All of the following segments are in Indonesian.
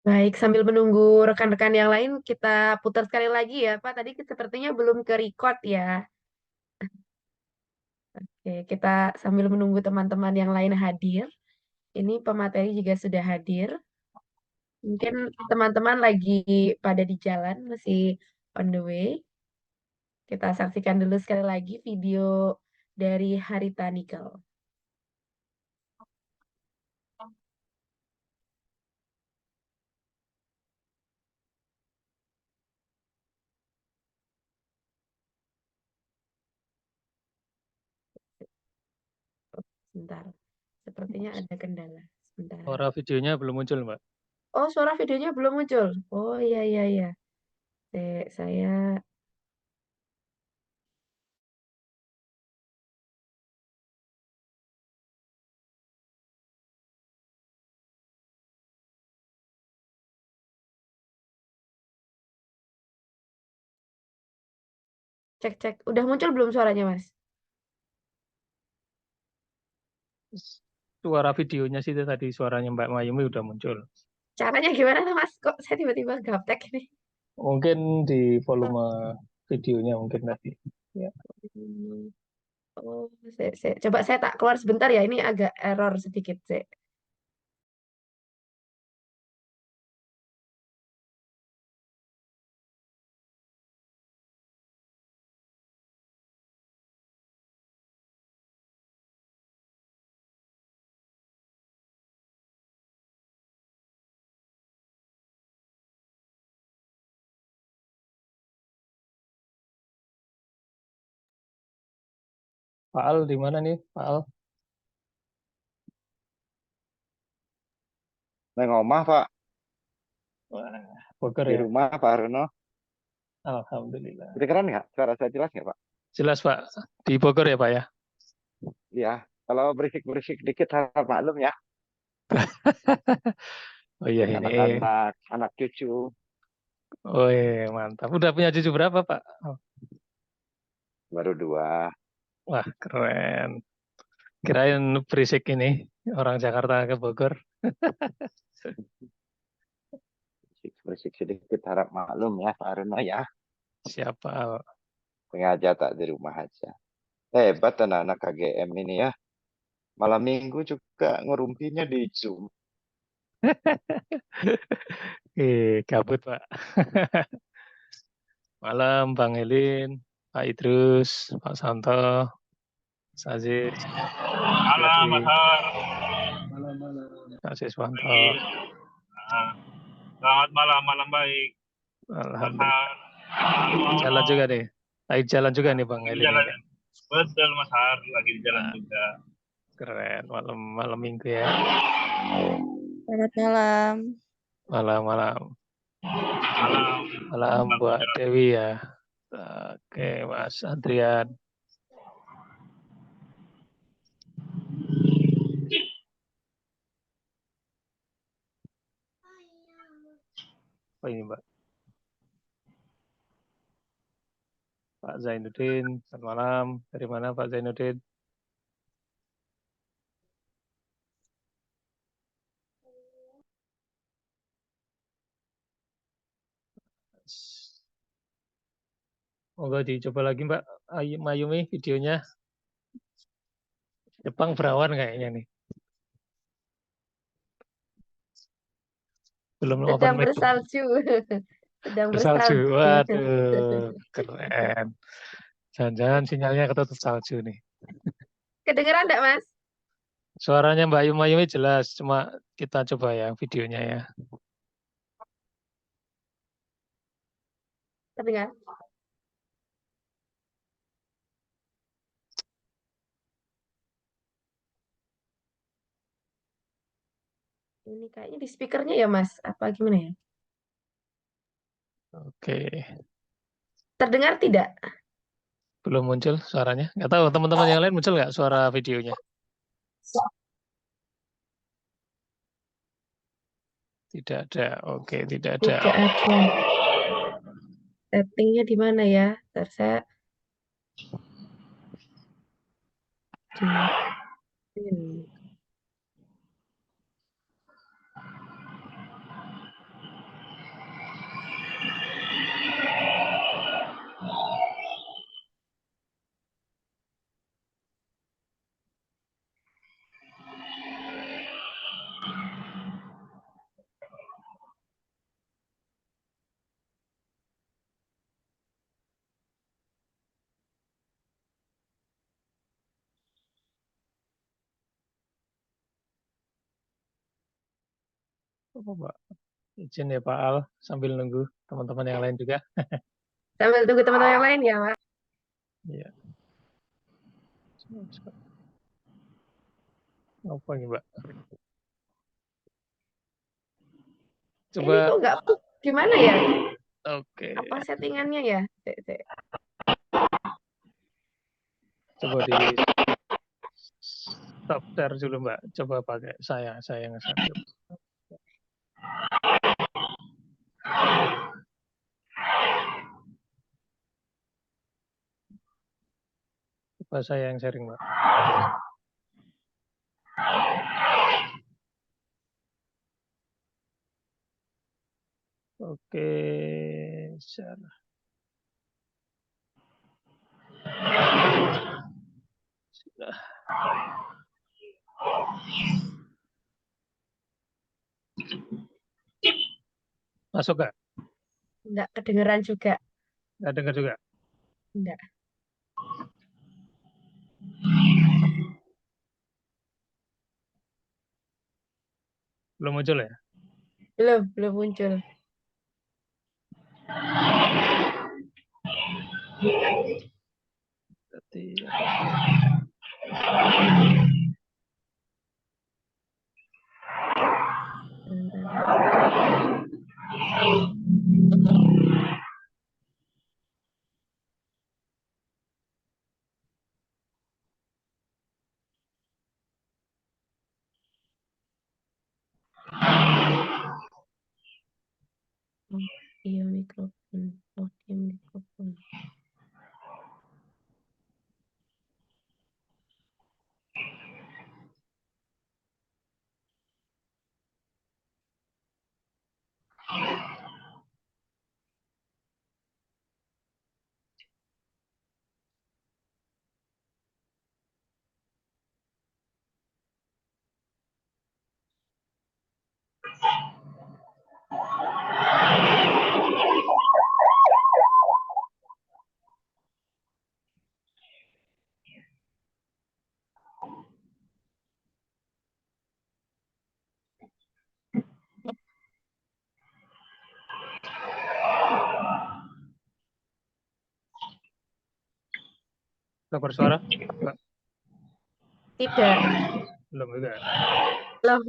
Baik, sambil menunggu rekan-rekan yang lain, kita putar sekali lagi ya, Pak. Tadi sepertinya belum ke record ya. Oke, kita sambil menunggu teman-teman yang lain hadir. Ini pemateri juga sudah hadir. Mungkin teman-teman lagi pada di jalan, masih on the way. Kita saksikan dulu sekali lagi video dari Harita Nikel. Sebentar, sepertinya ada kendala. Sebentar. Suara videonya belum muncul, Mbak. Oh, suara videonya belum muncul. Oh, iya, iya, iya. Saya cek-cek. Udah muncul belum suaranya, Mas? Suara videonya sih itu tadi suaranya Mbak Mayumi udah muncul. Caranya gimana tuh, Mas? Kok saya tiba-tiba gaptek ini? Mungkin di volume videonya mungkin tadi. Ya. Hmm, Oh, coba saya tak keluar sebentar ya. Ini agak error sedikit. Pak Al di mana nih, Pak Al? Neng omah Pak, Wah, Bogor di ya. rumah Pak Arno. Alhamdulillah. Kedengeran nggak? Suara saya jelas nggak Pak? Jelas Pak, di Bogor ya Pak ya. Iya. Kalau berisik-berisik dikit harap maklum ya. Oh iya ini. Anak-anak, anak cucu. Oh iya, mantap. Udah punya cucu berapa Pak? Oh, Baru dua. wah keren. Kirain berisik ini orang Jakarta ke Bogor. Berisik sedikit harap maklum ya Pak Arno ya. Siapa Al? Sengaja tak di rumah aja. Hebat anak-anak KGM ini ya. Malam minggu juga ngerumpinya di Zoom. Gabut Pak. Malam Bang Elin, Pak Idrus, Pak Santo, Mas Aziz, Malam, Mas Yadi, Har. Pak Siswanto. Pagi. Ah, Selamat malam, malam baik, Mas Alhamdulillah. Har. Halo, Jalan juga nih. Lagi jalan juga nih Bang lagi di Elin jalan. ini. Betul, Mas Har, lagi di jalan Ah, juga. keren. Malam malam minggu ya. Selamat malam. Malam-malam. Malam, Malam Bang buat Jarot. Dewi ya. Oke, Mas Adrian. Oh ini Mbak. Pak Zainuddin. Selamat malam. Dari mana Pak Zainuddin? Moga dicoba lagi Mbak Mayumi videonya. Jepang berawan kayaknya nih. Belum open sedang mic. bersalju. Sedang Bersalju. bersalju. Waduh, keren. Jangan-jangan sinyalnya ketutup salju nih. Kedengeran enggak, Mas? Suaranya Mbak Yuma jelas, cuma kita coba ya videonya ya. Terdengar? Ini kayaknya di speakernya ya, Mas? Apa gimana ya? Oke, Terdengar tidak? belum muncul suaranya. Nggak tahu teman-teman yang lain muncul nggak suara videonya? Tidak ada. Oke, tidak ada. Tidak ada. Settingnya di mana ya? Ntar saya di Apa, Mbak? Izin ya Pak Al, sambil nunggu teman-teman yang lain juga. sambil tunggu teman-teman yang lain ya, Mas. Iya. Apa ini Mbak? Coba. Ini kok nggak gimana ya? Oke. Apa settingannya ya? Coba di stop share dulu Mbak. Coba pakai saya nge-share. Coba saya yang sharing Mbak. Oke, share. Sudah. Masuk nggak? Nggak kedengeran juga. Nggak dengar juga? Nggak. Belum muncul ya? Belum muncul. Berarti Iya mikrofon. Oke mikrofon. nggak bersuara? Mbak? Tidak. Belum juga. Loh,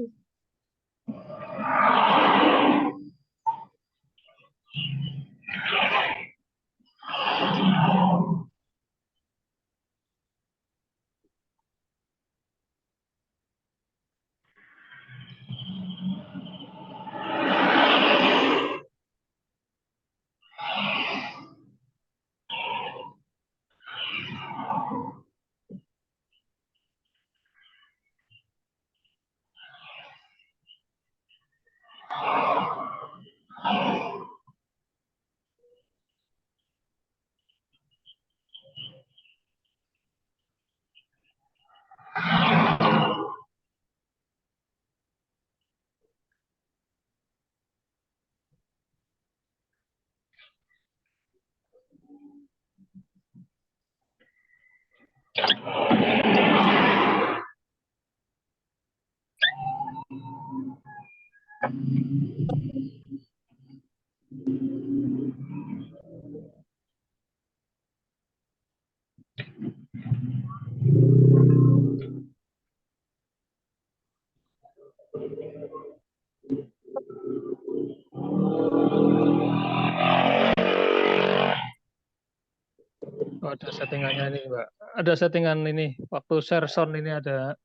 Oh, ada settingannya ini, Mbak. Ada settingan ini. Waktu share sound ini ada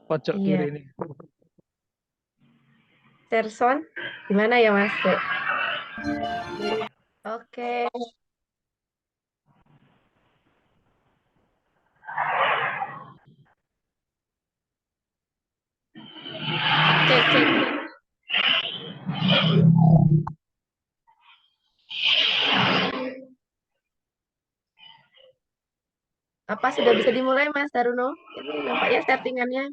pojok Iya, kiri ini. Serson, gimana ya Mas? Oke, cek cek. Apa sudah bisa dimulai Mas Daruno? Ini nampaknya settingannya.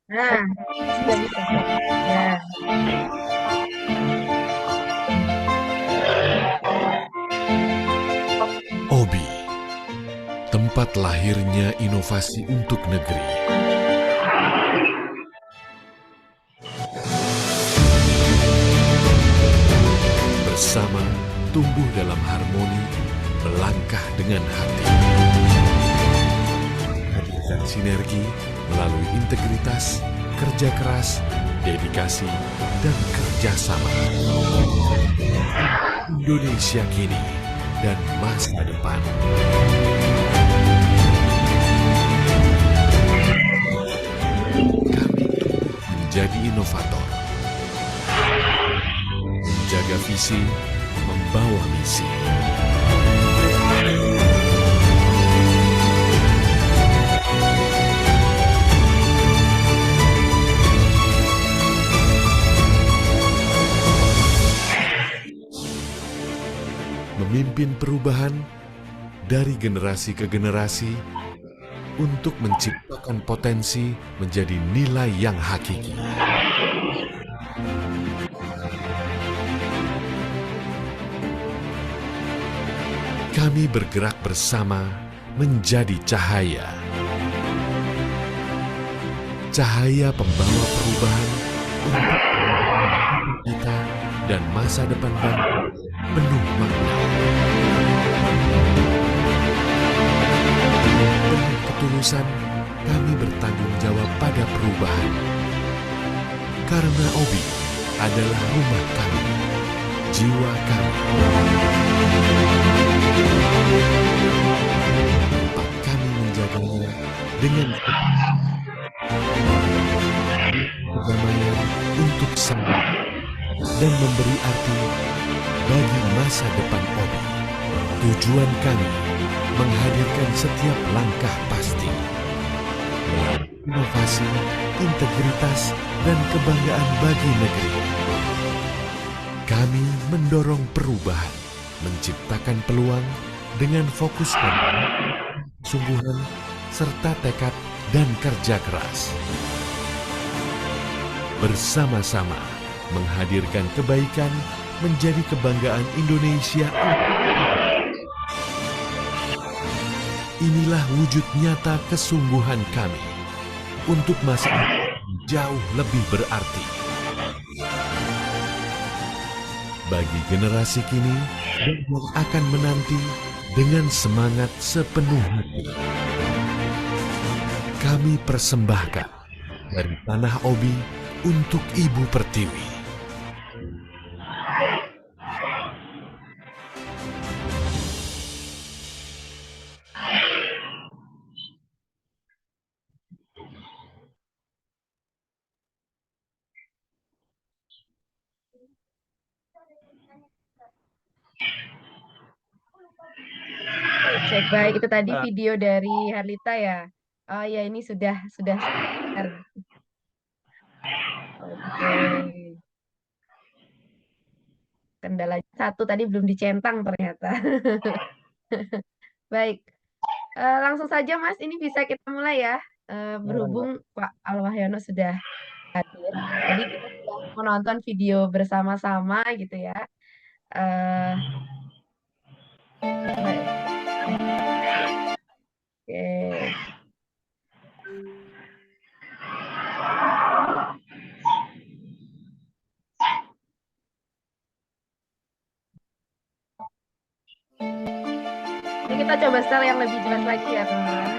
Nah, sudah bisa. Ya. OBI, tempat lahirnya inovasi untuk negeri. Bersama tumbuh dalam harmoni, melangkah dengan hati. Hadirkan sinergi melalui integritas, kerja keras, dedikasi, dan kerjasama. Indonesia kini dan masa depan. Kami tumbuh menjadi inovator, menjaga visi, membawa misi. Memimpin perubahan dari generasi ke generasi untuk menciptakan potensi menjadi nilai yang hakiki. Kami bergerak bersama menjadi cahaya. Cahaya pembawa perubahan untuk kita dan masa depan bangsa penuh makna. Penuh ketulusan, kami bertanggung jawab pada perubahan. Karena OBI adalah rumah kami, jiwa kami. Tempat kami menjaganya dengan kedamaian untuk semua dan memberi arti bagi masa depan OBI. Tujuan kami menghadirkan setiap langkah pasti, inovasi, integritas, dan kebanggaan bagi negeri. Kami mendorong perubahan, menciptakan peluang dengan fokus pada kesungguhan serta tekad dan kerja keras. Bersama-sama menghadirkan kebaikan menjadi kebanggaan Indonesia. Inilah wujud nyata kesungguhan kami untuk masa depan jauh lebih berarti. Bagi generasi kini dan yang akan menanti dengan semangat sepenuh hati. Kami persembahkan dari tanah OBI untuk Ibu Pertiwi. Cek baik, itu tadi Nah, video dari Harlita ya. Oh ya, ini sudah share. Oke. Kendala satu tadi belum dicentang ternyata. Baik. Langsung saja Mas, ini bisa kita mulai ya. Berhubung Pak Alwahyono sudah hadir. Tadi kita sudah menonton video bersama-sama gitu ya. Eh, Baik. Oke. Ini kita coba setel yang lebih jelas lagi ya, teman-teman.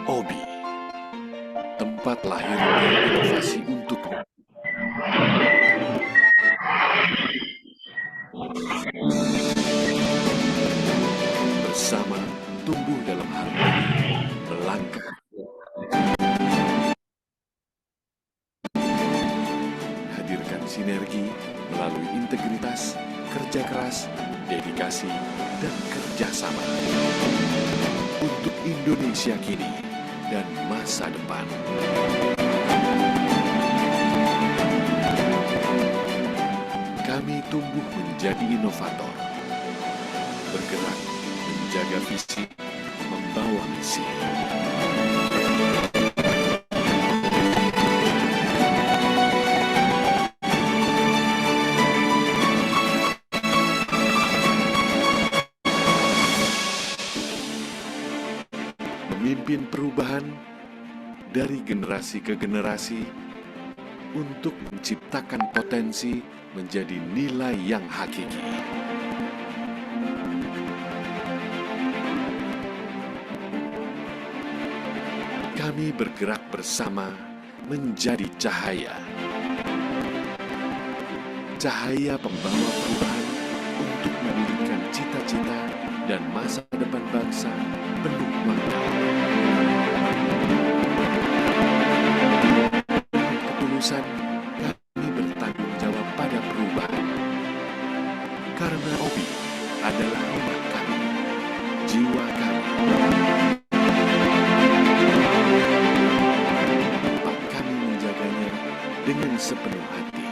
Obi, tempat lahir dari inovasi untuk bersama tumbuh dalam harmoni, melangkah. Hadirkan sinergi melalui integritas, kerja keras, dedikasi, dan kerjasama untuk Indonesia kini dan masa depan. Kami tumbuh menjadi inovator, bergerak menjaga visi, membawa misi. Memimpin perubahan dari generasi ke generasi untuk menciptakan potensi menjadi nilai yang hakiki. Kami bergerak bersama menjadi cahaya. Cahaya pembawa perubahan untuk mewujudkan cita-cita dan masa depan bangsa penuh makna. Dengan ketulusan, kami bertanggung jawab pada perubahan. Karena Obi adalah rumah kami, jiwa kami. Tempat kami menjaganya dengan sepenuh hati.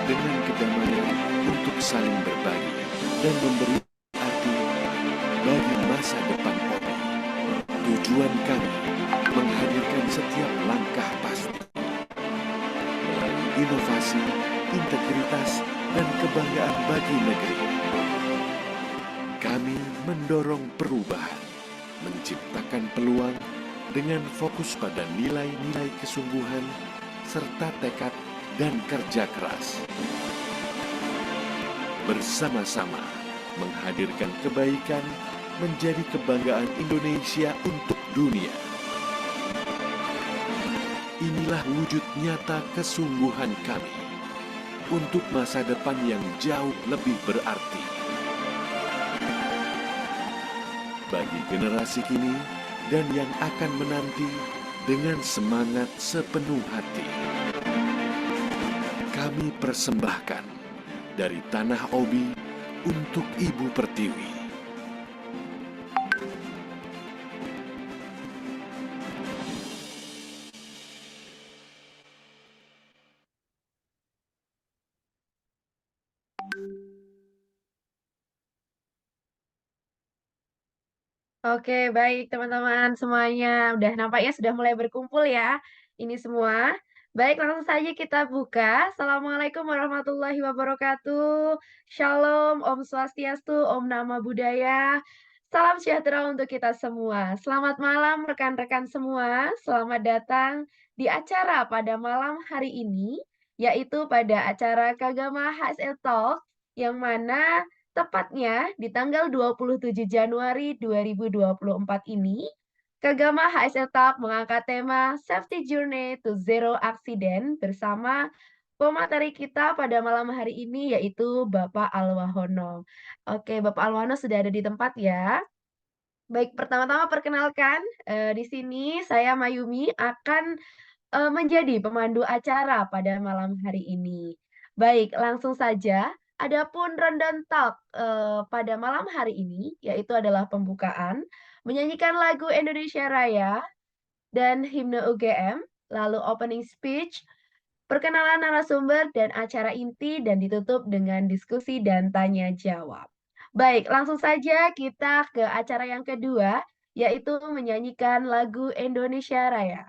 Dengan kedamaian untuk saling berbagi dan memberi arti bagi masa depan Obi. Tujuan kami menghadirkan setiap langkah pasti melalui inovasi, integritas, dan kebanggaan bagi negeri. Kami mendorong perubahan, menciptakan peluang dengan fokus pada nilai-nilai kesungguhan serta tekad dan kerja keras. Bersama-sama menghadirkan kebaikan menjadi kebanggaan Indonesia untuk dunia. Inilah wujud nyata kesungguhan kami untuk masa depan yang jauh lebih berarti. Bagi generasi kini dan yang akan menanti dengan semangat sepenuh hati. Kami persembahkan dari tanah Obi untuk Ibu Pertiwi. Oke, baik teman-teman semuanya. Udah nampaknya sudah mulai berkumpul ya. Ini semua. Baik, langsung saja kita buka. Assalamualaikum warahmatullahi wabarakatuh. Shalom, Om Swastiastu, Om Namo Buddhaya. Salam sejahtera untuk kita semua. Selamat malam rekan-rekan semua. Selamat datang di acara pada malam hari ini, yaitu pada acara Kagama HSL Talk, yang mana tepatnya di tanggal 27 Januari 2024 ini, Kagama HSL Talk mengangkat tema Safety Journey to Zero Accident bersama pemateri kita pada malam hari ini yaitu Bapak Alwahono. Oke, Bapak Alwahono sudah ada di tempat ya. Baik, pertama-tama perkenalkan, di sini saya Mayumi akan menjadi pemandu acara pada malam hari ini. Baik, langsung saja. Adapun rundown talk pada malam hari ini, yaitu adalah pembukaan, menyanyikan lagu Indonesia Raya dan himne UGM, lalu opening speech, perkenalan narasumber dan acara inti, dan ditutup dengan diskusi dan tanya jawab. Baik, langsung saja kita ke acara yang kedua, yaitu menyanyikan lagu Indonesia Raya.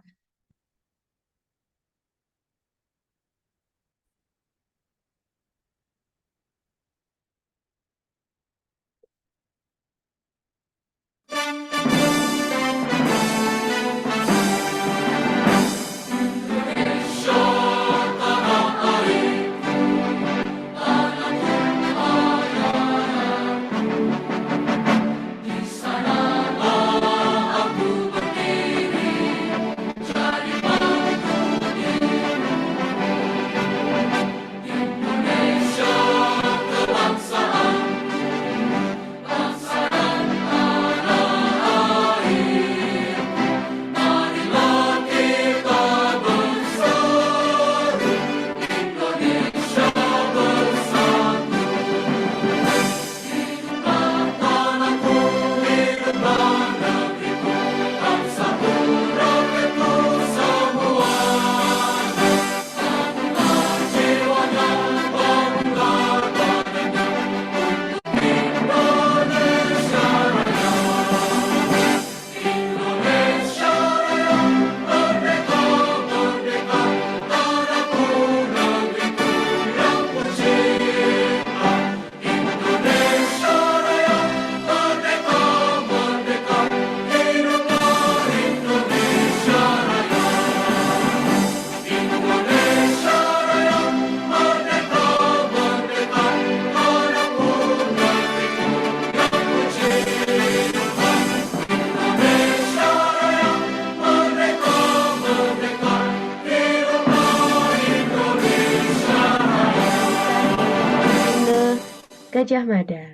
Gajah Mada.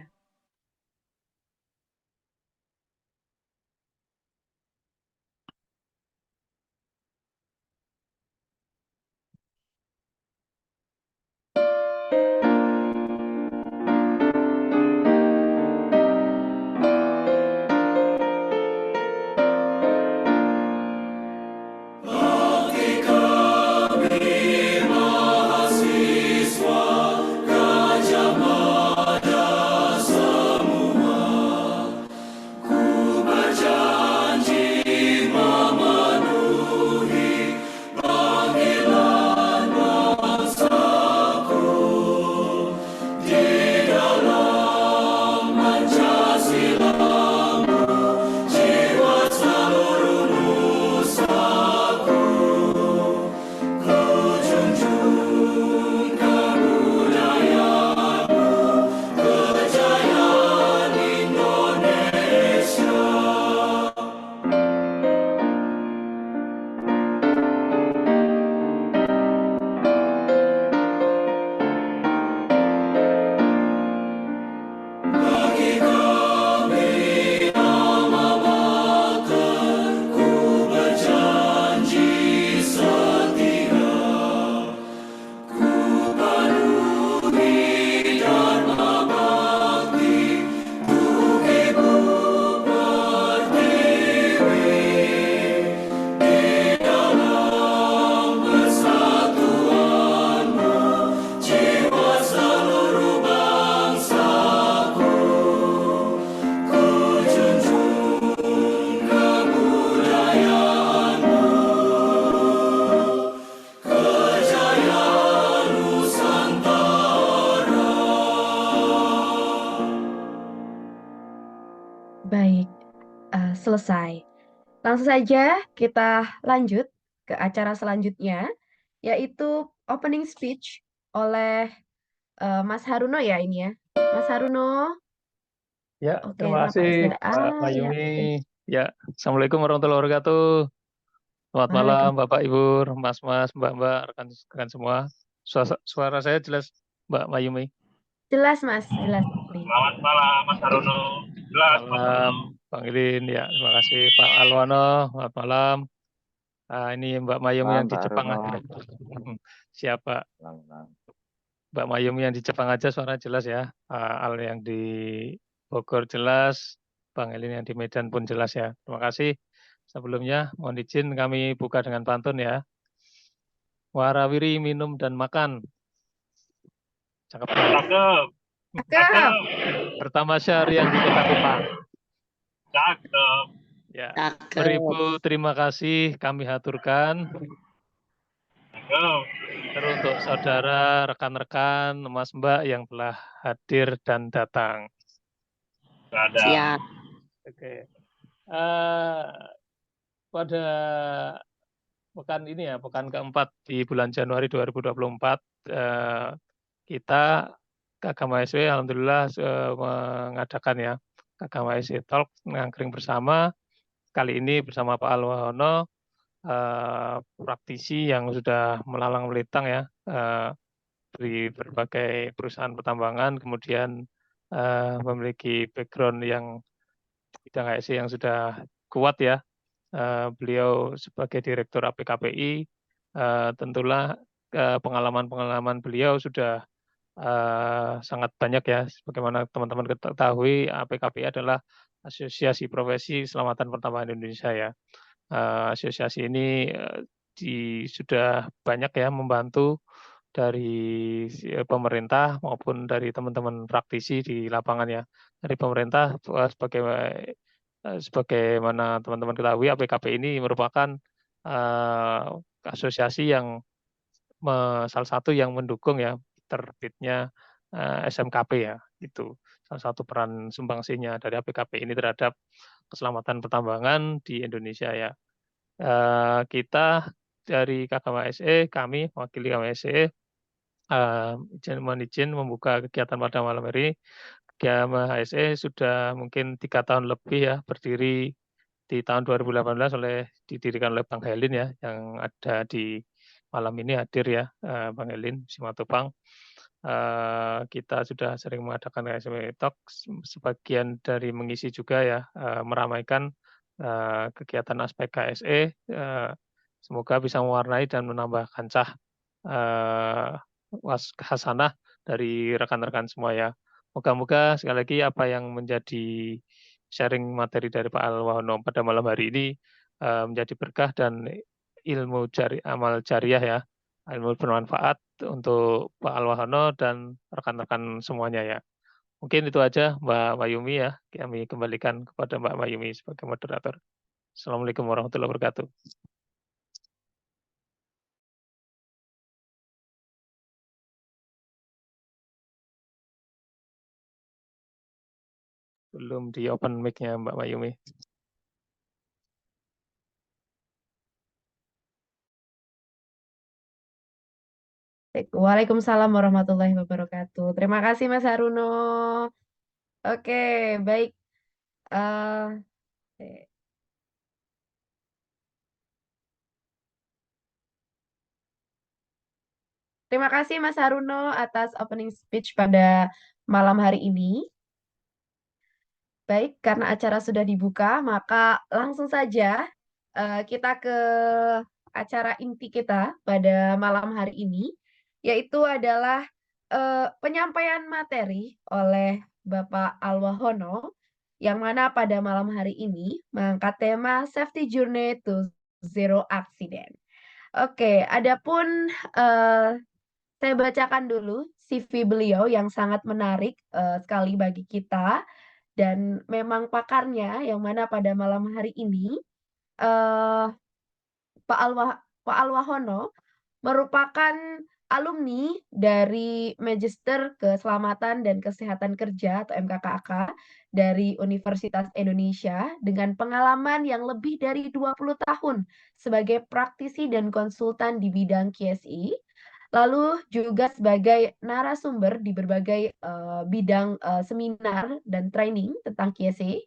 Baik, selesai. Langsung saja kita lanjut ke acara selanjutnya, yaitu opening speech oleh Mas Haruno ya ini ya. Mas Haruno. Ya, Oke, terima Bapak kasih, SDA. Mbak Ya, Mayumi. oke. Ya, Assalamualaikum warahmatullahi wabarakatuh. Selamat malam, Bapak, Ibu, Mas-mas, Mbak-mbak, rekan-rekan semua. Suara saya jelas, Mbak Mayumi? Jelas, Mas. Jelas. Selamat malam, Mas Haruno. Jelas, Mas Haruno. Malam, Bang Ilin. Ya, terima kasih, Pak Alwano. Selamat malam. Ini Mbak Mayumi yang Malam, di Pak Jepang Haruno. aja. Siapa? Malam. Mbak Mayumi yang di Jepang aja suara jelas ya. Al yang di Bogor jelas, Bang Elin yang di Medan pun jelas ya. Terima kasih. Sebelumnya mohon izin kami buka dengan pantun ya. Warawiri minum dan makan. Cakep. Cakep. Cakep. Pertama syariah di Kota Kupang. Cakep. Ya. Cakep. Beribu terima kasih kami haturkan. Cakep. Teruntuk saudara, rekan-rekan, Mas Mbak yang telah hadir dan datang. Ada. Siap. Oke. Pada pekan ini ya, pekan keempat di bulan Januari 2024, kita KKMSW alhamdulillah mengadakan ya KKMSW Talk ngangkring bersama. Kali ini bersama Pak Alwahono, praktisi yang sudah melalang melintang ya di berbagai perusahaan pertambangan, kemudian memiliki background yang bidang HSE yang sudah kuat ya. Beliau sebagai Direktur APKPI, tentulah pengalaman-pengalaman beliau sudah sangat banyak ya. Sebagaimana teman-teman ketahui, APKPI adalah Asosiasi Profesi Keselamatan Pertambangan Indonesia ya. Asosiasi ini sudah banyak ya membantu dari pemerintah maupun dari teman-teman praktisi di lapangan ya. Dari pemerintah sebagaimana teman-teman ketahui, APKPI ini merupakan asosiasi yang salah satu yang mendukung ya terbitnya SMKP ya. Itu salah satu peran sumbangsinya dari APKPI ini terhadap keselamatan pertambangan di Indonesia ya. Kita dari KKMSE, kami mewakili KKMSE, izin membuka kegiatan pada malam hari. KKMSE sudah mungkin 3 tahun lebih ya berdiri di tahun 2018 didirikan oleh Bang Helin ya, yang ada di malam ini hadir ya, Bang Helin Simatupang. Kita sudah sering mengadakan KKMSE Talk, sebagian dari mengisi juga ya, meramaikan kegiatan aspek KSE, semoga bisa mewarnai dan menambah kancah hasanah dari rekan-rekan semua ya. Moga-moga sekali lagi apa yang menjadi sharing materi dari Pak Alwahono pada malam hari ini menjadi berkah dan ilmu amal jariah ya, ilmu bermanfaat untuk Pak Alwahono dan rekan-rekan semuanya ya. Mungkin itu aja Mbak Mayumi ya, kami kembalikan kepada Mbak Mayumi sebagai moderator. Assalamualaikum warahmatullahi wabarakatuh. Belum di open mic-nya Mbak Mayumi. Waalaikumsalam warahmatullahi wabarakatuh. Terima kasih Mas Haruno. Oke, baik. Terima kasih Mas Haruno atas opening speech pada malam hari ini. Baik, karena acara sudah dibuka, maka langsung saja kita ke acara inti kita pada malam hari ini, yaitu adalah penyampaian materi oleh Bapak Alwahono, yang mana pada malam hari ini mengangkat tema Safety Journey to Zero Accident. Oke, adapun saya bacakan dulu CV beliau yang sangat menarik sekali bagi kita, dan memang pakarnya yang mana pada malam hari ini Pak Alwahono merupakan alumni dari Magister Keselamatan dan Kesehatan Kerja atau MKKK dari Universitas Indonesia dengan pengalaman yang lebih dari 20 tahun sebagai praktisi dan konsultan di bidang QSI. Lalu juga sebagai narasumber di berbagai bidang seminar dan training tentang QSI.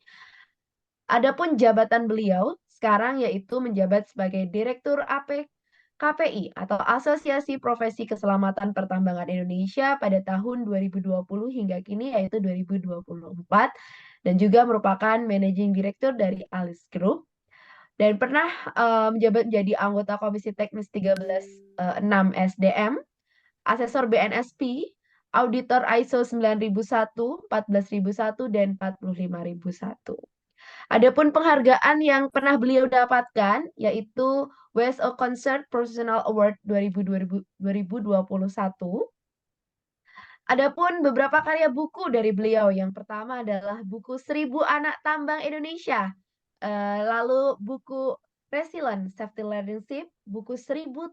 Adapun jabatan beliau sekarang yaitu menjabat sebagai Direktur APKPI atau Asosiasi Profesi Keselamatan Pertambangan Indonesia pada tahun 2020 hingga kini yaitu 2024, dan juga merupakan Managing Director dari Alice Group, dan pernah menjabat menjadi anggota Komisi Teknis 13.6 SDM, Asesor BNSP, Auditor ISO 9001, 14001, dan 45001. Adapun penghargaan yang pernah beliau dapatkan yaitu WSO Concert Professional Award 2021. Adapun beberapa karya buku dari beliau, yang pertama adalah buku 1000 Anak Tambang Indonesia, lalu buku Resilient Safety Leadership, buku 100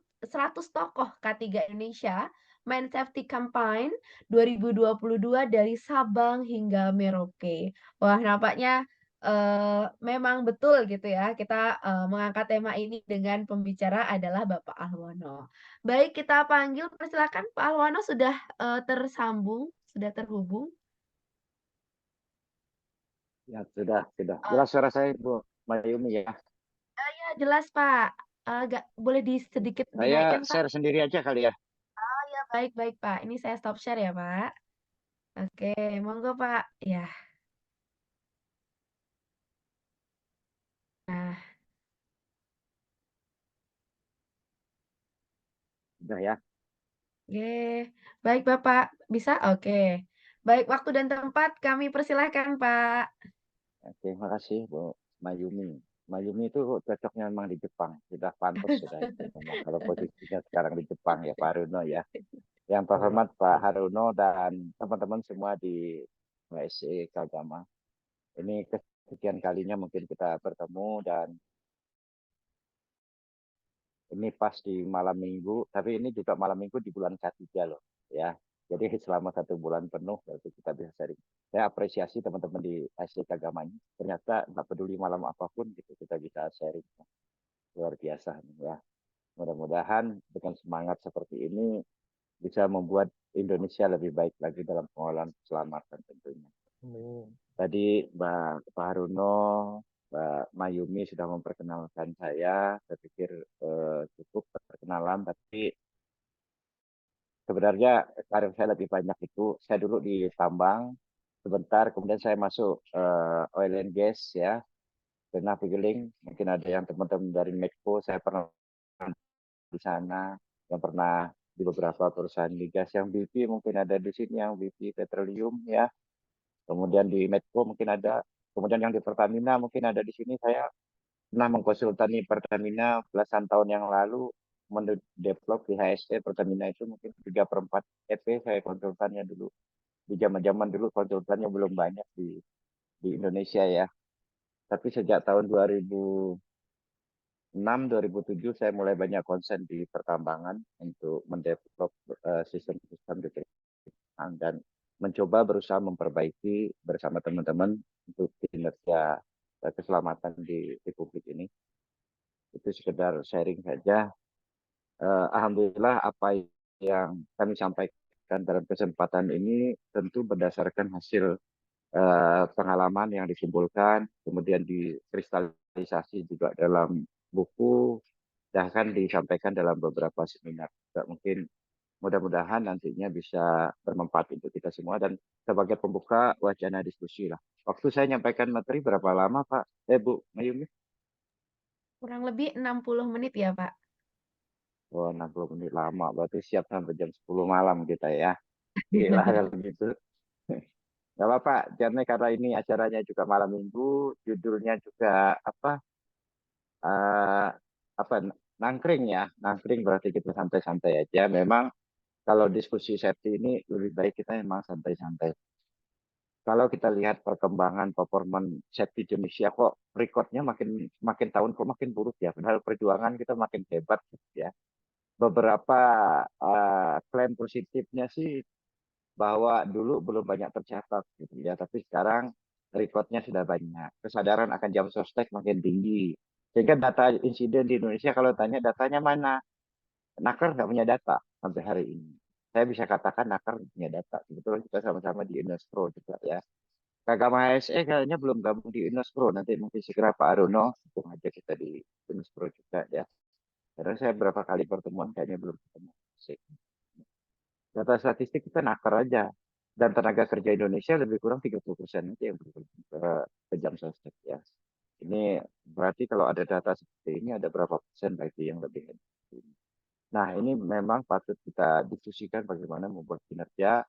Tokoh K3 Indonesia, Main Safety Campaign 2022 dari Sabang hingga Merauke. Wah, nampaknya memang betul gitu ya, kita, mengangkat tema ini dengan pembicara adalah Bapak Alwono. Baik, kita panggil, persilakan Pak Alwono sudah, tersambung, sudah terhubung? Ya, sudah. Oh, Jelas suara saya, Bu Mayumi ya. iya jelas Pak, agak boleh sedikit Saya dinaikkan Pak? share sendiri aja kali ya. Oh iya, baik baik Pak, ini saya stop share ya Pak. Oke, monggo Pak. Ya, nah, Udah ya. oke. Baik Bapak, bisa? Oke. Baik, waktu dan tempat kami persilahkan Pak. Oke, makasih Bu Mayumi. Mayumi itu cocoknya memang di Jepang. Sudah pantas sudah itu memang kalau posisinya sekarang di Jepang ya Pak Haruno ya. Yang terhormat Pak Haruno dan teman-teman semua di HSE Kagama. Ini kesekian kalinya mungkin kita bertemu dan ini pas di malam minggu, tapi ini juga malam minggu di bulan ketiga loh, ya. Jadi selama 1 bulan penuh berarti kita bisa sharing. Saya apresiasi teman-teman di HSI Agama ini. Ternyata nggak peduli malam apapun gitu kita bisa sharing. Luar biasa nih ya. Mudah-mudahan dengan semangat seperti ini bisa membuat Indonesia lebih baik lagi dalam pengelolaan keselamatan tentunya. Tadi Pak Haruno, Mbak Mayumi sudah memperkenalkan saya. Saya pikir cukup perkenalan, tapi sebenarnya karir saya lebih banyak itu. Saya dulu di tambang sebentar, kemudian saya masuk oil and gas ya, dan navigailing. Mungkin ada yang teman-teman dari Medco, saya pernah di sana, yang pernah di beberapa perusahaan migas yang BP mungkin ada di sini yang BP Petroleum ya. Kemudian di Medco mungkin ada, kemudian yang di Pertamina mungkin ada di sini. Saya pernah mengkonsultani Pertamina belasan tahun yang lalu, mendevelop di HSE Pertamina itu mungkin 3/4 EP saya konsultannya dulu. Di zaman-zaman dulu konsultannya belum banyak di Indonesia ya. Tapi sejak tahun 2006-2007 saya mulai banyak konsen di pertambangan untuk mendevelop sistem-sistem dan mencoba berusaha memperbaiki bersama teman-teman untuk kinerja keselamatan di Republik ini. Itu sekedar sharing saja. Alhamdulillah apa yang kami sampaikan dalam kesempatan ini tentu berdasarkan hasil pengalaman yang disimpulkan, kemudian dikristalisasi juga dalam buku, bahkan disampaikan dalam beberapa seminar. Mungkin mudah-mudahan nantinya bisa bermanfaat untuk kita semua dan sebagai pembuka wacana diskusi lah. Waktu saya nyampaikan materi berapa lama Pak? Bu Mayumi? Kurang lebih 60 menit ya Pak? Oh, 60 menit lama, berarti siap sampai jam 10 malam kita ya. Gila kalau gitu. Gak apa-apa, karena ini acaranya juga malam minggu, judulnya juga uh, apa nangkring ya, nangkring berarti kita santai-santai aja. Memang kalau diskusi safety ini lebih baik kita memang santai-santai. Kalau kita lihat perkembangan performan safety di Indonesia kok recordnya makin tahun kok makin buruk ya. Padahal perjuangan kita makin hebat ya. Beberapa klaim positifnya sih bahwa dulu belum banyak tercatat gitu ya, tapi sekarang recordnya sudah banyak. Kesadaran akan jam sostek makin tinggi. Sehingga data insiden di Indonesia kalau tanya datanya mana, Naker nggak punya data sampai hari ini. Saya bisa katakan Naker punya data. Kebetulan kita sama-sama di Indospro juga ya. Kagama HSE kayaknya belum gabung di Indospro. Nanti mungkin segera Pak Aruno hukum aja kita di Indospro juga ya. Karena saya berapa kali pertemuan kayaknya belum ketemu. Data statistik kita nakar aja. Dan tenaga kerja Indonesia lebih kurang 30% itu yang ke jam sostek ya. Ini berarti kalau ada data seperti ini ada berapa persen lagi yang lebih. Nah ini memang patut kita diskusikan bagaimana membuat kinerja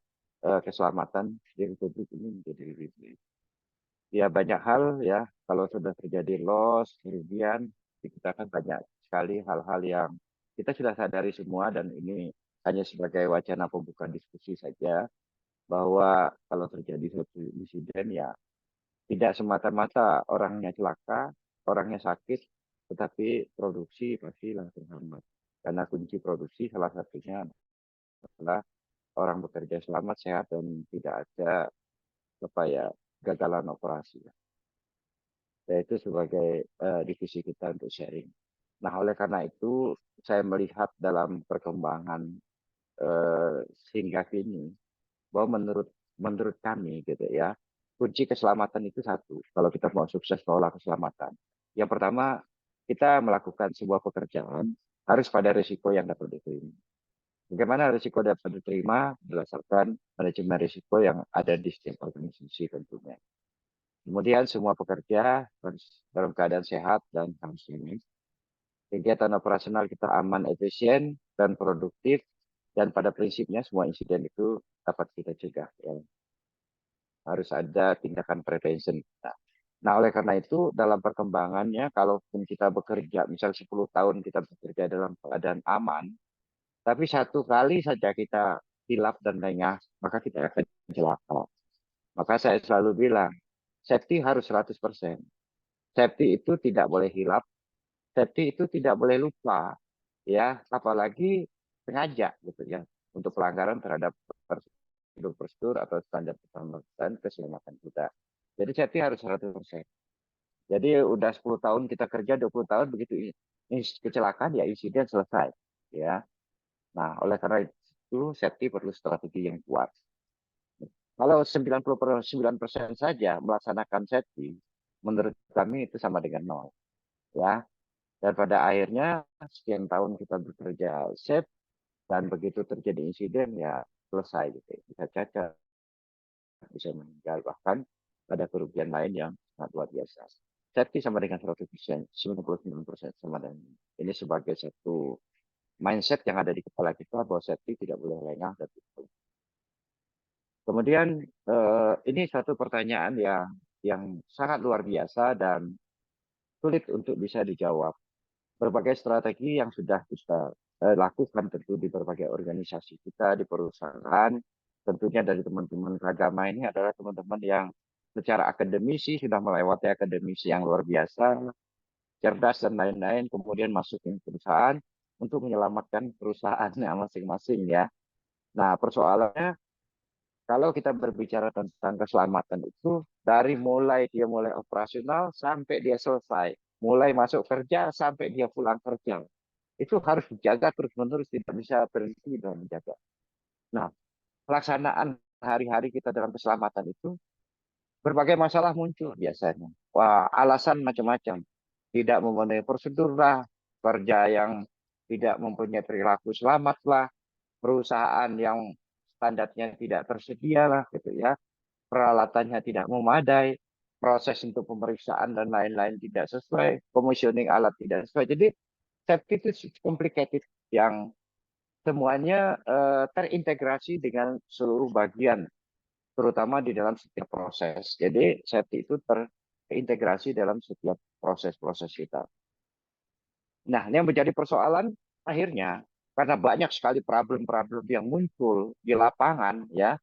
keselamatan di Republik ini menjadi lebih baik. Ya banyak hal ya, kalau sudah terjadi loss, kerugian, kita kan banyak sekali hal-hal yang kita sudah sadari semua dan ini hanya sebagai wacana pembuka diskusi saja bahwa kalau terjadi suatu insiden ya tidak semata-mata orangnya celaka, orangnya sakit, tetapi produksi pasti langsung hambat. Karena kunci produksi salah satunya adalah orang bekerja selamat, sehat, dan tidak ada gagalan operasi. Yaitu sebagai divisi kita untuk sharing. Nah, oleh karena itu saya melihat dalam perkembangan hingga kini bahwa menurut kami gitu ya, kunci keselamatan itu satu. Kalau kita mau sukses pola keselamatan, yang pertama kita melakukan sebuah pekerjaan harus pada risiko yang dapat diterima. Bagaimana risiko dapat diterima berdasarkan manajemen risiko yang ada di setiap organisasi tentunya. Kemudian semua pekerja harus dalam keadaan sehat dan harus ini. Kegiatan operasional kita aman, efisien, dan produktif. Dan pada prinsipnya semua insiden itu dapat kita cegah. Ya. Harus ada tindakan prevention kita. Nah, oleh karena itu dalam perkembangannya, kalaupun kita bekerja, misal 10 tahun kita bekerja dalam keadaan aman, tapi satu kali saja kita hilap dan lengah, maka kita akan celaka. Maka saya selalu bilang, safety harus 100%. Safety itu tidak boleh hilap, safety itu tidak boleh lupa, ya, apalagi sengaja gitu ya, untuk pelanggaran terhadap prosedur atau standar keselamatan kita. Jadi safety harus 100%. Jadi udah 10 tahun kita kerja, 20 tahun begitu ini kecelakaan ya insiden selesai, ya. Nah, oleh karena itu safety perlu strategi yang kuat. Kalau 99% saja melaksanakan safety, menurut kami itu sama dengan nol, ya. Dan pada akhirnya sekian tahun kita bekerja safe dan begitu terjadi insiden ya selesai gitu. Bisa cacat, bisa meninggal, bahkan ada kerugian lain yang sangat luar biasa. Safety sama dengan 100%, 99% sama dengan ini sebagai satu mindset yang ada di kepala kita bahwa safety tidak boleh lengah dan itu. Kemudian ini satu pertanyaan yang sangat luar biasa dan sulit untuk bisa dijawab. Berbagai strategi yang sudah kita lakukan tentu di berbagai organisasi kita, di perusahaan, tentunya dari teman-teman agama ini adalah teman-teman yang secara akademisi sudah melewati akademisi yang luar biasa, cerdas dan lain-lain, kemudian masuk ke perusahaan untuk menyelamatkan perusahaannya masing-masing ya. Nah, persoalannya kalau kita berbicara tentang keselamatan itu dari mulai dia mulai operasional sampai dia selesai, mulai masuk kerja sampai dia pulang kerja, itu harus dijaga terus-menerus, tidak bisa berhenti dalam menjaga. Nah, pelaksanaan hari-hari kita dalam keselamatan itu berbagai masalah muncul biasanya. Wah, alasan macam-macam. Tidak memenuhi prosedur lah, kerja yang tidak mempunyai perilaku selamat lah, perusahaan yang standarnya tidak tersedia lah, gitu ya. Peralatannya tidak memadai, proses untuk pemeriksaan dan lain-lain tidak sesuai, commissioning alat tidak sesuai. Jadi safety itu complicated yang semuanya terintegrasi dengan seluruh bagian, terutama di dalam setiap proses. Jadi safety itu terintegrasi dalam setiap proses-proses kita. Nah, ini yang menjadi persoalan akhirnya karena banyak sekali problem-problem yang muncul di lapangan ya,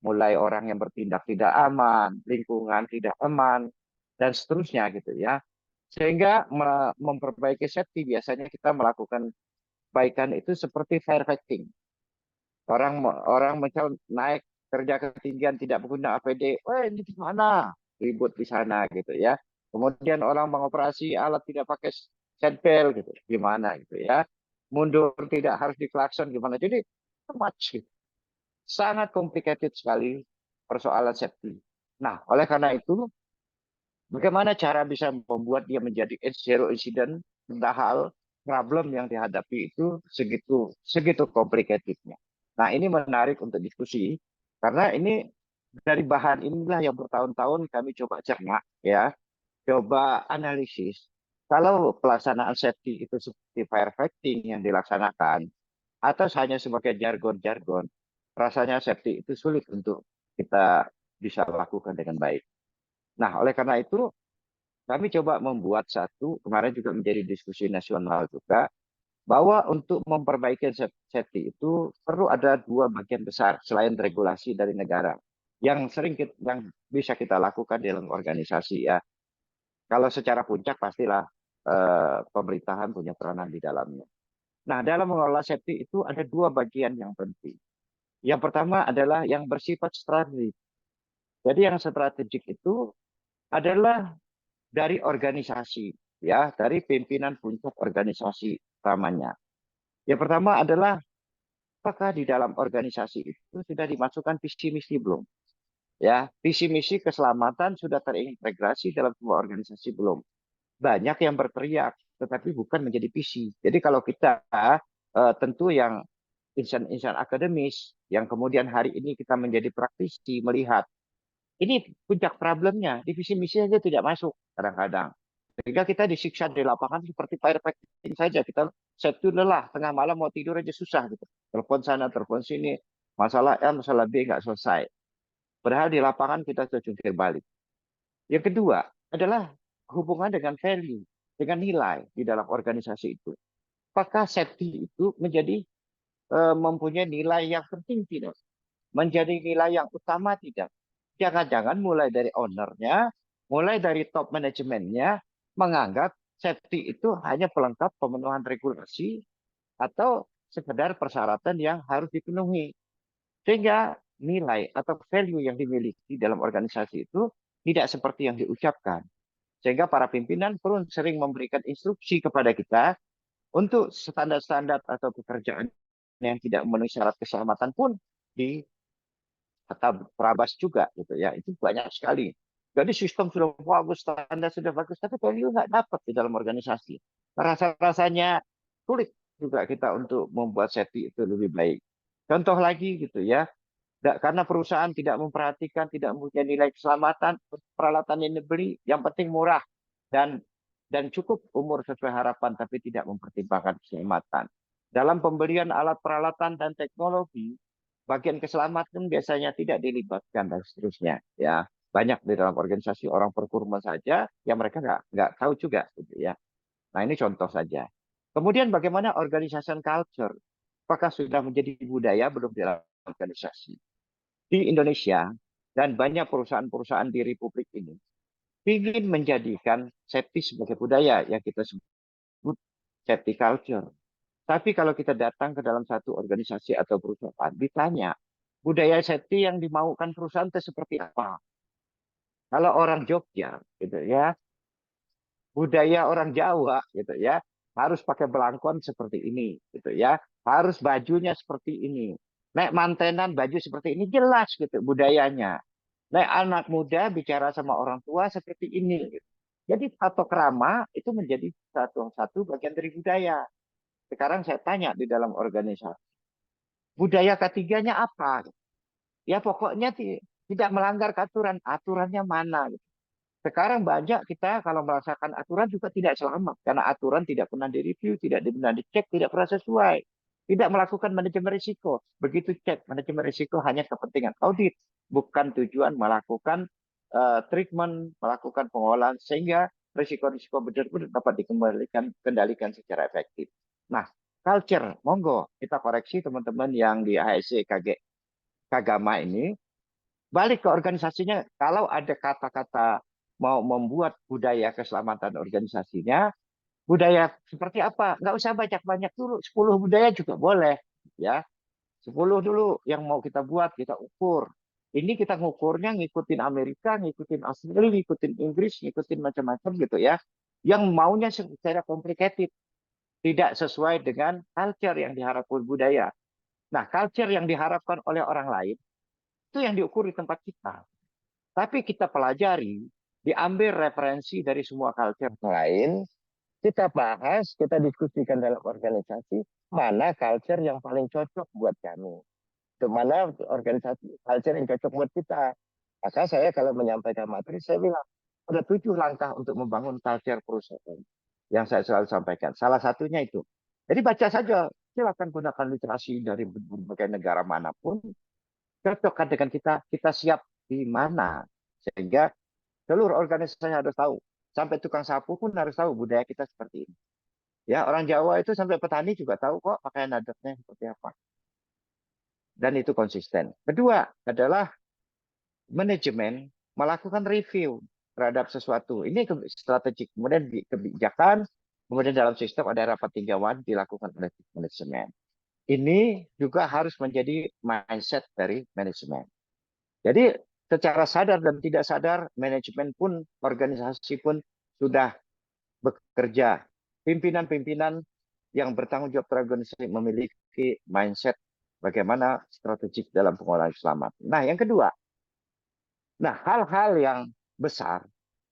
mulai orang yang bertindak tidak aman, lingkungan tidak aman dan seterusnya gitu ya. Sehingga memperbaiki safety biasanya kita melakukan perbaikan itu seperti firefighting. Orang misal naik kerja ketinggian tidak menggunakan APD, ini di mana? Ribut di sana gitu ya. Kemudian orang mengoperasi alat tidak pakai seatbelt gitu, gimana gitu ya. Mundur tidak harus diklakson gimana. Jadi much gitu. Sangat complicated sekali persoalan safety. Nah, oleh karena itu, bagaimana cara bisa membuat dia menjadi zero incident, padahal problem yang dihadapi itu segitu complicatednya. Nah, ini menarik untuk diskusi karena ini dari bahan inilah yang bertahun-tahun kami coba cerna ya, coba analisis. Kalau pelaksanaan safety itu seperti firefighting yang dilaksanakan atau hanya sebagai jargon-jargon, rasanya safety itu sulit untuk kita bisa lakukan dengan baik. Nah, oleh karena itu kami coba membuat satu, kemarin juga menjadi diskusi nasional juga, bahwa untuk memperbaiki safety itu perlu ada dua bagian besar selain regulasi dari negara yang yang bisa kita lakukan dalam organisasi ya. Kalau secara puncak pastilah pemerintahan punya peranan di dalamnya. Nah, dalam mengelola safety itu ada dua bagian yang penting. Yang pertama adalah yang bersifat strategik. Jadi yang strategik itu adalah dari organisasi, ya, dari pimpinan puncak organisasi utamanya. Yang pertama adalah apakah di dalam organisasi itu sudah dimasukkan visi misi belum? Ya, visi misi keselamatan sudah terintegrasi dalam sebuah organisasi belum? Banyak yang berteriak, tetapi bukan menjadi visi. Jadi kalau kita tentu yang insan-insan akademis, yang kemudian hari ini kita menjadi praktisi, melihat ini puncak problemnya, di visi misi saja tidak masuk kadang-kadang. Sehingga kita disiksa di lapangan seperti firefighting saja. Kita Sabtu lelah, tengah malam mau tidur aja susah gitu. Telepon sana, telepon sini, masalah A, masalah B nggak selesai. Padahal di lapangan kita sudah jungkir balik. Yang kedua adalah hubungan dengan value, dengan nilai di dalam organisasi itu. Apakah safety itu menjadi mempunyai nilai yang penting tidak? Menjadi nilai yang utama tidak? Jangan-jangan mulai dari ownernya, mulai dari top manajemennya, menganggap safety itu hanya pelengkap pemenuhan regulasi atau sekedar persyaratan yang harus dipenuhi. Sehingga nilai atau value yang dimiliki dalam organisasi itu tidak seperti yang diucapkan. Sehingga para pimpinan pun sering memberikan instruksi kepada kita untuk standar-standar atau pekerjaan yang tidak memenuhi syarat keselamatan pun di atau perabas juga gitu ya. Itu banyak sekali. Jadi sistem sudah bagus, standar sudah bagus, tapi value nggak dapat di dalam organisasi. Rasa-rasanya sulit juga kita untuk membuat safety itu lebih baik. Contoh lagi gitu ya, karena perusahaan tidak memperhatikan, tidak mempunyai nilai keselamatan, peralatan yang dibeli, yang penting murah dan cukup umur sesuai harapan, tapi tidak mempertimbangkan keselamatan. Dalam pembelian alat peralatan dan teknologi, bagian keselamatan biasanya tidak dilibatkan dan seterusnya. Ya, banyak di dalam organisasi orang procurement saja, yang mereka nggak tahu juga, gitu ya. Nah ini contoh saja. Kemudian bagaimana organization culture? Apakah sudah menjadi budaya belum di dalam organisasi? Di Indonesia dan banyak perusahaan-perusahaan di Republik ini ingin menjadikan safety sebagai budaya yang kita sebut safety culture. Tapi kalau kita datang ke dalam satu organisasi atau perusahaan, ditanya budaya safety yang dimaukan perusahaan itu seperti apa? Kalau orang Jogja, gitu ya, budaya orang Jawa, gitu ya, harus pakai belangkon seperti ini, gitu ya, harus bajunya seperti ini. Nek mantenan baju seperti ini jelas gitu budayanya. Nek anak muda bicara sama orang tua seperti ini. Gitu. Jadi tata krama itu menjadi satu bagian dari budaya. Sekarang saya tanya di dalam organisasi, budaya ketiganya apa? Ya pokoknya tidak melanggar aturan. Aturannya mana? Sekarang banyak kita kalau merasakan aturan juga tidak selamat. Karena aturan tidak pernah direview, tidak pernah dicek, tidak pernah sesuai. Tidak melakukan manajemen risiko. Begitu cek, manajemen risiko hanya kepentingan audit. Bukan tujuan melakukan treatment, melakukan pengolahan. Sehingga risiko-risiko benar-benar dapat dikendalikan secara efektif. Nah, culture, monggo kita koreksi teman-teman yang di ASC Kagama ini. Balik ke organisasinya, kalau ada kata-kata mau membuat budaya keselamatan organisasinya, budaya seperti apa? Nggak usah banyak-banyak dulu, 10 budaya juga boleh. Ya, 10 dulu yang mau kita buat, kita ukur. Ini kita ngukurnya ngikutin Amerika, ngikutin Australia, ngikutin Inggris, ngikutin macam-macam gitu ya. Yang maunya secara complicated, tidak sesuai dengan culture yang diharapkan budaya. Nah, culture yang diharapkan oleh orang lain, itu yang diukur di tempat kita. Tapi kita pelajari, diambil referensi dari semua culture lain, kita bahas, kita diskusikan dalam organisasi, mana culture yang paling cocok buat kami. Mana organisasi culture yang cocok buat kita. Maka saya kalau menyampaikan materi, saya bilang, ada 7 langkah untuk membangun culture perusahaan. Yang saya selalu sampaikan. Salah satunya itu. Jadi baca saja, silakan gunakan literasi dari berbagai negara manapun, cocokkan dengan kita siap di mana. Sehingga seluruh organisasi harus tahu. Sampai tukang sapu pun harus tahu budaya kita seperti ini. Ya, orang Jawa itu sampai petani juga tahu kok pakaian adatnya seperti apa. Dan itu konsisten. Kedua adalah manajemen melakukan review terhadap sesuatu. Ini strategik. Kemudian kebijakan, kemudian dalam sistem ada rapat tinjauan dilakukan oleh manajemen. Ini juga harus menjadi mindset dari manajemen. Jadi secara sadar dan tidak sadar, manajemen pun, organisasi pun sudah bekerja. Pimpinan-pimpinan yang bertanggung jawab terorganisasi memiliki mindset bagaimana strategik dalam pengelolaan keselamatan. Nah, yang kedua, hal-hal yang besar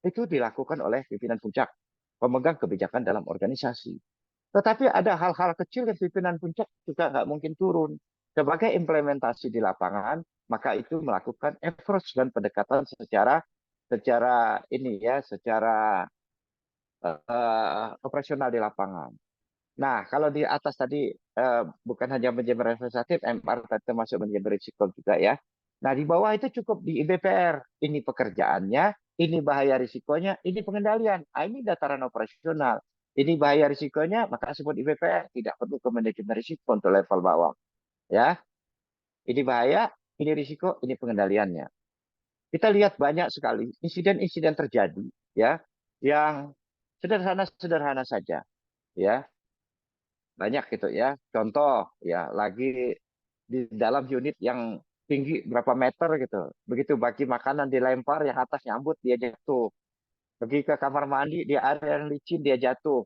itu dilakukan oleh pimpinan puncak, pemegang kebijakan dalam organisasi. Tetapi ada hal-hal kecil yang pimpinan puncak juga nggak mungkin turun. Sebagai implementasi di lapangan, maka itu melakukan approach dan pendekatan secara operasional di lapangan. Nah, kalau di atas tadi bukan hanya manajemen representatif, MR termasuk manajemen risiko juga ya. Nah, di bawah itu cukup di IBPR. Ini pekerjaannya, ini bahaya risikonya, ini pengendalian. Ini dataran operasional. Ini bahaya risikonya, maka sebut IBPR. Tidak perlu ke manajemen risiko untuk level bawah. Ya, ini bahaya, ini risiko, ini pengendaliannya. Kita lihat banyak sekali insiden-insiden terjadi, ya, yang sederhana-sederhana saja, ya. Banyak gitu ya. Contoh ya, lagi di dalam unit yang tinggi berapa meter gitu. Begitu bagi makanan dilempar, yang atas nyambut dia jatuh. Pergi ke kamar mandi di area yang licin dia jatuh.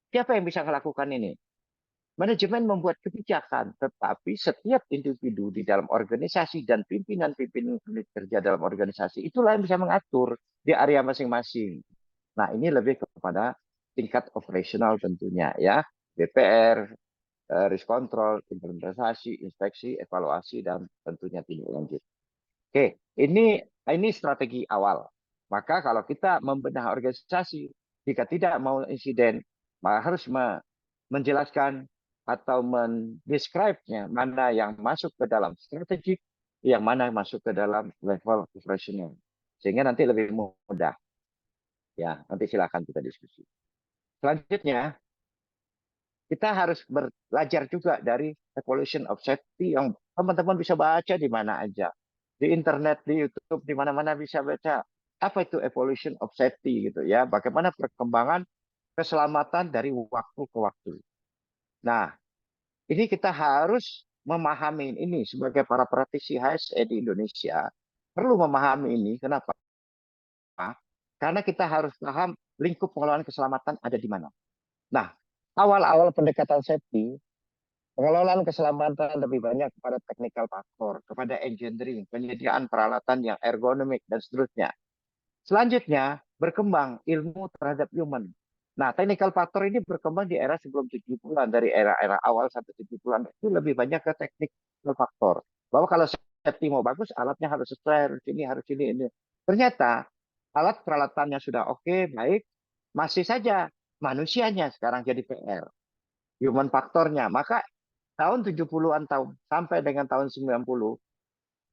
Siapa yang bisa melakukan ini? Manajemen membuat kebijakan, tetapi setiap individu di dalam organisasi dan pimpinan-pimpinan unit kerja dalam organisasi itulah yang bisa mengatur di area masing-masing. Nah, ini lebih kepada tingkat operasional tentunya ya. BPR, risk control, implementasi, inspeksi, evaluasi, dan tentunya tindak lanjut. Oke, ini strategi awal. Maka kalau kita membenahi organisasi, jika tidak mau insiden, maka harus menjelaskan atau mendescribe-nya mana yang masuk ke dalam strategik, yang mana masuk ke dalam level operasional. Sehingga nanti lebih mudah. Ya, nanti silakan kita diskusi. Selanjutnya, kita harus belajar juga dari evolution of safety yang teman-teman bisa baca di mana aja. Di internet, di YouTube, di mana-mana bisa baca. Apa itu evolution of safety gitu ya. Bagaimana perkembangan keselamatan dari waktu ke waktu. Nah, ini kita harus memahami ini sebagai para praktisi HSE di Indonesia. Perlu memahami ini. Kenapa? Karena kita harus paham lingkup pengelolaan keselamatan ada di mana. Nah, awal-awal pendekatan safety, pengelolaan keselamatan lebih banyak kepada technical faktor, kepada engineering, penyediaan peralatan yang ergonomik, dan seterusnya. Selanjutnya, berkembang ilmu terhadap human. Nah, technical faktor ini berkembang di era sebelum 70-an, dari era-era awal sampai 70-an. Itu lebih banyak ke technical faktor. Bahwa kalau safety mau bagus, alatnya harus sesuai, harus ini. Ternyata, alat peralatannya sudah oke, baik, masih saja manusianya sekarang jadi PR. Human faktornya. Maka tahun 70-an sampai dengan tahun 90,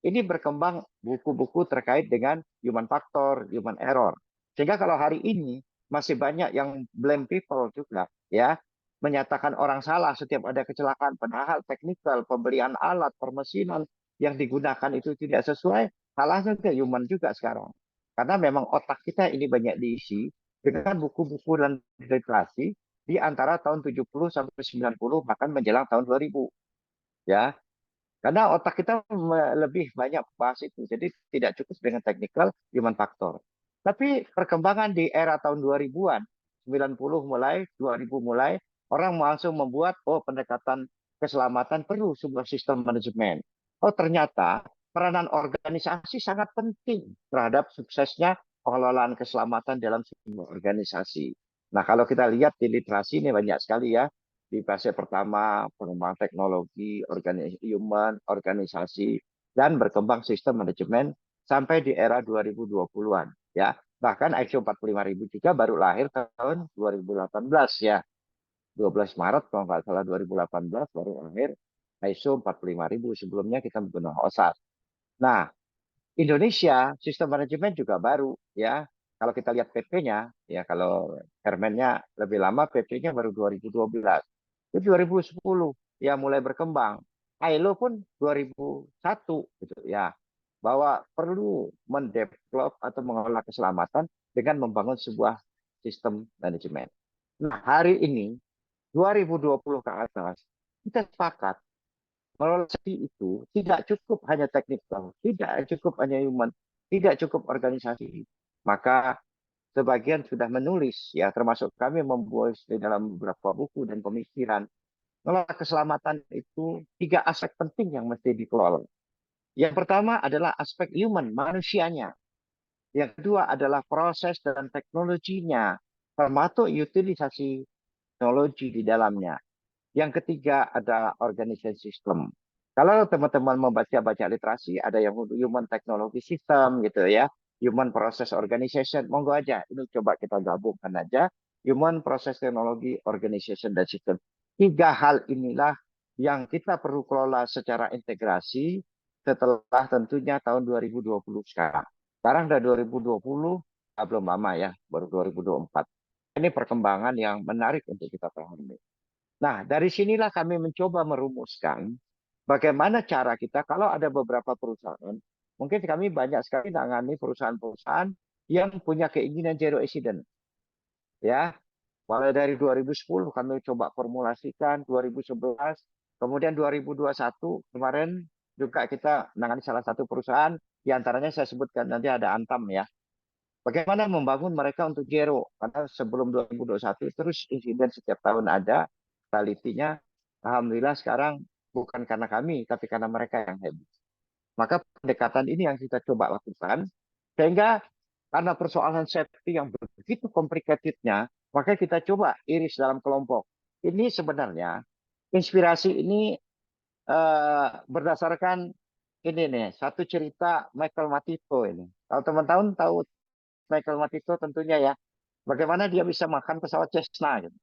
ini berkembang buku-buku terkait dengan human factor, human error. Sehingga kalau hari ini masih banyak yang blame people juga, ya, menyatakan orang salah setiap ada kecelakaan, padahal teknikal, pembelian alat, permesinan yang digunakan itu tidak sesuai, salahnya ke human juga sekarang. Karena memang otak kita ini banyak diisi dengan buku-buku dan literasi di antara tahun 70 sampai 90 bahkan menjelang tahun 2000. Ya, karena otak kita lebih banyak bahas itu. Jadi tidak cukup dengan technical human factor. Tapi perkembangan di era tahun 2000-an, 90 mulai, 2000 mulai, orang langsung membuat, pendekatan keselamatan perlu sebuah sistem manajemen. Ternyata peranan organisasi sangat penting terhadap suksesnya pengelolaan keselamatan dalam sebuah organisasi. Nah, kalau kita lihat di literasi ini banyak sekali ya. Di fase pertama, pengembangan teknologi, human, organisasi, dan berkembang sistem manajemen sampai di era 2020-an. Ya. Bahkan ISO 45000 juga baru lahir tahun 2018 ya. 12 Maret kalau nggak salah 2018 baru lahir ISO 45000. Sebelumnya kita menggunakan OSAS. Nah, Indonesia sistem manajemen juga baru ya. Kalau kita lihat PP-nya, ya kalau Permennya lebih lama, PP-nya baru 2012. Itu 2010 ya mulai berkembang. ILO pun 2001 gitu ya. Bahwa perlu mendevelop atau mengelola keselamatan dengan membangun sebuah sistem manajemen. Nah, hari ini 2020 ke atas kita sepakat mengelola itu tidak cukup hanya teknikal, tidak cukup hanya human, tidak cukup organisasi. Maka sebagian sudah menulis, ya termasuk kami membuat di dalam beberapa buku dan pemikiran. Ngelola keselamatan itu 3 aspek penting yang mesti dikelola. Yang pertama adalah aspek human, manusianya. Yang kedua adalah proses dan teknologinya, termasuk utilisasi teknologi di dalamnya. Yang ketiga ada organization system. Kalau teman-teman membaca literasi, ada yang human technology system gitu ya, human process organization, monggo aja. Ini coba kita gabungkan aja, human process technology organization dan system. 3 hal inilah yang kita perlu kelola secara integrasi setelah tentunya tahun 2020 sekarang. Sekarang udah 2020, belum lama ya, baru 2024. Ini perkembangan yang menarik untuk kita pahami. Nah, dari sinilah kami mencoba merumuskan bagaimana cara kita kalau ada beberapa perusahaan, mungkin kami banyak sekali menangani perusahaan-perusahaan yang punya keinginan zero accident. Ya, mulai dari 2010 kami coba formulasikan, 2011, kemudian 2021 kemarin juga kita menangani salah satu perusahaan, diantaranya saya sebutkan nanti ada Antam ya. Bagaimana membangun mereka untuk zero, karena sebelum 2021 terus insiden setiap tahun ada, fatality-nya alhamdulillah sekarang bukan karena kami, tapi karena mereka yang hebat. Maka pendekatan ini yang kita coba lakukan, sehingga karena persoalan safety yang begitu complicated-nya, maka kita coba iris dalam kelompok. Ini sebenarnya inspirasi ini berdasarkan ini nih, satu cerita Michael Matito ini. Kalau teman-teman tahu Michael Matito tentunya ya, bagaimana dia bisa makan pesawat Cessna gitu.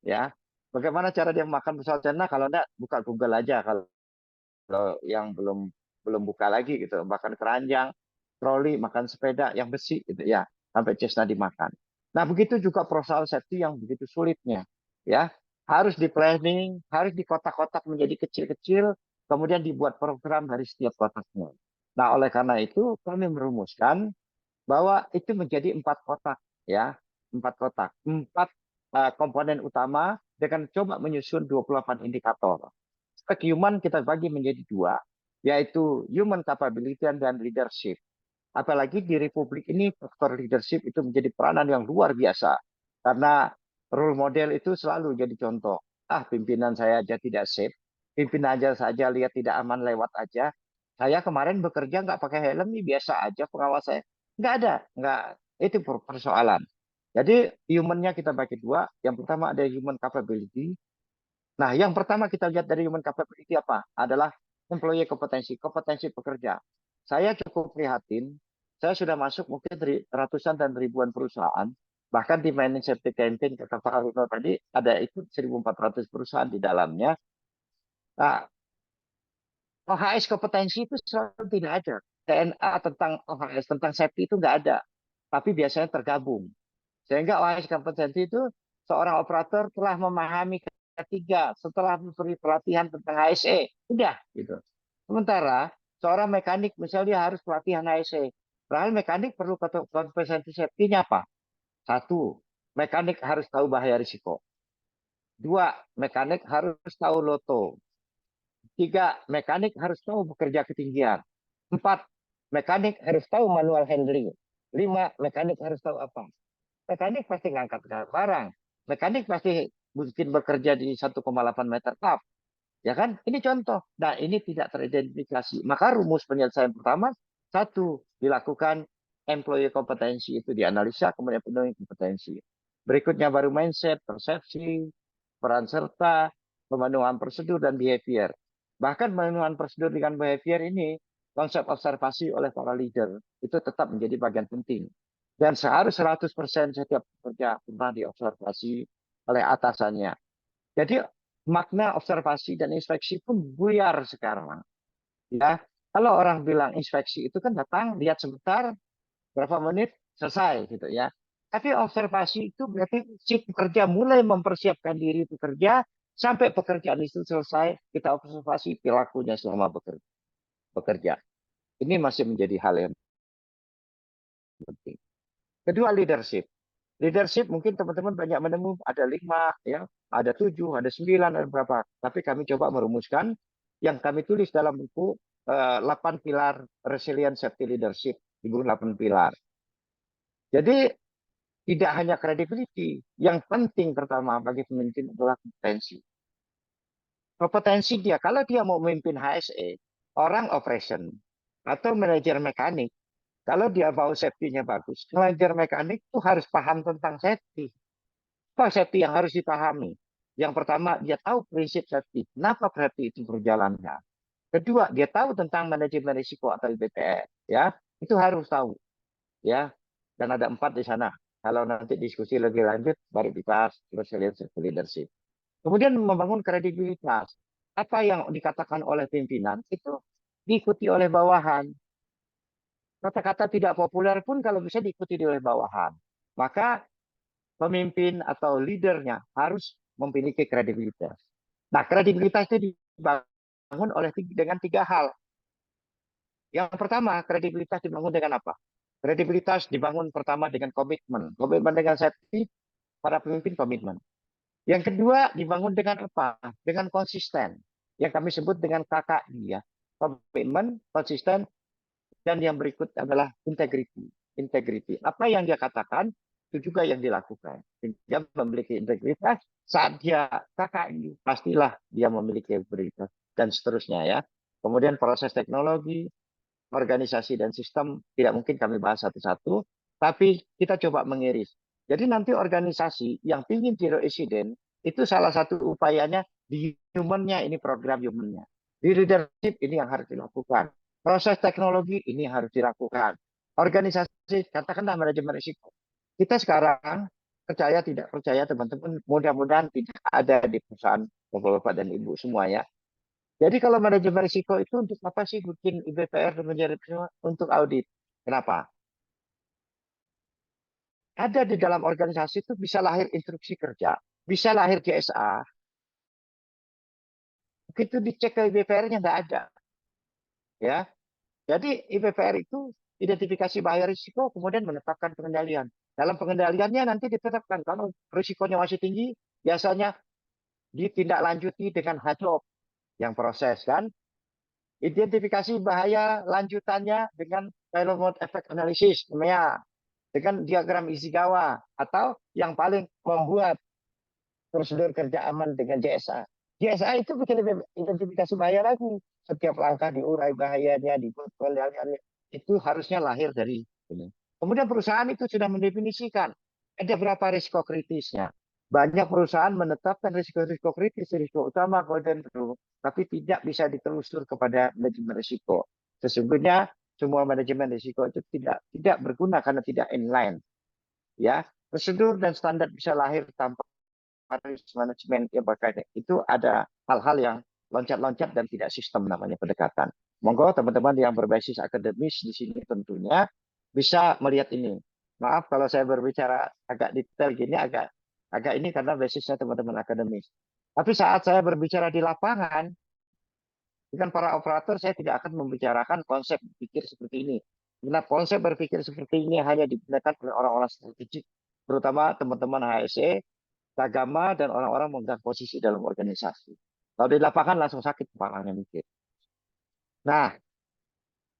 Ya. Bagaimana cara dia makan pesawat Cessna? Kalau enggak buka Google aja kalau yang belum buka lagi gitu. Makan keranjang, troli, makan sepeda yang besi gitu ya, sampai Cessna dimakan. Nah, begitu juga proses safety yang begitu sulitnya ya. Harus di planning, harus di kotak-kotak menjadi kecil-kecil, kemudian dibuat program dari setiap kotaknya. Nah, oleh karena itu kami merumuskan bahwa itu menjadi 4 kotak ya, 4 kotak, 4 komponen utama dengan coba menyusun 28 indikator. Aspek human kita bagi menjadi 2, yaitu human capability dan leadership. Apalagi di Republik ini faktor leadership itu menjadi peranan yang luar biasa. Karena role model itu selalu jadi contoh. Pimpinan saya aja tidak safe, pimpinan aja saja lihat tidak aman lewat aja. Saya kemarin bekerja nggak pakai helm, nih biasa aja pengawas saya. Nggak ada, nggak, itu persoalan. Jadi human-nya kita bagi 2. Yang pertama ada human capability. Nah, yang pertama kita lihat dari human capability apa? Adalah employee kompetensi, kompetensi pekerja. Saya cukup prihatin, saya sudah masuk mungkin ratusan dan ribuan perusahaan, bahkan di Managed Safety Campaign, kata Pak Aruna tadi, ada ikut 1.400 perusahaan di dalamnya. Nah, OHS kompetensi itu selalu tidak ada. TNA tentang OHS, tentang safety itu nggak ada. Tapi biasanya tergabung. Sehingga OHS kompetensi itu seorang operator telah memahami ketiga setelah memberi pelatihan tentang HSE. Udah gitu. Sementara seorang mekanik misalnya dia harus pelatihan HSE. Padahal mekanik perlu kompetensi safety-nya apa? 1, mekanik harus tahu bahaya risiko. 2, mekanik harus tahu loto. 3, mekanik harus tahu bekerja ketinggian. 4, mekanik harus tahu manual handling. 5, mekanik harus tahu apa? Mekanik pasti ngangkat barang. Mekanik pasti mungkin bekerja di 1,8 meter up. Ya kan? Ini contoh. Nah, ini tidak teridentifikasi. Maka rumus penyelesaian pertama, 1, dilakukan employee kompetensi, itu dianalisa, kemudian penuhi kompetensi. Berikutnya baru mindset, persepsi, peran serta, pemenuhan prosedur, dan behavior. Bahkan pemenuhan prosedur dengan behavior ini, konsep observasi oleh para leader, itu tetap menjadi bagian penting. Dan seharus 100% setiap pekerja pernah diobservasi oleh atasannya. Jadi makna observasi dan inspeksi pun buyar sekarang. Ya, kalau orang bilang inspeksi itu kan datang, lihat sebentar, berapa menit, selesai gitu ya. Tapi observasi itu berarti si pekerja mulai mempersiapkan diri bekerja sampai pekerjaan itu selesai, kita observasi perilakunya selama bekerja. Ini masih menjadi hal yang penting. Kedua, leadership. Leadership mungkin teman-teman banyak menemu, ada 5, ya, ada 7, ada 9, ada berapa. Tapi kami coba merumuskan yang kami tulis dalam buku 8 pilar resilient safety leadership, di buku 8 pilar. Jadi tidak hanya credibility. Yang penting pertama bagi pemimpin adalah kompetensi. Kompetensi dia, kalau dia mau memimpin HSE, orang operation atau manajer mekanik, kalau dia mau safety-nya bagus, manajer mekanik itu harus paham tentang safety. Apa safety yang harus dipahami? Yang pertama, dia tahu prinsip safety. Kenapa safety itu berjalannya? Kedua, dia tahu tentang manajemen risiko atau IBPR. Ya, itu harus tahu. Ya, dan ada 4 di sana. Kalau nanti diskusi lebih lanjut, baru dibahas resilience leadership. Kemudian membangun kredibilitas. Apa yang dikatakan oleh pimpinan itu diikuti oleh bawahan. Kata-kata tidak populer pun kalau bisa diikuti oleh bawahan. Maka pemimpin atau leadernya harus memiliki kredibilitas. Nah, kredibilitas itu dibangun dengan 3 hal. Yang pertama, kredibilitas dibangun dengan apa? Kredibilitas dibangun pertama dengan komitmen. Komitmen dengan safety, para pemimpin komitmen. Yang kedua, dibangun dengan apa? Dengan konsisten. Yang kami sebut dengan KKI, ya. Komitmen, konsisten, dan yang berikut adalah integrity. Integrity. Apa yang dia katakan, itu juga yang dilakukan. Dia memiliki integritas, saat dia KKI, pastilah dia memiliki integritas, dan seterusnya, ya. Kemudian proses teknologi, organisasi, dan sistem, tidak mungkin kami bahas satu-satu, tapi kita coba mengiris. Jadi nanti organisasi yang ingin zero incident, itu salah satu upayanya di human-nya, ini program human-nya. Di leadership ini yang harus dilakukan. Proses teknologi ini harus dilakukan. Organisasi, katakanlah manajemen risiko. Kita sekarang, percaya tidak percaya teman-teman, mudah-mudahan tidak ada di perusahaan Bapak-Bapak dan Ibu semua, ya. Jadi kalau manajemen risiko itu untuk apa sih bikin IBPR dan manajemen risiko? Untuk audit. Kenapa? Ada di dalam organisasi itu bisa lahir instruksi kerja, bisa lahir GSA. Begitu dicek ke IBPR-nya nggak ada. Ya, jadi IBPR itu identifikasi bahaya risiko, kemudian menetapkan pengendalian. Dalam pengendaliannya nanti ditetapkan kalau risikonya masih tinggi, biasanya ditindaklanjuti dengan HACCP yang proses, kan. Identifikasi bahaya lanjutannya dengan failure mode effect analysis, namanya, dengan diagram Ishikawa, atau yang paling membuat prosedur kerja aman dengan JSA. JSA itu bikin identifikasi bahaya lagi. Setiap langkah diurai bahayanya, dibuat pengendaliannya. Itu harusnya lahir dari ini. Kemudian perusahaan itu sudah mendefinisikan ada berapa risiko kritisnya. Banyak perusahaan menetapkan risiko-risiko kritis, risiko utama, golden rule, tapi tidak bisa ditelusur kepada manajemen risiko. Sesungguhnya semua manajemen risiko itu tidak berguna karena tidak inline. Ya, prosedur dan standar bisa lahir tanpa risk management yang berkaitan. Itu ada hal-hal yang loncat-loncat dan tidak sistem namanya pendekatan. Monggo teman-teman yang berbasis akademis di sini tentunya bisa melihat ini. Maaf kalau saya berbicara agak detail gini, agak ini karena basisnya teman-teman akademis. Tapi saat saya berbicara di lapangan dengan para operator, saya tidak akan membicarakan konsep berpikir seperti ini. Karena konsep berpikir seperti ini hanya digunakan oleh orang-orang strategik, terutama teman-teman HSE, agama, dan orang-orang memegang posisi dalam organisasi. Kalau di lapangan langsung sakit kepalanya mikir. Nah,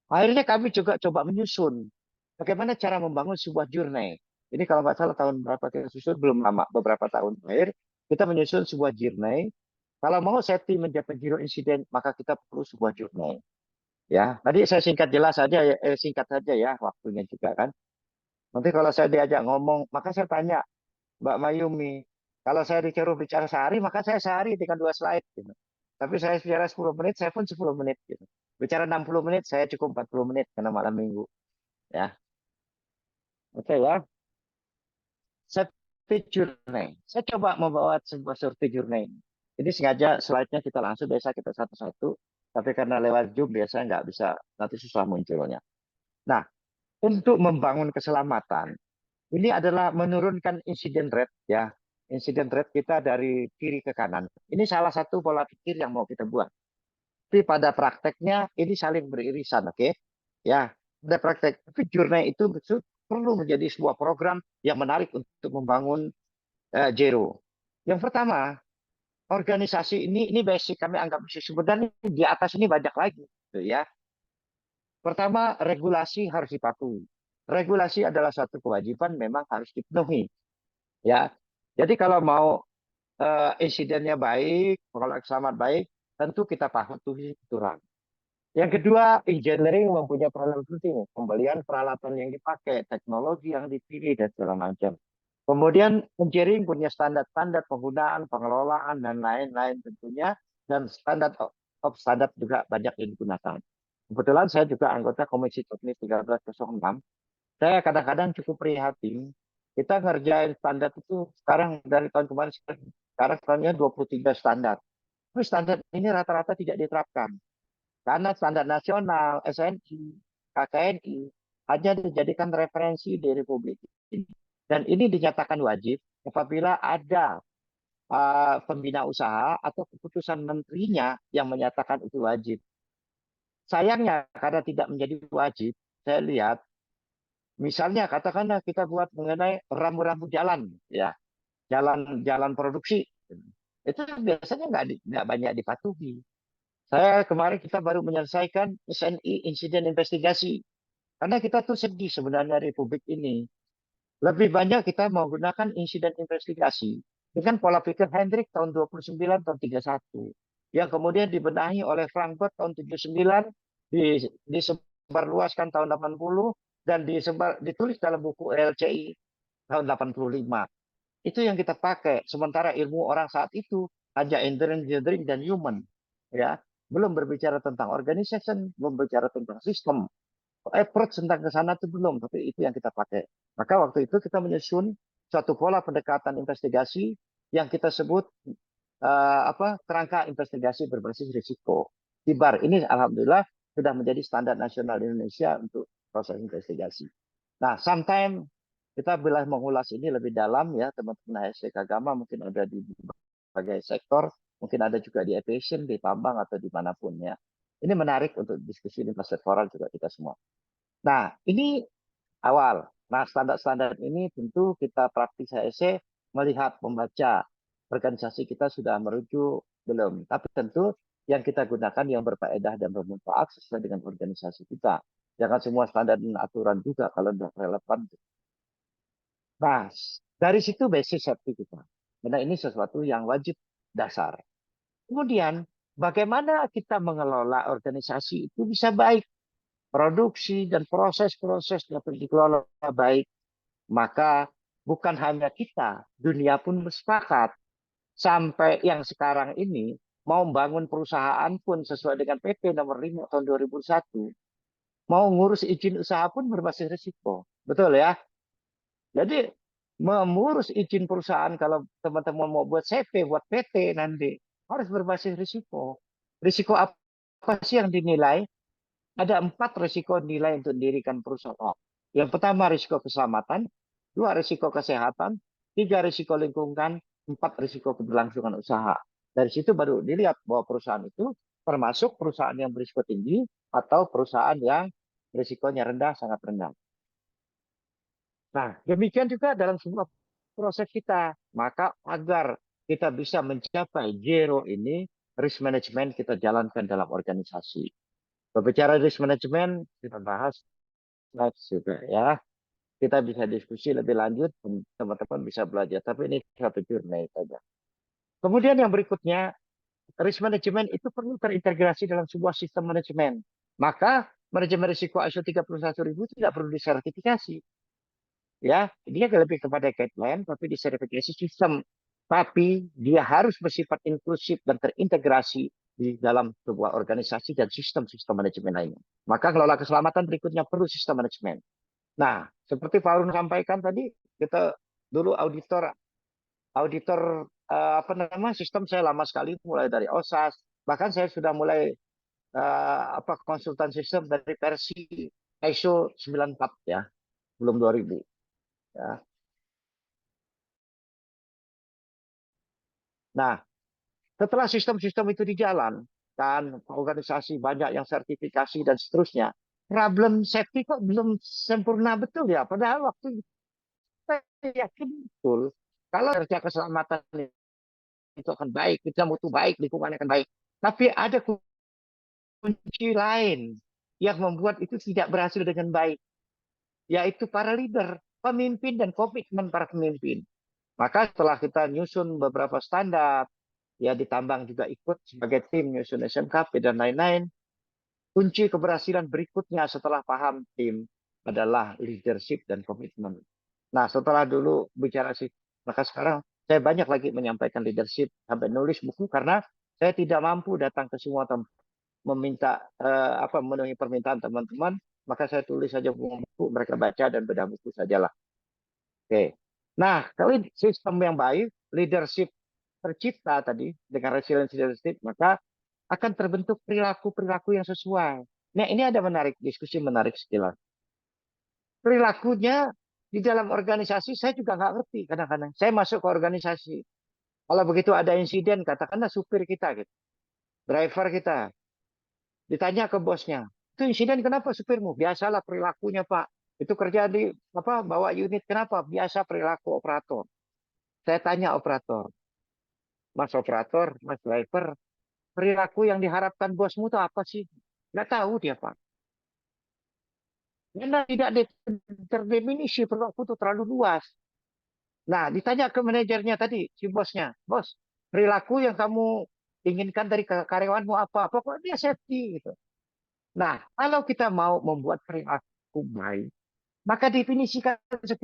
akhirnya kami juga coba menyusun bagaimana cara membangun sebuah journey. Ini kalau nggak salah tahun berapa kita susun, belum lama, beberapa tahun terakhir, kita menyusun sebuah journey. Kalau mau safety mencapai zero incident, maka kita perlu sebuah journey. Ya, tadi saya singkat jelas saja, singkat saja ya, waktunya juga kan. Nanti kalau saya diajak ngomong, maka saya tanya, Mbak Mayumi, kalau saya disuruh bicara sehari, maka saya sehari dengan 2 slide. Gitu. Tapi saya bicara 10 menit, saya pun 10 menit. Gitu. Bicara 60 menit, saya cukup 40 menit karena malam minggu. Ya, oke ya. Safety journey. Saya coba membawa sebuah safety journey. Jadi sengaja slide-nya kita langsung, biasa kita satu-satu. Tapi karena lewat Zoom biasa nggak bisa, nanti susah munculnya. Nah, untuk membangun keselamatan, ini adalah menurunkan insiden rate, ya. Insiden rate kita dari kiri ke kanan. Ini salah satu pola pikir yang mau kita buat. Tapi pada prakteknya ini saling beririsan, oke? Ya, pada praktek. Tapi journey itu perlu menjadi sebuah program yang menarik untuk membangun zero. Yang pertama, organisasi ini basic kami anggap basic. Sebenarnya di atas ini banyak lagi, gitu ya. Pertama, regulasi harus dipatuhi. regulasi adalah satu kewajiban memang harus dipenuhi. Ya, jadi kalau mau insidennya baik, kalau selamat baik, tentu kita patuhi aturan. Yang kedua, engineering mempunyai peranan penting. Pembelian peralatan yang dipakai, teknologi yang dipilih, dan segala macam. Kemudian engineering punya standar-standar penggunaan, pengelolaan, dan lain-lain tentunya. Dan standar standar juga banyak yang digunakan. Kebetulan saya juga anggota Komisi Teknis 1306. Saya kadang-kadang cukup prihatin. Kita ngerjain standar itu sekarang dari tahun kemarin, sekarang standarnya 23 standar. Tapi standar ini rata-rata tidak diterapkan. Karena standar nasional, SNI, KKNI hanya dijadikan referensi di Republik ini. Dan ini dinyatakan wajib apabila ada pembina usaha atau keputusan menterinya yang menyatakan itu wajib. Sayangnya karena tidak menjadi wajib, saya lihat misalnya katakanlah kita buat mengenai rambu-rambu jalan, ya, jalan produksi, itu biasanya nggak banyak dipatuhi. Saya kemarin kita baru menyelesaikan SNI insiden investigasi. Karena kita tuh sedih sebenarnya Republik ini. Lebih banyak kita menggunakan insiden investigasi dengan pola pikir Hendrik tahun 29 tahun 31. Yang kemudian dibenahi oleh Frankfurt tahun 79, disebarluaskan tahun 80 dan ditulis dalam buku LCI tahun 85. Itu yang kita pakai. Sementara ilmu orang saat itu hanya engineering dan human, ya. Belum berbicara tentang organization, belum berbicara tentang sistem. Approach tentang ke sana itu belum, tapi itu yang kita pakai. Maka waktu itu kita menyusun suatu pola pendekatan investigasi yang kita sebut kerangka investigasi berbasis risiko. TIBAR ini alhamdulillah sudah menjadi standar nasional di Indonesia untuk proses investigasi. Nah, sometimes kita bila mengulas ini lebih dalam ya teman-teman HSC Agama mungkin ada di berbagai sektor, mungkin ada juga di aviation, di tambang atau dimanapun ya. Ini menarik untuk diskusi di sektoral juga kita semua. Nah, ini awal. Nah, standar-standar ini tentu kita praktis HSC melihat, membaca organisasi kita sudah merujuk belum. Tapi tentu yang kita gunakan yang berfaedah dan bermanfaat sesuai dengan organisasi kita. Jangan semua standar dan aturan juga kalau tidak relevan. Nah, dari situ basis safety kita. Karena ini sesuatu yang wajib dasar. Kemudian, bagaimana kita mengelola organisasi itu bisa baik. Produksi dan proses-proses dapat dikelola baik. Maka bukan hanya kita, dunia pun bersepakat. Sampai yang sekarang ini, mau membangun perusahaan pun sesuai dengan PP nomor 5 tahun 2001. Mau ngurus izin usaha pun berbasis risiko. Betul ya? Jadi mengurus izin perusahaan kalau teman-teman mau buat CP, buat PT nanti harus berbasis risiko. Risiko apa sih yang dinilai? Ada 4 risiko nilai untuk mendirikan perusahaan. Yang pertama risiko keselamatan, 2 risiko kesehatan, 3 risiko lingkungan, 4 risiko keberlangsungan usaha. Dari situ baru dilihat bahwa perusahaan itu termasuk perusahaan yang berisiko tinggi atau perusahaan yang risikonya rendah, sangat rendah. Nah, demikian juga dalam semua proses kita. Maka agar kita bisa mencapai zero ini, risk management kita jalankan dalam organisasi. Berbicara risk management, kita bahas juga ya. Kita bisa diskusi lebih lanjut, teman-teman bisa belajar. Tapi ini satu journey saja. Kemudian yang berikutnya, risk management itu perlu terintegrasi dalam sebuah sistem manajemen. Maka manajemen risiko ISO 31000 tidak perlu disertifikasi. Ya, dia lebih kepada guideline, tapi disertifikasi sistem. Tapi dia harus bersifat inklusif dan terintegrasi di dalam sebuah organisasi dan sistem-sistem manajemen lainnya. Maka kelola keselamatan berikutnya perlu sistem manajemen. Nah, seperti Pak Arun sampaikan tadi, kita dulu auditor sistem saya lama sekali, mulai dari OSAS, bahkan saya sudah mulai konsultan sistem dari versi ISO 94 ya, belum 2000 ya. Nah, setelah sistem-sistem itu dijalankan, organisasi banyak yang sertifikasi dan seterusnya, problem safety kok belum sempurna betul ya. Padahal waktu saya yakin betul kalau kerja keselamatan itu akan baik, kita mutu baik, lingkungan akan baik. Tapi ada kunci lain yang membuat itu tidak berhasil dengan baik. yaitu para leader, pemimpin dan komitmen para pemimpin. Maka setelah kita nyusun beberapa standar, ya ditambang juga ikut sebagai tim nyusun SMKP dan lain-lain, kunci keberhasilan berikutnya setelah paham tim adalah leadership dan komitmen. Nah, setelah dulu bicara sih, maka sekarang saya banyak lagi menyampaikan leadership sampai nulis buku karena saya tidak mampu datang ke semua tempat meminta memenuhi permintaan teman-teman, maka saya tulis saja buku, mereka baca dan bedah buku sajalah. Oke. Nah, kalau sistem yang baik, leadership tercipta tadi dengan resilience leadership, maka akan terbentuk perilaku-perilaku yang sesuai. Nah, ini ada diskusi menarik sekilas. Perilakunya di dalam organisasi saya juga nggak ngerti kadang-kadang. Saya masuk ke organisasi. Kalau begitu ada insiden, katakanlah supir kita, gitu, driver kita, ditanya ke bosnya, itu insiden kenapa supirmu? Biasalah perilakunya Pak. Itu kerja di bawa unit kenapa? Biasa perilaku operator. Saya tanya operator, Mas operator, Mas driver, perilaku yang diharapkan bosmu itu apa sih? Nggak tahu dia Pak. Karena tidak terdefinisi perilaku itu terlalu luas. Nah, ditanya ke manajernya tadi, si bosnya, bos, perilaku yang kamu inginkan dari karyawanmu apa? Pokoknya dia safety gitu. Nah, kalau kita mau membuat perilaku baik, maka definisikan 10.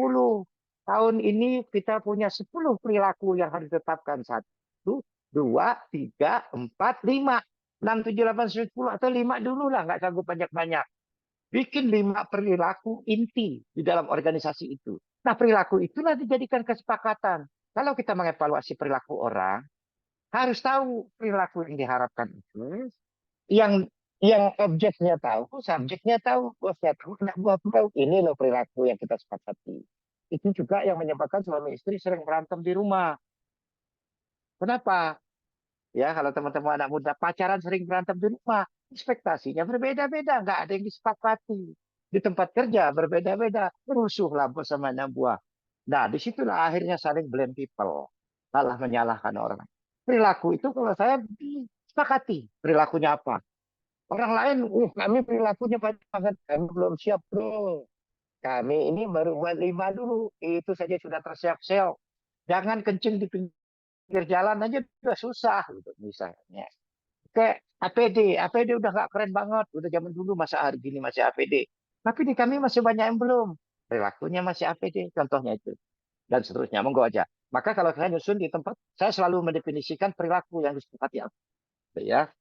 Tahun ini kita punya 10 perilaku yang harus ditetapkan. 1, 2, 3, 4, 5. 6, 7, 8, 9, 10 atau 5 dulu lah, nggak sanggup banyak-banyak. Bikin 5 perilaku inti di dalam organisasi itu. Nah, perilaku itulah dijadikan kesepakatan. Kalau kita mengevaluasi perilaku orang, harus tahu perilaku yang diharapkan itu, yang objeknya tahu, subjeknya tahu, bosnya tahu, anak buah tahu. Ini loh perilaku yang kita sepakati. Itu juga yang menyebabkan suami istri sering berantem di rumah. Kenapa? Ya, kalau teman-teman anak muda pacaran sering berantem di rumah, ekspektasinya berbeda-beda, nggak ada yang disepakati. Di tempat kerja berbeda-beda, rusuhlah bos sama anak buah. Nah, disitulah akhirnya saling blame people, salah menyalahkan orang. Perilaku itu kalau saya disepakati, perilakunya apa? Orang lain, kami perilakunya banyak banget, kami belum siap bro. Kami ini baru buat 5 dulu, itu saja sudah tersiap-siap. Jangan kencing di pinggir jalan aja udah susah, gitu misalnya. Kayak APD udah nggak keren banget, udah zaman dulu masa hari gini masih APD. Tapi di kami masih banyak yang belum, perilakunya masih APD, contohnya itu. Dan seterusnya, monggo aja. Maka kalau saya nyusun di tempat, saya selalu mendefinisikan perilaku yang disepakati apa. Ya,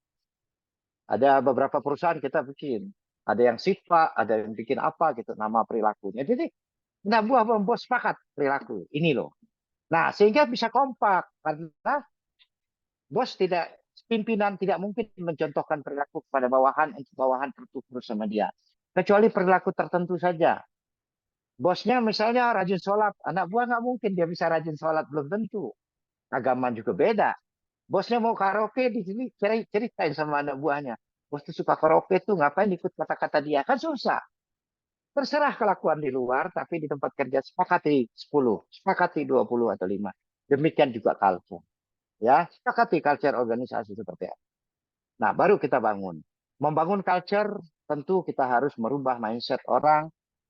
ada beberapa perusahaan kita bikin. Ada yang sifat, ada yang bikin apa gitu, nama perilakunya. Jadi, nah buah bos sepakat perilaku. Ini loh. Nah, sehingga bisa kompak. Karena bos tidak, pimpinan tidak mungkin mencontohkan perilaku kepada bawahan, untuk bawahan tertutur sama dia. Kecuali perilaku tertentu saja. Bosnya misalnya rajin sholat, anak buah nggak mungkin dia bisa rajin sholat, belum tentu. Agama juga beda. Bosnya mau karaoke di sini, ceritain sama anak buahnya. Bos tuh suka karaoke tuh, ngapain ikut kata-kata dia? Kan susah. Terserah kelakuan di luar, tapi di tempat kerja sepakati 10, sepakati 20 atau 5. Demikian juga culture. Ya, sepakati culture organisasi seperti apa. Nah, baru kita bangun. Membangun culture, tentu kita harus merubah mindset orang,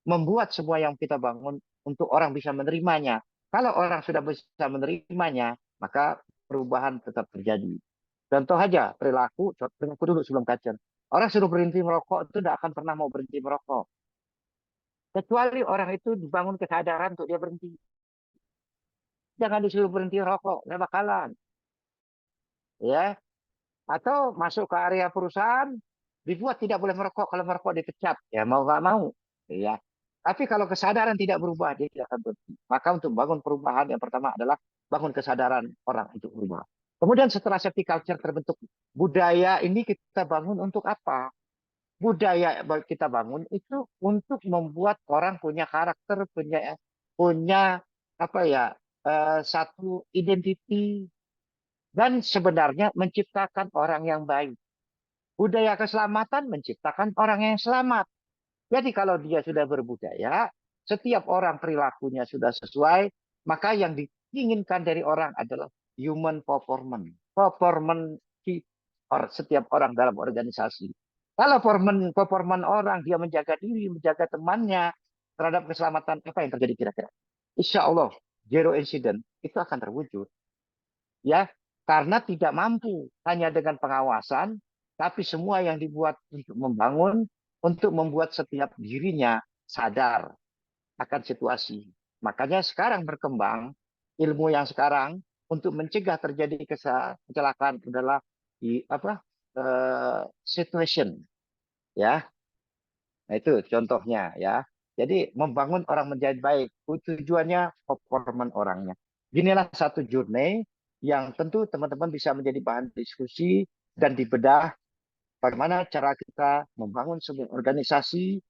membuat semua yang kita bangun untuk orang bisa menerimanya. Kalau orang sudah bisa menerimanya, maka perubahan tetap terjadi. Contoh aja, perilaku dulu sebelum culture. Orang suruh berhenti merokok itu tidak akan pernah mau berhenti merokok. Kecuali orang itu dibangun kesadaran untuk dia berhenti. Jangan disuruh berhenti rokok, nggak bakalan. Ya, atau masuk ke area perusahaan, dibuat tidak boleh merokok, kalau merokok dipecat. Ya mau nggak mau. Ya. Tapi kalau kesadaran tidak berubah, dia tidak akan berhenti. Maka untuk bangun perubahan, yang pertama adalah bangun kesadaran orang untuk berubah. Kemudian setelah safety culture terbentuk, budaya ini kita bangun untuk apa? Budaya kita bangun itu untuk membuat orang punya karakter, punya apa ya, satu identiti, dan sebenarnya menciptakan orang yang baik. Budaya keselamatan menciptakan orang yang selamat. Jadi kalau dia sudah berbudaya, setiap orang perilakunya sudah sesuai, maka yang diinginkan dari orang adalah human performance. Performance setiap orang dalam organisasi. Kalau performance orang, dia menjaga diri, menjaga temannya, terhadap keselamatan, apa yang terjadi kira-kira? Insya Allah, zero incident itu akan terwujud. Ya, karena tidak mampu hanya dengan pengawasan, tapi semua yang dibuat untuk membangun, untuk membuat setiap dirinya sadar akan situasi. Makanya sekarang berkembang ilmu yang sekarang untuk mencegah terjadi kecelakaan adalah di situation, ya. Nah, itu contohnya, ya. Jadi membangun orang menjadi baik, tujuannya performan orangnya. Inilah satu journey yang tentu teman-teman bisa menjadi bahan diskusi dan dibedah bagaimana cara kita membangun sebuah organisasi,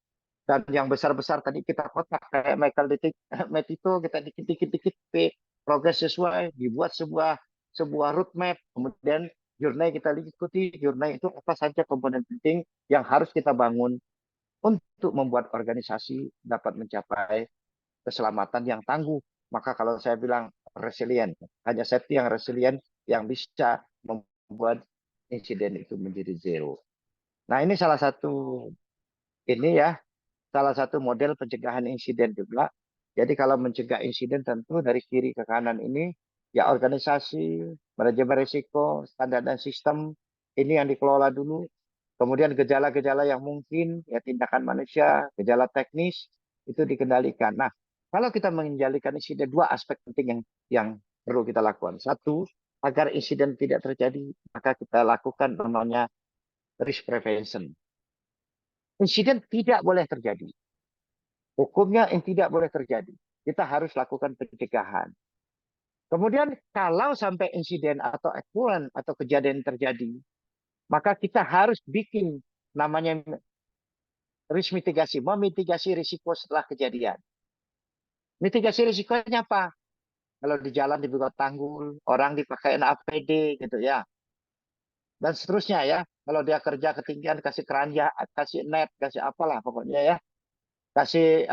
dan yang besar-besar tadi kita kotak kayak Michael Metito, kita dikit-dikit progres sesuai, dibuat sebuah roadmap, kemudian journey kita ikuti, journey itu apa saja komponen penting yang harus kita bangun untuk membuat organisasi dapat mencapai keselamatan yang tangguh. Maka kalau saya bilang resilient, hanya safety yang resilient yang bisa membuat insiden itu menjadi zero. Nah, ini salah satu model pencegahan insiden juga. Jadi kalau mencegah insiden tentu dari kiri ke kanan ini ya organisasi, manajemen risiko, standar dan sistem ini yang dikelola dulu. Kemudian gejala-gejala yang mungkin ya tindakan manusia, gejala teknis itu dikendalikan. Nah, kalau kita mengendalikan insiden, dua aspek penting yang perlu kita lakukan. Satu, agar insiden tidak terjadi, maka kita lakukan namanya risk prevention. Insiden tidak boleh terjadi. Hukumnya yang tidak boleh terjadi. Kita harus lakukan pencegahan. Kemudian kalau sampai insiden atau akuran atau kejadian terjadi, maka kita harus bikin namanya risk mitigasi, memitigasi risiko setelah kejadian. Mitigasi risikonya apa? Kalau di jalan dibuat tanggul, orang dipakai APD gitu ya. Dan seterusnya ya. Kalau dia kerja ketinggian kasih keranjang, kasih net, kasih apalah pokoknya ya. Kasih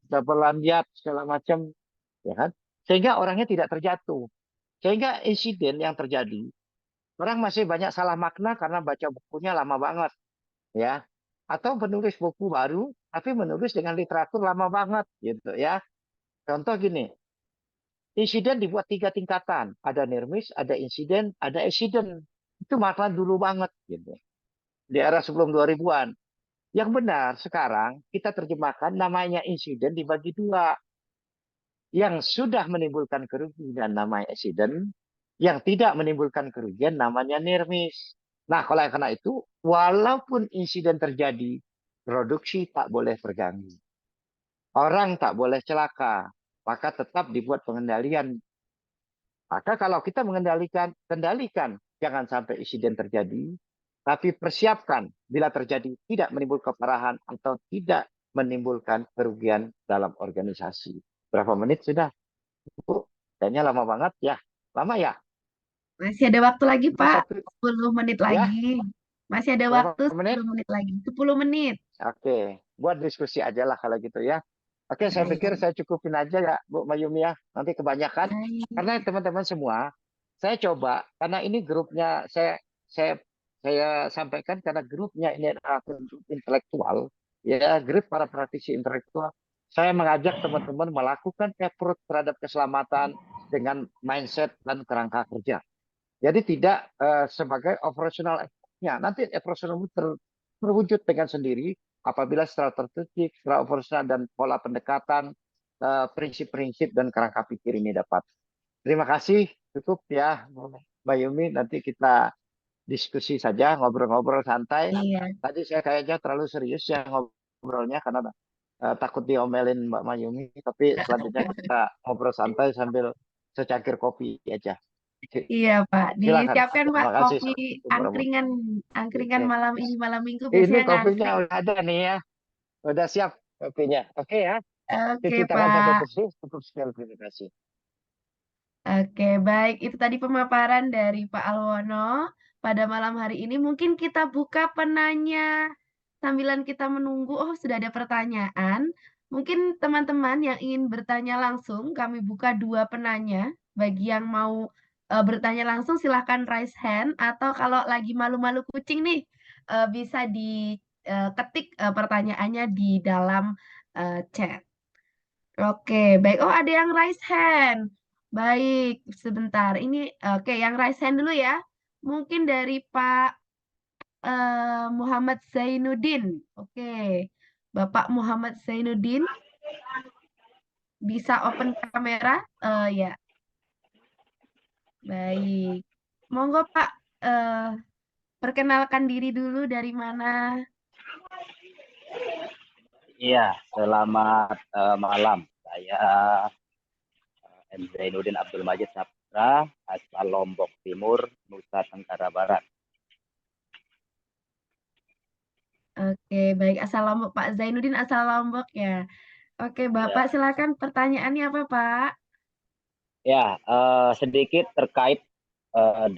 double liat segala macam ya kan. Sehingga orangnya tidak terjatuh. Sehingga insiden yang terjadi, orang masih banyak salah makna karena baca bukunya lama banget ya. Atau penulis buku baru tapi menulis dengan literatur lama banget gitu ya. Contoh gini, insiden dibuat 3 tingkatan, ada near miss, ada insiden, ada accident. Itu makna dulu banget gitu. Di era sebelum 2000-an. Yang benar sekarang kita terjemahkan namanya insiden dibagi dua. Yang sudah menimbulkan kerugian namanya accident, yang tidak menimbulkan kerugian namanya near miss. Nah, kalau karena itu, walaupun insiden terjadi, produksi tak boleh terganggu. Orang tak boleh celaka, maka tetap dibuat pengendalian. Maka kalau kita kendalikan, jangan sampai insiden terjadi, tapi persiapkan bila terjadi tidak menimbulkan keparahan atau tidak menimbulkan kerugian dalam organisasi. Berapa menit sudah? Kayaknya lama banget ya. Lama ya? Masih ada waktu lagi, Pak. 10 menit Ya, lagi. Masih ada berapa waktu menit? 10 menit lagi. 10 menit. Oke, buat diskusi aja lah kalau gitu ya. Oke, saya pikir saya cukupin aja ya, Bu Mayumi ya. Nanti kebanyakan. Baik. Karena teman-teman semua, saya coba, karena ini grupnya saya sampaikan karena grupnya ini adalah grup intelektual, ya grup para praktisi intelektual. Saya mengajak teman-teman melakukan approach terhadap keselamatan dengan mindset dan kerangka kerja. Jadi tidak sebagai operasional effortnya. Nanti operasional terwujud dengan sendiri apabila secara tertutup, secara operasional dan pola pendekatan, prinsip-prinsip dan kerangka pikir ini dapat. Terima kasih, cukup ya Mbak Yumi. Nanti kita diskusi saja, ngobrol-ngobrol santai. Iya. Tadi saya kayaknya terlalu serius ya ngobrolnya karena takut diomelin Mbak Mayumi. Tapi selanjutnya kita ngobrol santai sambil secangkir kopi aja. Iya, Pak. Silakan. Disiapkan, Pak, Terima kasih. kopi angkringan malam ini, malam Minggu Ini biasanya kopinya ngantri. udah ada nih ya. Udah siap kopinya. Oke ya. Oke, Cuci tangan sampai Pak. bersih. Cukup sekian. Terima kasih. Oke, baik. Itu tadi pemaparan dari Pak Alwono pada malam hari ini. Mungkin kita buka penanya sambilan kita menunggu. Oh, sudah ada pertanyaan. Mungkin teman-teman yang ingin bertanya langsung, kami buka 2 penanya. Bagi yang mau bertanya langsung, silahkan raise hand. Atau kalau lagi malu-malu kucing nih, bisa diketik pertanyaannya di dalam chat. Oke, baik. Oh, ada yang raise hand. Baik, sebentar. Ini oke, yang raise hand dulu ya. Mungkin dari Pak Muhammad Zainuddin. Oke. Bapak Muhammad Zainuddin bisa open kamera? Ya, baik. Monggo Pak, perkenalkan diri dulu dari mana? Iya, selamat malam. Saya M. Zainuddin Abdul Majid Saputra, asal Lombok Timur, Nusa Tenggara Barat. Oke, baik. Asal Lombok, Pak Zainuddin asal Lombok ya. Oke, Bapak Ya, silakan pertanyaannya apa, Pak? ya sedikit terkait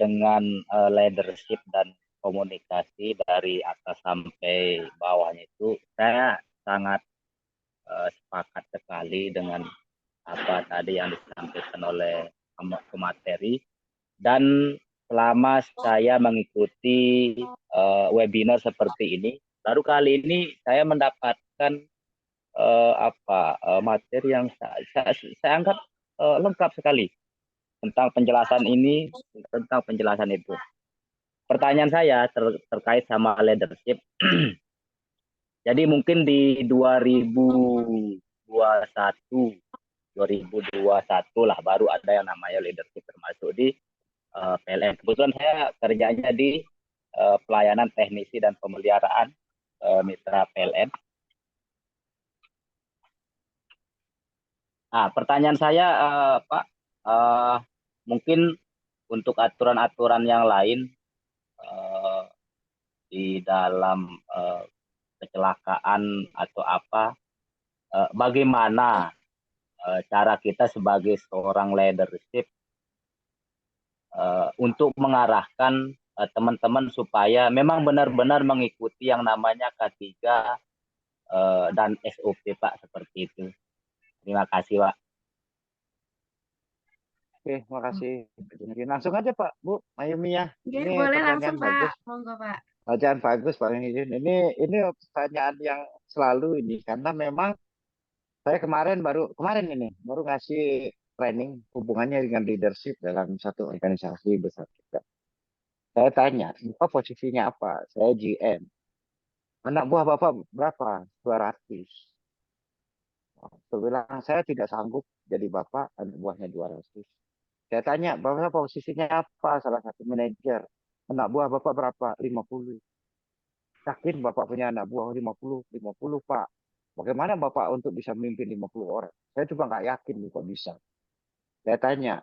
dengan leadership dan komunikasi dari atas sampai bawahnya itu, saya sangat sepakat sekali dengan apa tadi yang disampaikan oleh pemateri. Dan selama saya mengikuti webinar seperti ini, baru kali ini saya mendapatkan materi yang saya anggap lengkap sekali tentang penjelasan ini, tentang penjelasan itu. Pertanyaan saya terkait sama leadership. Jadi mungkin di 2021 lah baru ada yang namanya leadership termasuk di PLN. Kebetulan saya kerjanya di pelayanan teknisi dan pemeliharaan mitra PLN. Nah, pertanyaan saya, Pak, mungkin untuk aturan-aturan yang lain di dalam kecelakaan atau apa, bagaimana cara kita sebagai seorang leadership untuk mengarahkan teman-teman supaya memang benar-benar mengikuti yang namanya K3 dan SOP, Pak, seperti itu. Terima kasih, Pak. Oke, makasih. Langsung aja Pak, Bu, Mayumi ya. Oke, Ini boleh pertanyaan langsung, Pak. bagus. Monggo, Pak. Bacaan bagus Pak Muhyiddin. Ini pertanyaan yang selalu ini karena memang saya kemarin baru ngasih training hubungannya dengan leadership dalam satu organisasi besar juga. Saya tanya, Bapak posisinya apa? Saya GM. Anak buah Bapak berapa? 200. Saya bilang, saya tidak sanggup jadi Bapak, anak buahnya 200. Saya tanya, Bapak posisinya apa? Salah satu manajer. Anak buah Bapak berapa? 50. Yakin Bapak punya anak buah 50? 50 Pak. Bagaimana Bapak untuk bisa memimpin 50 orang? Saya juga nggak yakin Bapak bisa. Saya tanya,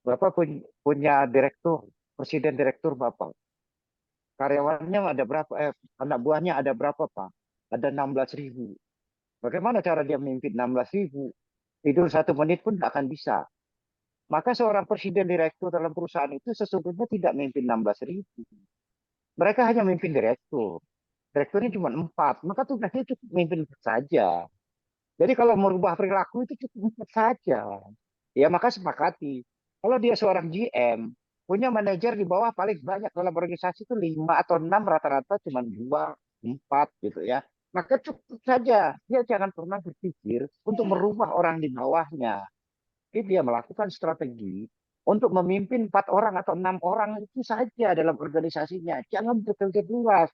Bapak punya direktur, presiden direktur Bapak. Karyawannya ada berapa? Anak buahnya ada berapa Pak? Ada 16.000. Bagaimana cara dia memimpin 16.000? Tidur 1 menit pun nggak akan bisa. Maka seorang presiden direktur dalam perusahaan itu sesungguhnya tidak memimpin 16.000. Mereka hanya memimpin direktur. Direkturnya cuma 4, maka tugasnya cukup memimpin saja. Jadi kalau merubah perilaku itu cukup 4 saja. Ya maka sepakati. Kalau dia seorang GM, punya manajer di bawah paling banyak dalam organisasi itu 5 atau 6, rata-rata cuma 2, 4 gitu ya. Maka cukup saja. Dia jangan pernah berpikir untuk merubah orang di bawahnya. Jadi dia melakukan strategi untuk memimpin 4 orang atau 6 orang itu saja dalam organisasinya. Jangan bekerja luas,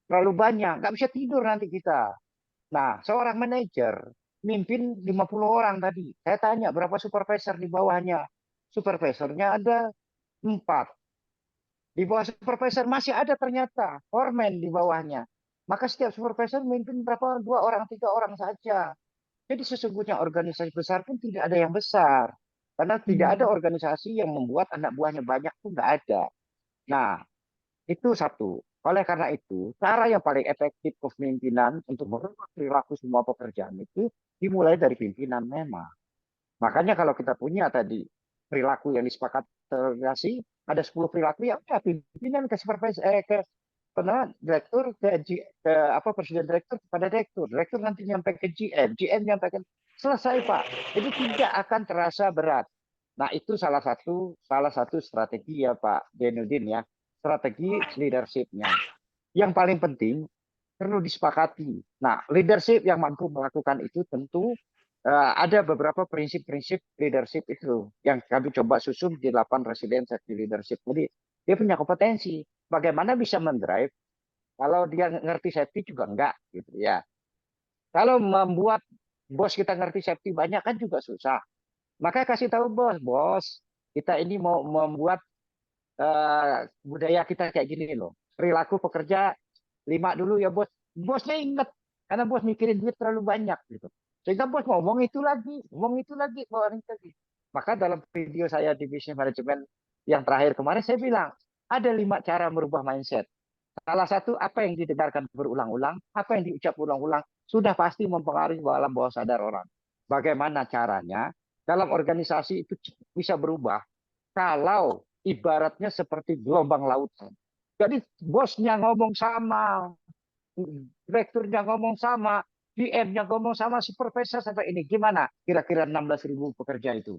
terlalu banyak. Nggak bisa tidur nanti kita. Nah, seorang manajer mimpin 50 orang tadi. Saya tanya berapa supervisor di bawahnya. Supervisornya ada 4. Di bawah supervisor masih ada ternyata foreman di bawahnya. Maka setiap supervisor memimpin berapa? 2 orang, 3 orang saja. Jadi sesungguhnya organisasi besar pun tidak ada yang besar. Karena tidak ada organisasi yang membuat anak buahnya banyak pun nggak ada. Nah, itu satu. Oleh karena itu, cara yang paling efektif kepemimpinan untuk merubah perilaku semua pekerjaan itu dimulai dari pimpinan memang. Makanya kalau kita punya tadi perilaku yang disepakati, ada 10 perilaku yang pimpinan ke supervisor, ke direktur ke presiden direktur kepada direktur nanti nyampe ke GM nyampaikan selesai Pak. Jadi tidak akan terasa berat. Nah itu salah satu strategi ya Pak Zainuddin ya, strategi leadershipnya. Yang paling penting perlu disepakati. Nah, leadership yang mampu melakukan itu tentu ada beberapa prinsip-prinsip leadership itu yang kami coba susun di 8 resilient safety leadership. Jadi dia punya kompetensi. Bagaimana bisa mendrive kalau dia ngerti safety juga enggak gitu ya. Kalau membuat bos kita ngerti safety banyak kan juga susah. Maka kasih tahu bos, kita ini mau membuat budaya kita kayak gini loh. Perilaku pekerja 5 dulu ya bos. Bosnya inget karena bos mikirin duit terlalu banyak gitu. Sehingga bos ngomong itu lagi, Maka dalam video saya di Business Management yang terakhir kemarin saya bilang ada 5 cara merubah mindset. Salah satu apa yang didengarkan berulang-ulang, apa yang diucap ulang-ulang sudah pasti mempengaruhi alam bawah sadar orang. Bagaimana caranya dalam organisasi itu bisa berubah kalau ibaratnya seperti gelombang lautan. Jadi bosnya ngomong sama, direkturnya ngomong sama, DM-nya ngomong sama, supervisor sampai ini. Gimana kira-kira 16.000 pekerja itu?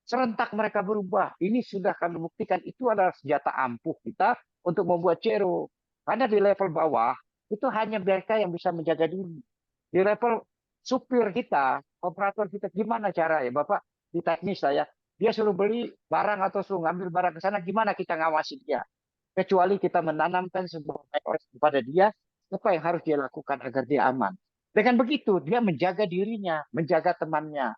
Serentak mereka berubah. Ini sudah kami buktikan itu adalah senjata ampuh kita untuk membuat zero. Karena di level bawah itu hanya mereka yang bisa menjaga diri. Di level supir kita, operator kita, gimana cara ya Bapak di teknis saya, dia suruh beli barang atau suruh ngambil barang ke sana, gimana kita ngawasi dia? Kecuali kita menanamkan sebuah MOS kepada dia, apa yang harus dia lakukan agar dia aman. Dengan begitu, dia menjaga dirinya, menjaga temannya.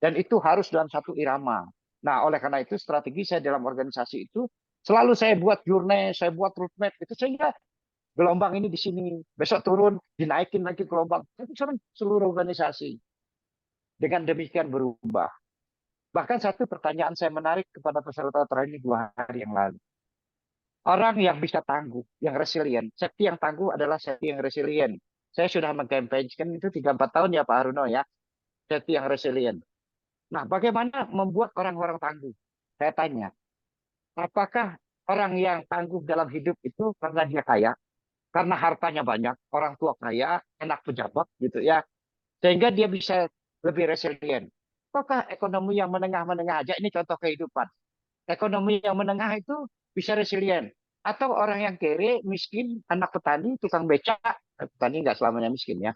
Dan itu harus dalam satu irama. Nah, oleh karena itu strategi saya dalam organisasi itu selalu saya buat journey, saya buat roadmap itu sehingga gelombang ini di sini, besok turun, dinaikin lagi gelombang. Itu seluruh organisasi. Dengan demikian berubah. Bahkan satu pertanyaan saya menarik kepada peserta training 2 hari yang lalu. Orang yang bisa tangguh, yang resilient. Safety yang tangguh adalah safety yang resilient. Saya sudah mengkampanyekan itu 3-4 tahun ya Pak Haruno ya. Safety yang resilient. Nah, bagaimana membuat orang-orang tangguh? Saya tanya, apakah orang yang tangguh dalam hidup itu karena dia kaya, karena hartanya banyak, orang tua kaya, anak pejabat gitu ya, sehingga dia bisa lebih resilient? Apakah ekonomi yang menengah-menengah aja, ini contoh kehidupan. Ekonomi yang menengah itu bisa resilient. Atau orang yang kere, miskin, anak petani, tukang becak, petani nggak selamanya miskin ya.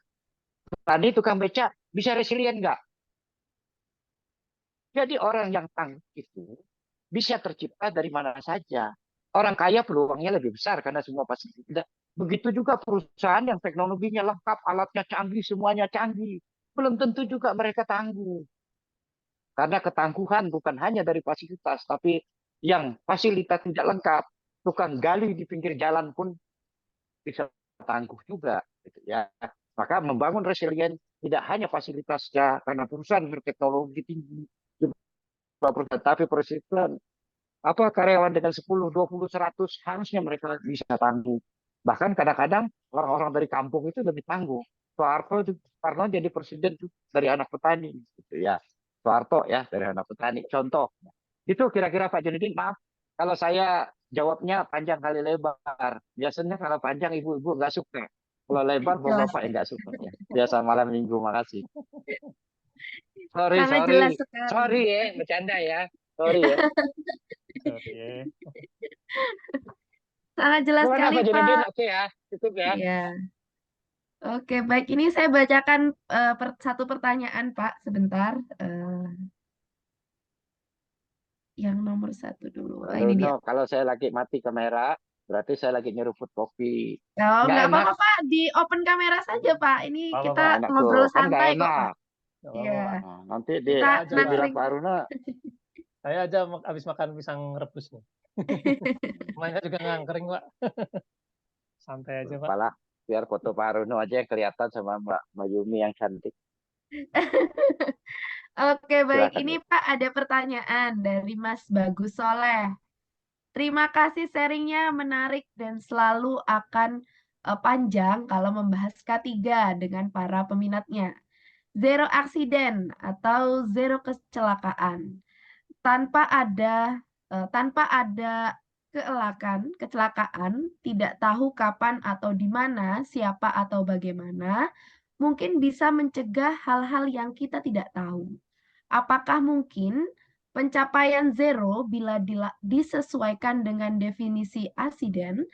Petani, tukang becak, bisa resilient nggak? Jadi orang yang tangguh itu bisa tercipta dari mana saja. Orang kaya peluangnya lebih besar karena semua pasti tidak. Begitu juga perusahaan yang teknologinya lengkap, alatnya canggih, semuanya canggih. Belum tentu juga mereka tangguh. Karena ketangguhan bukan hanya dari fasilitas, tapi yang fasilitas tidak lengkap. Tukang gali di pinggir jalan pun bisa tangguh juga. Gitu ya. Maka membangun resilient tidak hanya fasilitasnya, karena perusahaan berteknologi tinggi, tapi perusahaan apa karyawan dengan 10, 20, 100 harusnya mereka bisa tangguh. Bahkan kadang-kadang orang-orang dari kampung itu lebih tangguh. Soeharto jadi presiden dari anak petani gitu ya. Soeharto ya dari anak petani. Contoh. Itu kira-kira Pak Junidin, maaf kalau saya jawabnya panjang kali lebar. Biasanya kalau panjang ibu-ibu nggak suka. Kalau lebar bapak yang nggak suka ya. Biasa malam minggu, makasih. Sangat jelas sekali. Sorry ya, bercanda ya. Sorry ya. Sangat jelas Gimana sekali, Pak Junidin? Pak. Oke ya, cukup ya. Iya. Oke, baik. Ini saya bacakan satu pertanyaan, Pak. Sebentar. Yang nomor 1 dulu. Ini dia. Kalau saya lagi mati kamera, berarti saya lagi nyeruput kopi. Oh, nggak Nggak apa-apa, enak. Pak. Di open kamera saja, Pak. Ini Apa-apa, kita Enak ngobrol tuh, kan nggak santai kok, enak. Pak. Iya. Nah, nanti Kita dia bilang nangkring. Pak Aruna, Saya aja habis makan pisang rebus nih. Mainnya juga ngangkring, Pak. Santai aja, Pak. apalah, biar foto Pak Aruna aja yang kelihatan sama Mbak Yumi yang cantik. Oke, baik. Silakan, Ini Bu. Pak ada pertanyaan dari Mas Bagus Soleh. Terima kasih sharingnya, menarik dan selalu akan panjang kalau membahas K3 dengan para peminatnya. Zero aksiden atau zero kecelakaan. Tanpa ada kecelakaan, tidak tahu kapan atau di mana, siapa atau bagaimana, mungkin bisa mencegah hal-hal yang kita tidak tahu. Apakah mungkin pencapaian zero bila disesuaikan dengan definisi aksiden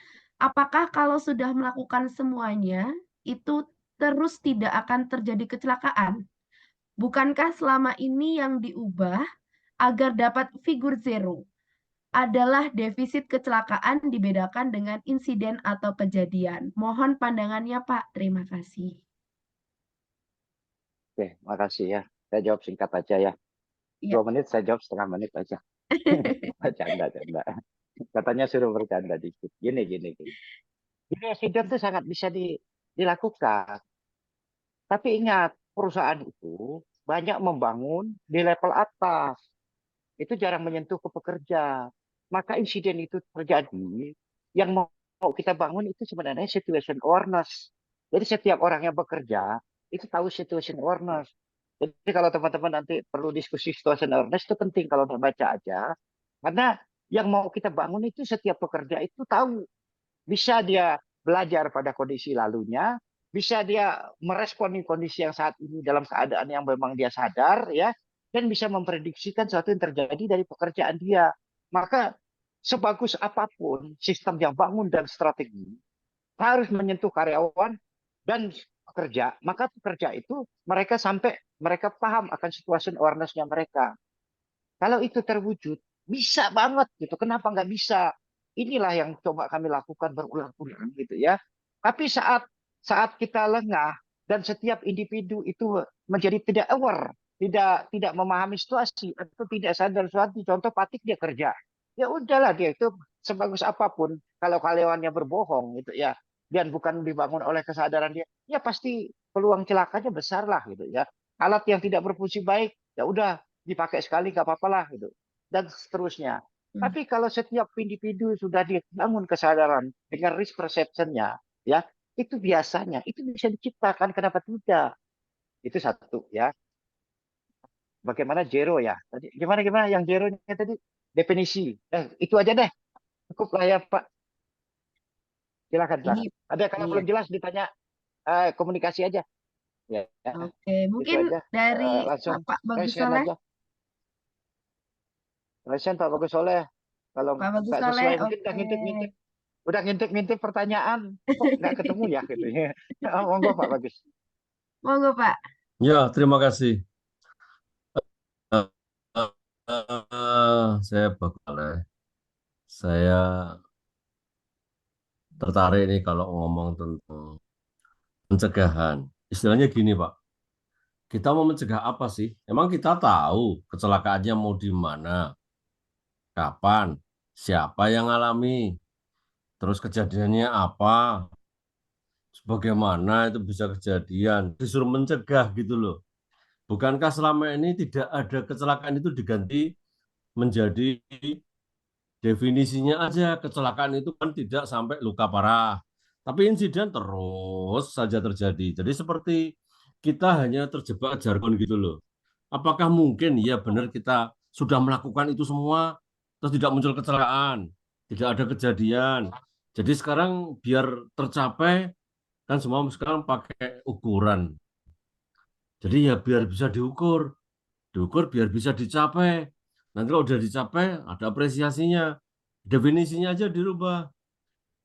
Apakah kalau sudah melakukan semuanya, itu terus tidak akan terjadi kecelakaan? Bukankah selama ini yang diubah agar dapat figur zero adalah defisit kecelakaan dibedakan dengan insiden atau kejadian? Mohon pandangannya, Pak. Terima kasih. Oke, makasih ya. Saya jawab singkat aja ya. Iya. 2 menit saya jawab setengah menit aja. Canda. Katanya suruh bercanda dikit. Gini. Jadi accident itu sangat bisa dilakukan. Tapi ingat, perusahaan itu banyak membangun di level atas. Itu jarang menyentuh ke pekerja. Maka insiden itu terjadi, yang mau kita bangun itu sebenarnya situation awareness. Jadi setiap orang yang bekerja, itu tahu situation awareness. Jadi kalau teman-teman nanti perlu diskusi situation awareness, itu penting kalau baca aja. Karena yang mau kita bangun itu setiap pekerja itu tahu. Bisa dia belajar pada kondisi lalunya, bisa dia meresponi kondisi yang saat ini dalam keadaan yang memang dia sadar, ya, dan bisa memprediksikan sesuatu yang terjadi dari pekerjaan dia. Maka sebagus apapun sistem yang bangun dan strategi harus menyentuh karyawan dan pekerja, maka pekerja itu mereka sampai mereka paham akan situation awareness-nya mereka. Kalau itu terwujud, bisa banget gitu. Kenapa nggak bisa? Inilah yang coba kami lakukan berulang-ulang gitu ya. Tapi saat kita lengah dan setiap individu itu menjadi tidak aware, tidak memahami situasi atau tidak sadar sesuatu, contoh Patik dia kerja. Ya udahlah dia itu sebagus apapun kalau karyawannya berbohong gitu ya dan bukan dibangun oleh kesadaran dia, ya pasti peluang celakanya besar lah gitu ya. Alat yang tidak berfungsi baik, ya udah dipakai sekali nggak apa-apa lah gitu dan seterusnya. Tapi kalau setiap individu sudah dibangun kesadaran dengan risk perception-nya, ya itu biasanya itu bisa diciptakan. Kenapa tidak? Itu satu ya. Bagaimana zero ya? Tadi gimana yang zero-nya tadi definisi. Itu aja deh. Cukup lah ya Pak. Silakan. Ini Ada kalau iya. belum jelas ditanya komunikasi aja. Ya. Oke, mungkin aja. dari Langsung Pak Bagus resen Soleh. aja. Resen Pak Bagus Soleh. Kalau Pak Bagus nggak Soleh, sesuai mungkin oke. udah ngintip pertanyaan kok nggak ketemu ya gitu ya. Monggo Pak Bagus. Monggo Pak. Ya, terima kasih. Saya Bagus Soleh. Saya tertarik nih kalau ngomong tentang pencegahan. Istilahnya gini, Pak. Kita mau mencegah apa sih? Emang kita tahu kecelakaannya mau di mana, kapan, siapa yang alami, terus kejadiannya apa, bagaimana itu bisa kejadian. Disuruh mencegah gitu loh. Bukankah selama ini tidak ada kecelakaan itu diganti menjadi definisinya aja kecelakaan itu kan tidak sampai luka parah, tapi insiden terus saja terjadi. Jadi seperti kita hanya terjebak jargon gitu loh. Apakah mungkin ya benar kita sudah melakukan itu semua terus tidak muncul kecelakaan, tidak ada kejadian. Jadi sekarang biar tercapai kan semua sekarang pakai ukuran. Jadi ya biar bisa diukur biar bisa dicapai. Nanti kalau udah dicapai ada apresiasinya. Definisinya aja dirubah,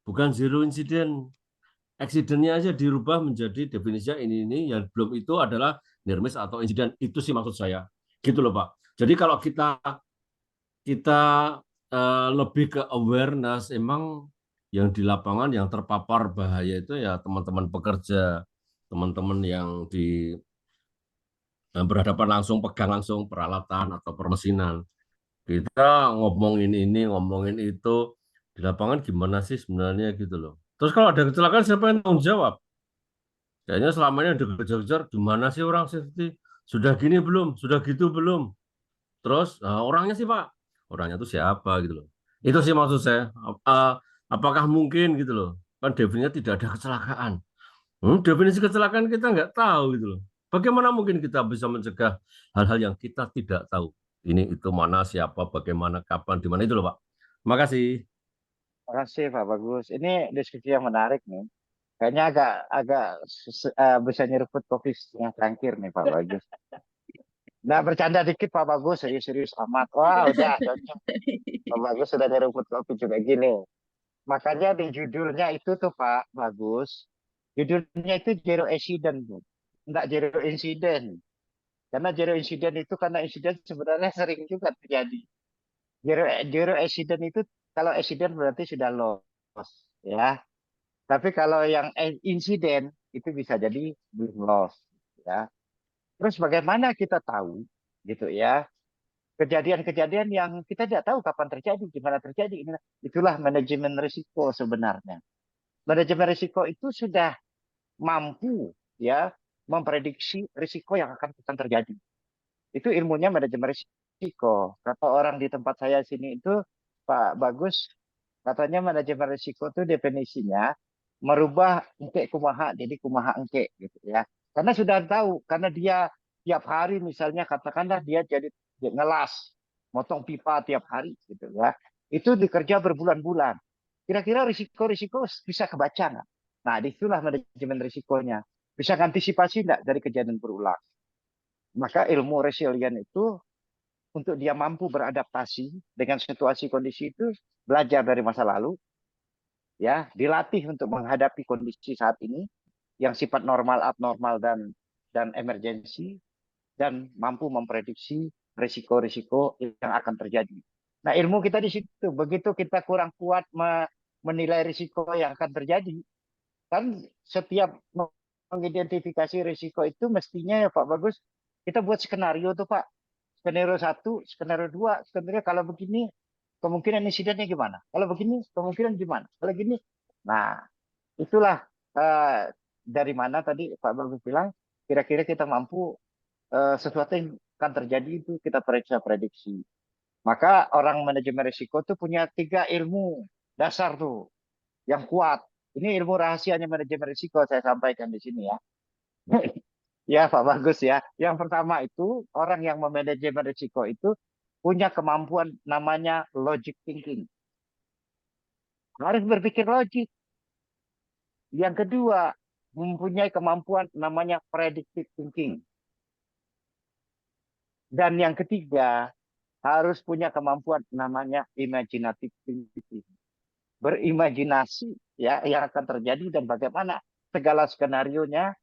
bukan zero incident. Accident-nya aja dirubah menjadi definisinya ini yang belum itu adalah near miss atau insiden. Itu sih maksud saya. Gitu loh Pak. Jadi kalau kita lebih ke awareness, emang yang di lapangan yang terpapar bahaya itu ya teman-teman pekerja, teman-teman yang berhadapan langsung, pegang langsung peralatan atau permesinan. Kita ngomongin ini, ngomongin itu, di lapangan gimana sih sebenarnya gitu loh. Terus kalau ada kecelakaan siapa yang tanggung jawab? Kayaknya selama ini ada kejar-kejar, gimana sih orang safety? Sudah gini belum? Sudah gitu belum? Terus orangnya sih Pak, orangnya itu siapa gitu loh. Itu sih maksud saya. Apakah mungkin gitu loh? Kan definisinya tidak ada kecelakaan. Definisi kecelakaan kita nggak tahu gitu loh. Bagaimana mungkin kita bisa mencegah hal-hal yang kita tidak tahu? Ini itu mana, siapa, bagaimana, kapan, di mana itu loh Pak. Terima kasih. Terima kasih Pak Bagus. Ini diskusi yang menarik nih. Kayaknya agak bisa nyeruput kopi yang terakhir nih Pak Bagus. Nah bercanda dikit Pak Bagus, serius-serius amat. Wah udah cocok. Pak Bagus sudah nyeruput kopi juga gini. Makanya di judulnya itu tuh Pak Bagus, judulnya itu zero accident, Bu. Enggak zero incident. Karena zero incident itu karena insiden sebenarnya sering juga terjadi. Zero accident itu kalau accident berarti sudah loss, ya. Tapi kalau yang insiden itu bisa jadi belum loss, ya. Terus bagaimana kita tahu, gitu ya, kejadian-kejadian yang kita tidak tahu kapan terjadi, gimana terjadi. Itulah manajemen risiko sebenarnya. Manajemen risiko itu sudah mampu ya memprediksi risiko yang akan terjadi. Itu ilmunya manajemen risiko. Kata orang di tempat saya sini itu, Pak Bagus, katanya manajemen risiko itu definisinya merubah engke kumaha jadi kumaha engke gitu ya. Karena sudah tahu, karena dia tiap hari misalnya katakanlah dia jadi ngelas, motong pipa tiap hari gitu ya. Itu dikerja berbulan-bulan. Kira-kira risiko-risiko bisa kebaca nggak? Nah, disitulah manajemen risikonya. Bisa antisipasi nggak dari kejadian berulang? Maka ilmu resilient itu untuk dia mampu beradaptasi dengan situasi kondisi itu, belajar dari masa lalu, ya, dilatih untuk menghadapi kondisi saat ini yang sifat normal, abnormal dan emergensi, dan mampu memprediksi risiko-risiko yang akan terjadi. Nah, ilmu kita di situ. Begitu kita kurang kuat menilai risiko yang akan terjadi, kan setiap mengidentifikasi risiko itu mestinya ya Pak Bagus, kita buat skenario tuh Pak. Skenario 1, skenario 2, skenario kalau begini kemungkinan insidennya gimana? Kalau begini kemungkinan gimana? Kalau gini. Nah, itulah dari mana tadi Pak Bagus bilang kira-kira kita mampu sesuatu yang akan terjadi itu kita periksa prediksi. Maka orang manajemen risiko tuh punya 3 ilmu dasar tuh yang kuat. Ini ilmu rahasianya manajemen risiko saya sampaikan di sini ya. Ya, Pak Bagus ya. Yang pertama itu orang yang memanajemen risiko itu punya kemampuan namanya logic thinking. Harus berpikir logik. Yang kedua, mempunyai kemampuan namanya predictive thinking. Dan yang ketiga, harus punya kemampuan namanya imaginative thinking. Berimajinasi ya yang akan terjadi dan bagaimana segala skenarionya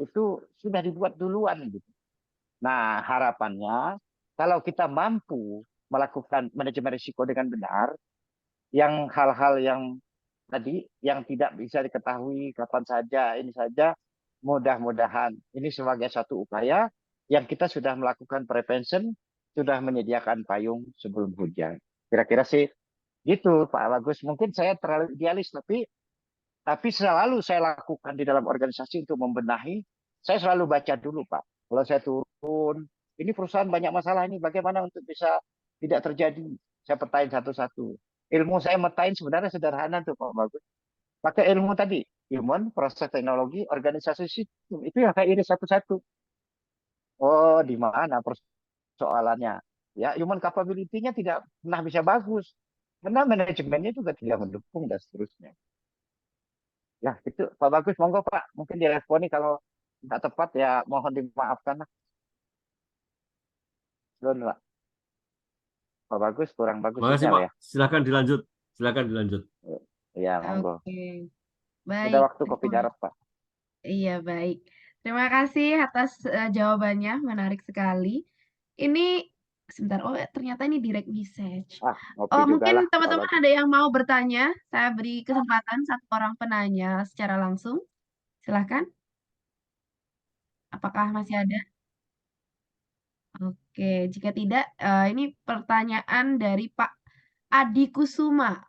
itu sudah dibuat duluan gitu. Nah, harapannya kalau kita mampu melakukan manajemen risiko dengan benar, yang hal-hal yang tadi yang tidak bisa diketahui kapan saja, ini saja, mudah-mudahan ini sebagai satu upaya yang kita sudah melakukan prevention, sudah menyediakan payung sebelum hujan. Kira-kira sih gitu, Pak Bagus. Mungkin saya terlalu idealis, tapi selalu saya lakukan di dalam organisasi untuk membenahi. Saya selalu baca dulu, Pak. Kalau saya turun, ini perusahaan banyak masalah ini, bagaimana untuk bisa tidak terjadi? Saya petain satu-satu. Ilmu saya metain sebenarnya sederhana tuh, Pak Bagus. Pakai ilmu tadi, human, proses teknologi, organisasi sistem. Itu yang saya iris satu-satu. Oh, di mana persoalannya? Ya, human capability-nya tidak pernah bisa bagus. Karena manajemennya juga tidak mendukung dan seterusnya. Ya, itu Pak Bagus, monggo Pak. Mungkin diresponi kalau nggak tepat ya mohon dimaafkan lah. Belum, Pak. Pak Bagus, kurang bagus Makasih sinyal Pak. ya. Silakan dilanjut. Silakan dilanjut. Ya, monggo. Oke, Udah baik. waktu kopi darah, Pak. Iya, baik. Terima kasih atas jawabannya, menarik sekali. Ini, sebentar, oh ternyata ini direct message. Ah, ngopi Oh, juga mungkin lah, Pak teman-teman Bagus. ada yang mau bertanya, saya beri kesempatan satu orang penanya secara langsung. Silahkan, apakah masih ada? Oke, jika tidak, ini pertanyaan dari Pak Adi Kusuma.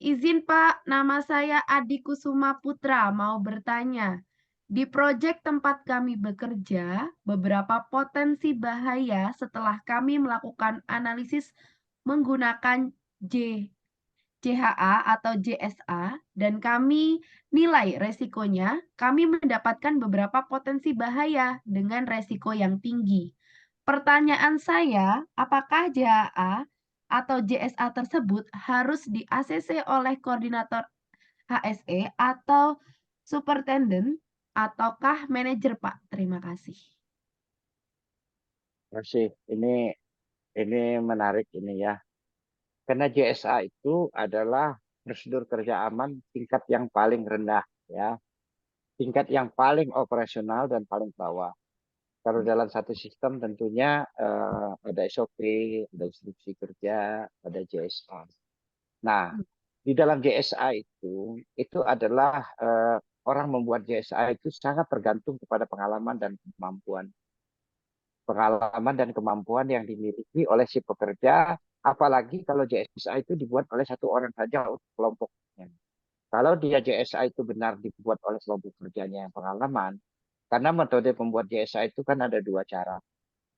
Izin Pak, nama saya Adi Kusuma Putra, mau bertanya. Di proyek tempat kami bekerja, beberapa potensi bahaya setelah kami melakukan analisis menggunakan JHA atau JSA, dan kami nilai resikonya, kami mendapatkan beberapa potensi bahaya dengan resiko yang tinggi. Pertanyaan saya, apakah JHA atau JSA tersebut harus di-ACC oleh koordinator HSE atau superintendent ataukah manajer, Pak? Terima kasih. Terima kasih. Ini menarik ini ya. Karena JSA itu adalah prosedur kerja aman tingkat yang paling rendah ya, tingkat yang paling operasional dan paling bawah. Kalau dalam satu sistem tentunya ada SOP, ada instruksi kerja, ada JSA. Nah, di dalam JSA itu adalah orang membuat JSA itu sangat tergantung kepada pengalaman dan kemampuan yang dimiliki oleh si pekerja, apalagi kalau JSA itu dibuat oleh satu orang saja untuk kelompoknya. Kalau dia JSA itu benar dibuat oleh kelompok kerjanya yang pengalaman, karena metode pembuat JSA itu kan ada dua cara.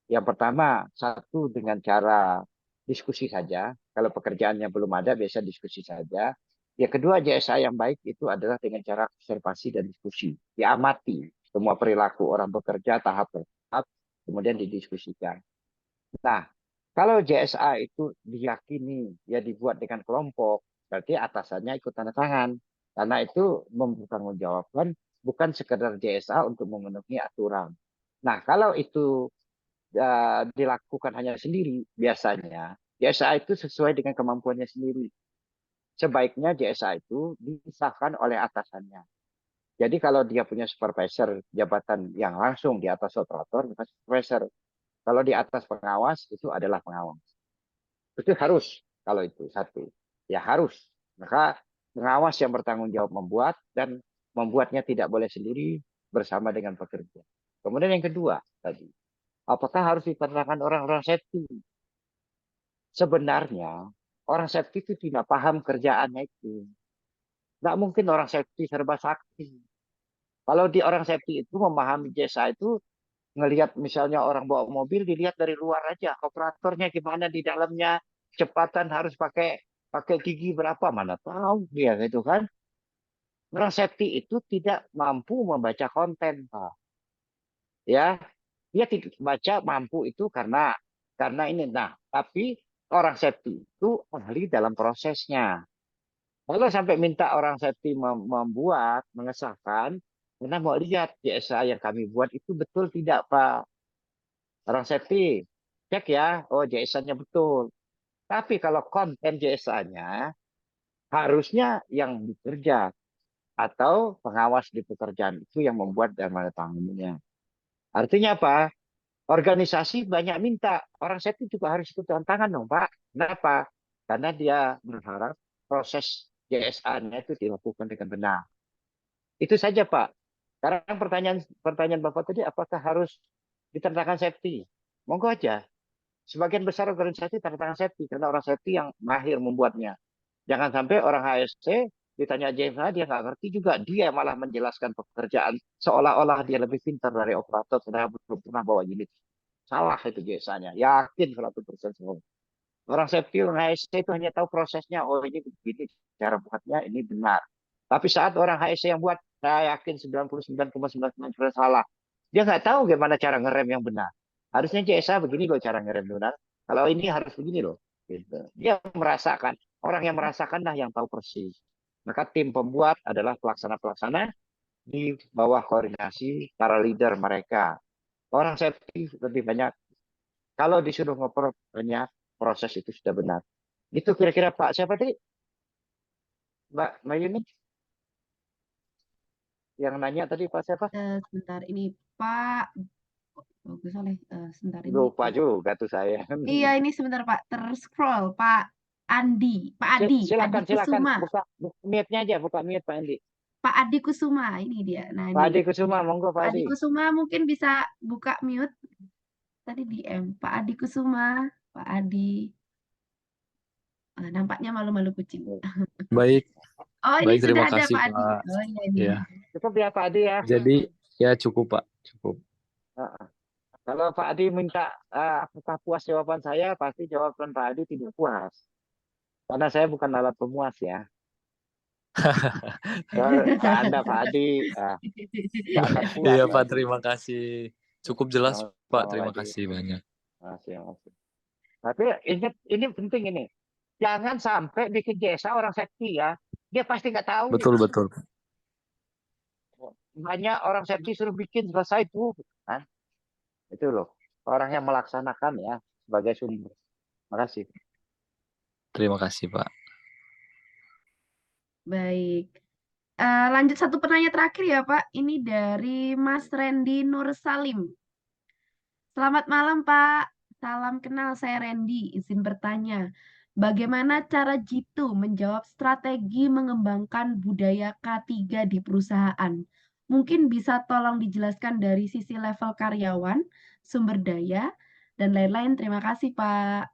Yang pertama, satu dengan cara diskusi saja. Kalau pekerjaannya belum ada, biasa diskusi saja. Yang kedua, JSA yang baik itu adalah dengan cara observasi dan diskusi. Diamati semua perilaku orang bekerja tahap per tahap, kemudian didiskusikan. Nah, kalau JSA itu diyakini ya dibuat dengan kelompok, berarti atasannya ikut tanda tangan. Karena itu mempertanggungjawabkan bukan sekedar JSA untuk memenuhi aturan. Nah, kalau itu dilakukan hanya sendiri, biasanya JSA itu sesuai dengan kemampuannya sendiri. Sebaiknya JSA itu disahkan oleh atasannya. Jadi kalau dia punya supervisor jabatan yang langsung di atas operator, bukan supervisor. Kalau di atas pengawas, itu adalah pengawas. Itu harus, kalau itu satu. Ya harus. Maka pengawas yang bertanggung jawab membuat, dan membuatnya tidak boleh sendiri bersama dengan pekerja. Kemudian yang kedua tadi, apakah harus diterangkan orang-orang safety? Sebenarnya, orang safety itu tidak paham kerjaannya itu. Nggak mungkin orang safety serba sakti. Kalau di orang safety itu memahami jasa itu, ngelihat misalnya orang bawa mobil dilihat dari luar aja, operatornya gimana di dalamnya, kecepatan harus pakai gigi berapa, mana tahu dia gitu kan. Orang safety itu tidak mampu membaca konten, Pak. Ya, dia tidak baca mampu itu karena ini. Nah, tapi orang safety itu ahli dalam prosesnya. Kalau sampai minta orang safety membuat, mengesahkan, karena mau lihat JSA yang kami buat itu betul tidak, Pak. Orang safety, cek ya, oh JSA-nya betul. Tapi kalau konten JSA-nya, harusnya yang bekerja atau pengawas di pekerjaan itu yang membuat dan menandatanganinya. Artinya apa? Organisasi banyak minta. Orang safety juga harus ikut tangan dong, Pak. Kenapa? Karena dia berharap proses JSA-nya itu dilakukan dengan benar. Itu saja, Pak. Sekarang pertanyaan Bapak tadi, apakah harus diterapkan safety? Monggo aja. Sebagian besar organisasi tanda safety, karena orang safety yang mahir membuatnya. Jangan sampai orang HSC ditanya JSA, dia nggak ngerti juga. Dia malah menjelaskan pekerjaan seolah-olah dia lebih pintar dari operator, sedang belum pernah bawa unit. Salah itu JSA-nya. Yakin 100% semua. Orang safety, orang HSC itu hanya tahu prosesnya. Oh, ini begini, cara buatnya ini benar. Tapi saat orang HSC yang buat, saya yakin 99,99% salah. Dia nggak tahu gimana cara ngerem yang benar. Harusnya JSA begini loh cara ngerem benar. Kalau ini harus begini loh. Gitu. Dia merasakan. Orang yang merasakanlah yang tahu persis. Maka tim pembuat adalah pelaksana-pelaksana di bawah koordinasi para leader mereka. Orang safety lebih banyak. Kalau disuruh ngoper banyak, proses itu sudah benar. Itu kira-kira Pak siapa tadi? Mbak Mayuni? Yang nanya tadi Pak siapa? Sebentar ini Pak bagus oleh sebentar ini. Lupa juga tuh saya. Iya ini sebentar Pak, terscroll Pak Andi, Pak Adi, Silakan, Adi Kusuma. buka mute-nya aja, buka mute Pak Andi. Pak Adi Kusuma ini dia. Nah, Pak ini. Adi Kusuma, monggo Pak Adi Adi. Kusuma mungkin bisa buka mute. Tadi DM Pak Adi Kusuma, Pak Adi. Nampaknya malu-malu kucing. Baik. Oh, ini Baik, sudah terima ada kasih, Pak Adi. Pak. Oh iya ini. Ya. Cukup ya Pak Adi ya. Jadi ya cukup Pak, cukup. Kalau Pak Adi minta apakah puas jawaban saya, pasti jawaban Pak Adi tidak puas. Karena saya bukan alat pemuas ya. Anda Pak Adi nggak akan puas. Iya Pak, terima kasih. Cukup jelas Pak, terima Adi. kasih banyak. Makasih. Tapi ingat, ini penting ini. Jangan sampai bikin JSA orang safety ya. Dia pasti nggak tahu. Betul. Banyak orang safety suruh bikin selesai itu. Kan? Itu loh. Orang yang melaksanakan ya sebagai sumber. Terima kasih. Terima kasih Pak. Baik. Lanjut satu pertanyaan terakhir ya Pak. Ini dari Mas Randy Nur Salim. Selamat malam Pak. Salam kenal, saya Randy. Izin bertanya, bagaimana cara Jitu menjawab strategi mengembangkan budaya K3 di perusahaan? Mungkin bisa tolong dijelaskan dari sisi level karyawan, sumber daya, dan lain-lain. Terima kasih Pak.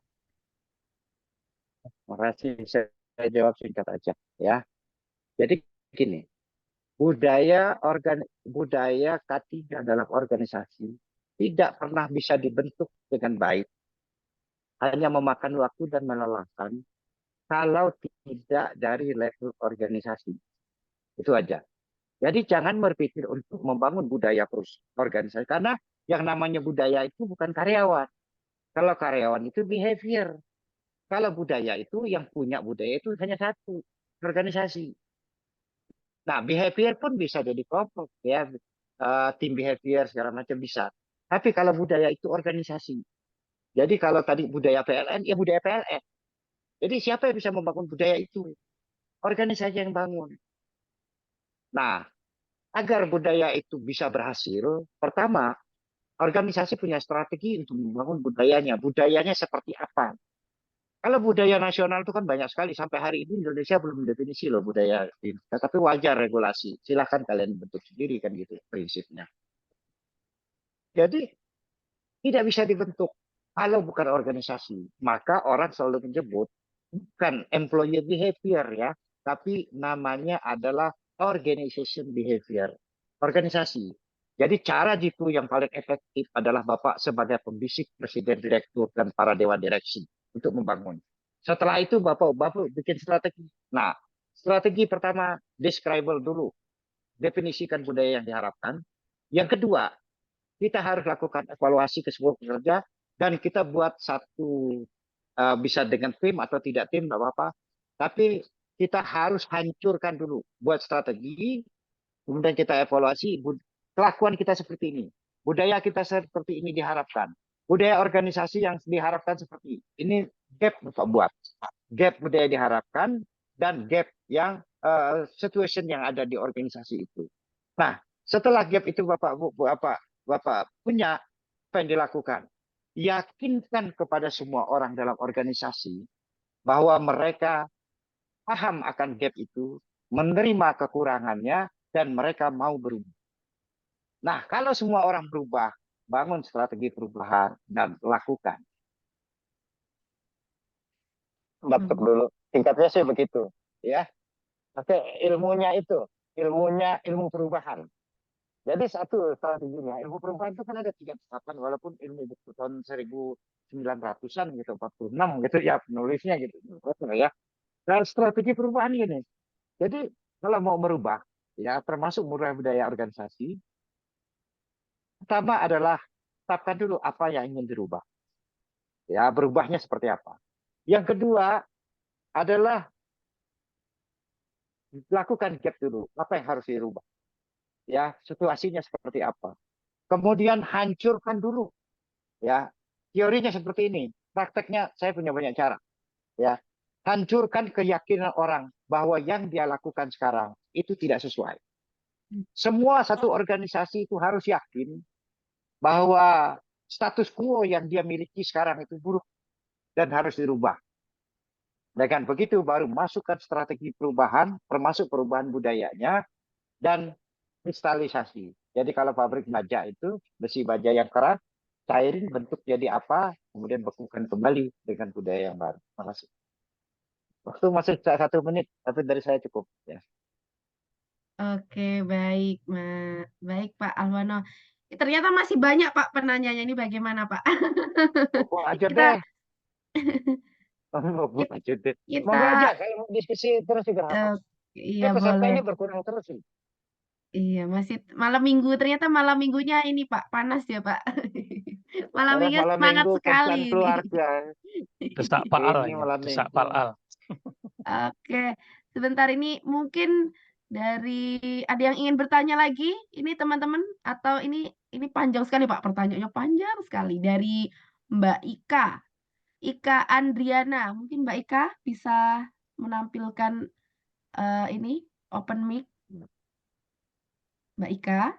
Makasih, saya jawab singkat aja ya. Jadi gini, budaya K3 dalam organisasi tidak pernah bisa dibentuk dengan baik, hanya memakan waktu dan melelahkan kalau tidak dari level organisasi. Itu aja. Jadi jangan berpikir untuk membangun budaya organisasi, karena yang namanya budaya itu bukan karyawan. Kalau karyawan itu behavior. Kalau budaya itu yang punya budaya itu hanya satu, organisasi. Nah, behavior pun bisa jadi kelompok ya, tim behavior segala macam bisa. Tapi kalau budaya itu organisasi. Jadi kalau tadi budaya PLN, ya budaya PLN. Jadi siapa yang bisa membangun budaya itu? Organisasi yang bangun. Nah, agar budaya itu bisa berhasil, pertama, organisasi punya strategi untuk membangun budayanya. Budayanya seperti apa? Kalau budaya nasional itu kan banyak sekali. Sampai hari ini Indonesia belum mendefinisi loh budaya ini. Tapi wajar regulasi. Silahkan kalian bentuk sendiri kan gitu prinsipnya. Jadi tidak bisa dibentuk kalau bukan organisasi. Maka orang selalu menyebut bukan employee behavior ya, tapi namanya adalah organization behavior. Organisasi. Jadi cara Jitu yang paling efektif adalah Bapak sebagai pembisik presiden direktur dan para dewan direksi untuk membangun. Setelah itu Bapak bikin strategi. Nah, strategi pertama describable dulu. Definisikan budaya yang diharapkan. Yang kedua, kita harus lakukan evaluasi ke seluruh pekerja dan kita buat satu bisa dengan tim atau tidak tim nggak apa-apa. Tapi kita harus hancurkan dulu, buat strategi, kemudian kita evaluasi kelakuan kita seperti ini, budaya kita seperti ini diharapkan, budaya organisasi yang diharapkan seperti ini gap buat gap budaya diharapkan dan gap yang situation yang ada di organisasi itu. Nah, setelah gap itu Bapak punya apa yang dilakukan? Yakinkan kepada semua orang dalam organisasi bahwa mereka paham akan gap itu, menerima kekurangannya, dan mereka mau berubah. Nah, kalau semua orang berubah, bangun strategi perubahan dan lakukan. Batuk dulu. Singkatnya sih begitu, ya. Oke, ilmunya itu, ilmu perubahan. Jadi satu strateginya, ilmu perubahan itu kan ada 3 tahapan, walaupun ilmu buku tahun 1900-an gitu, 46 gitu ya penulisnya gitu. Ya. Dan strategi perubahan gini. Jadi kalau mau merubah, ya termasuk merubah budaya organisasi, pertama adalah tetapkan dulu apa yang ingin dirubah. Ya, berubahnya seperti apa. Yang kedua adalah lakukan gap dulu, apa yang harus dirubah. Ya, situasinya seperti apa. Kemudian hancurkan dulu. Ya, teorinya seperti ini. Prakteknya saya punya banyak cara. Ya, hancurkan keyakinan orang bahwa yang dia lakukan sekarang itu tidak sesuai. Semua satu organisasi itu harus yakin bahwa status quo yang dia miliki sekarang itu buruk dan harus dirubah. Dengan begitu baru masukkan strategi perubahan, termasuk perubahan budayanya dan kristalisasi. Jadi kalau pabrik baja itu besi baja yang keras, cairin bentuk jadi apa, kemudian bekukan kembali dengan budaya yang baru. Terima kasih. Waktu masih 1 menit, tapi dari saya cukup. Ya. Oke, baik, baik Pak Alwano. Ternyata masih banyak Pak penanyanya, ini bagaimana Pak? Buku aja Kita deh. Buku aja deh. kita Monggo aja, kalau mau diskusi terus juga apa. iya Peserta boleh. ini berkurang terus. Iya, masih malam minggu. Ternyata malam minggunya ini Pak, panas ya Pak. Malam minggu Malam semangat minggu sekali kencan ini. keluarga. Desak Pak Al Ini ini, malam desak minggu. Pak Al. Oke, sebentar ini mungkin dari ada yang ingin bertanya lagi? Ini teman-teman atau ini panjang sekali Pak, pertanyaannya panjang sekali dari Mbak Ika Andriana. Mungkin Mbak Ika bisa menampilkan ini open mic Mbak Ika.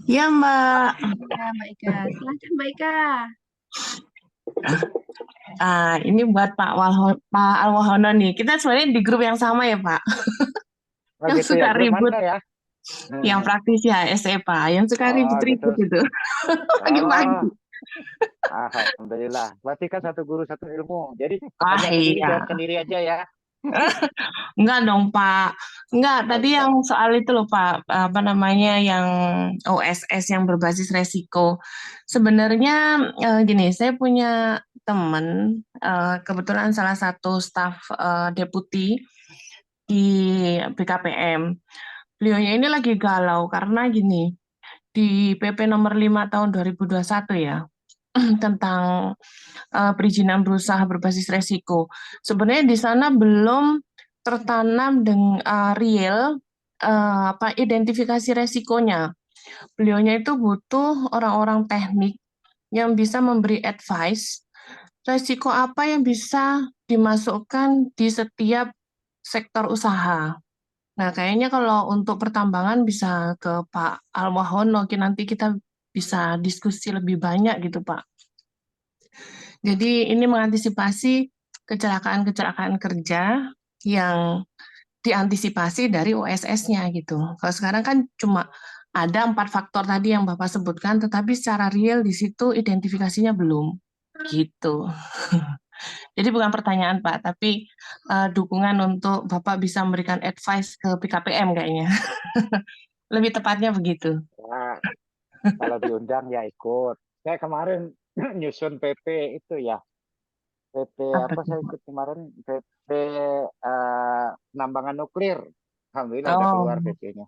Ya, Mbak. Ya, Mbak Ika. Silakan Mbak Ika. Ini buat Pak Alwahono nih. Kita sebenarnya di grup yang sama ya, Pak. Oh Yang gitu suka ya, grup ribut, mana ya? yang praktisi HSE, Pak. Yang suka Oh ribut-ribut gitu. itu. Pagi-pagi. Alhamdulillah. Berarti kan satu guru satu ilmu. Jadi Ah, tanya sendiri, iya. jawab sendiri aja ya. Enggak dong, Pak. Enggak, tadi enggak. yang soal itu loh, Pak. Apa namanya, yang OSS yang berbasis resiko. Sebenarnya gini, saya punya teman, kebetulan salah satu staf deputi di BKPM. Beliaunya ini lagi galau karena gini, di PP nomor 5 tahun 2021 ya, tentang perizinan berusaha berbasis resiko. Sebenarnya di sana belum tertanam dengan real identifikasi resikonya. Beliaunya itu butuh orang-orang teknik yang bisa memberi advice resiko apa yang bisa dimasukkan di setiap sektor usaha. Nah, kayaknya kalau untuk pertambangan bisa ke Pak Alwahono, nanti kita bisa diskusi lebih banyak gitu, Pak. Jadi ini mengantisipasi kecelakaan-kecelakaan kerja yang diantisipasi dari OSS-nya gitu. Kalau sekarang kan cuma ada 4 faktor tadi yang Bapak sebutkan, tetapi secara real di situ identifikasinya belum gitu. Jadi bukan pertanyaan Pak, tapi dukungan untuk Bapak bisa memberikan advice ke PKPM kayaknya. Lebih tepatnya begitu. Nah, kalau diundang ya ikut. Saya kemarin nyusun PP itu ya. PP apa saya ikut kemarin? PP penambangan nuklir. Alhamdulillah udah keluar PP-nya.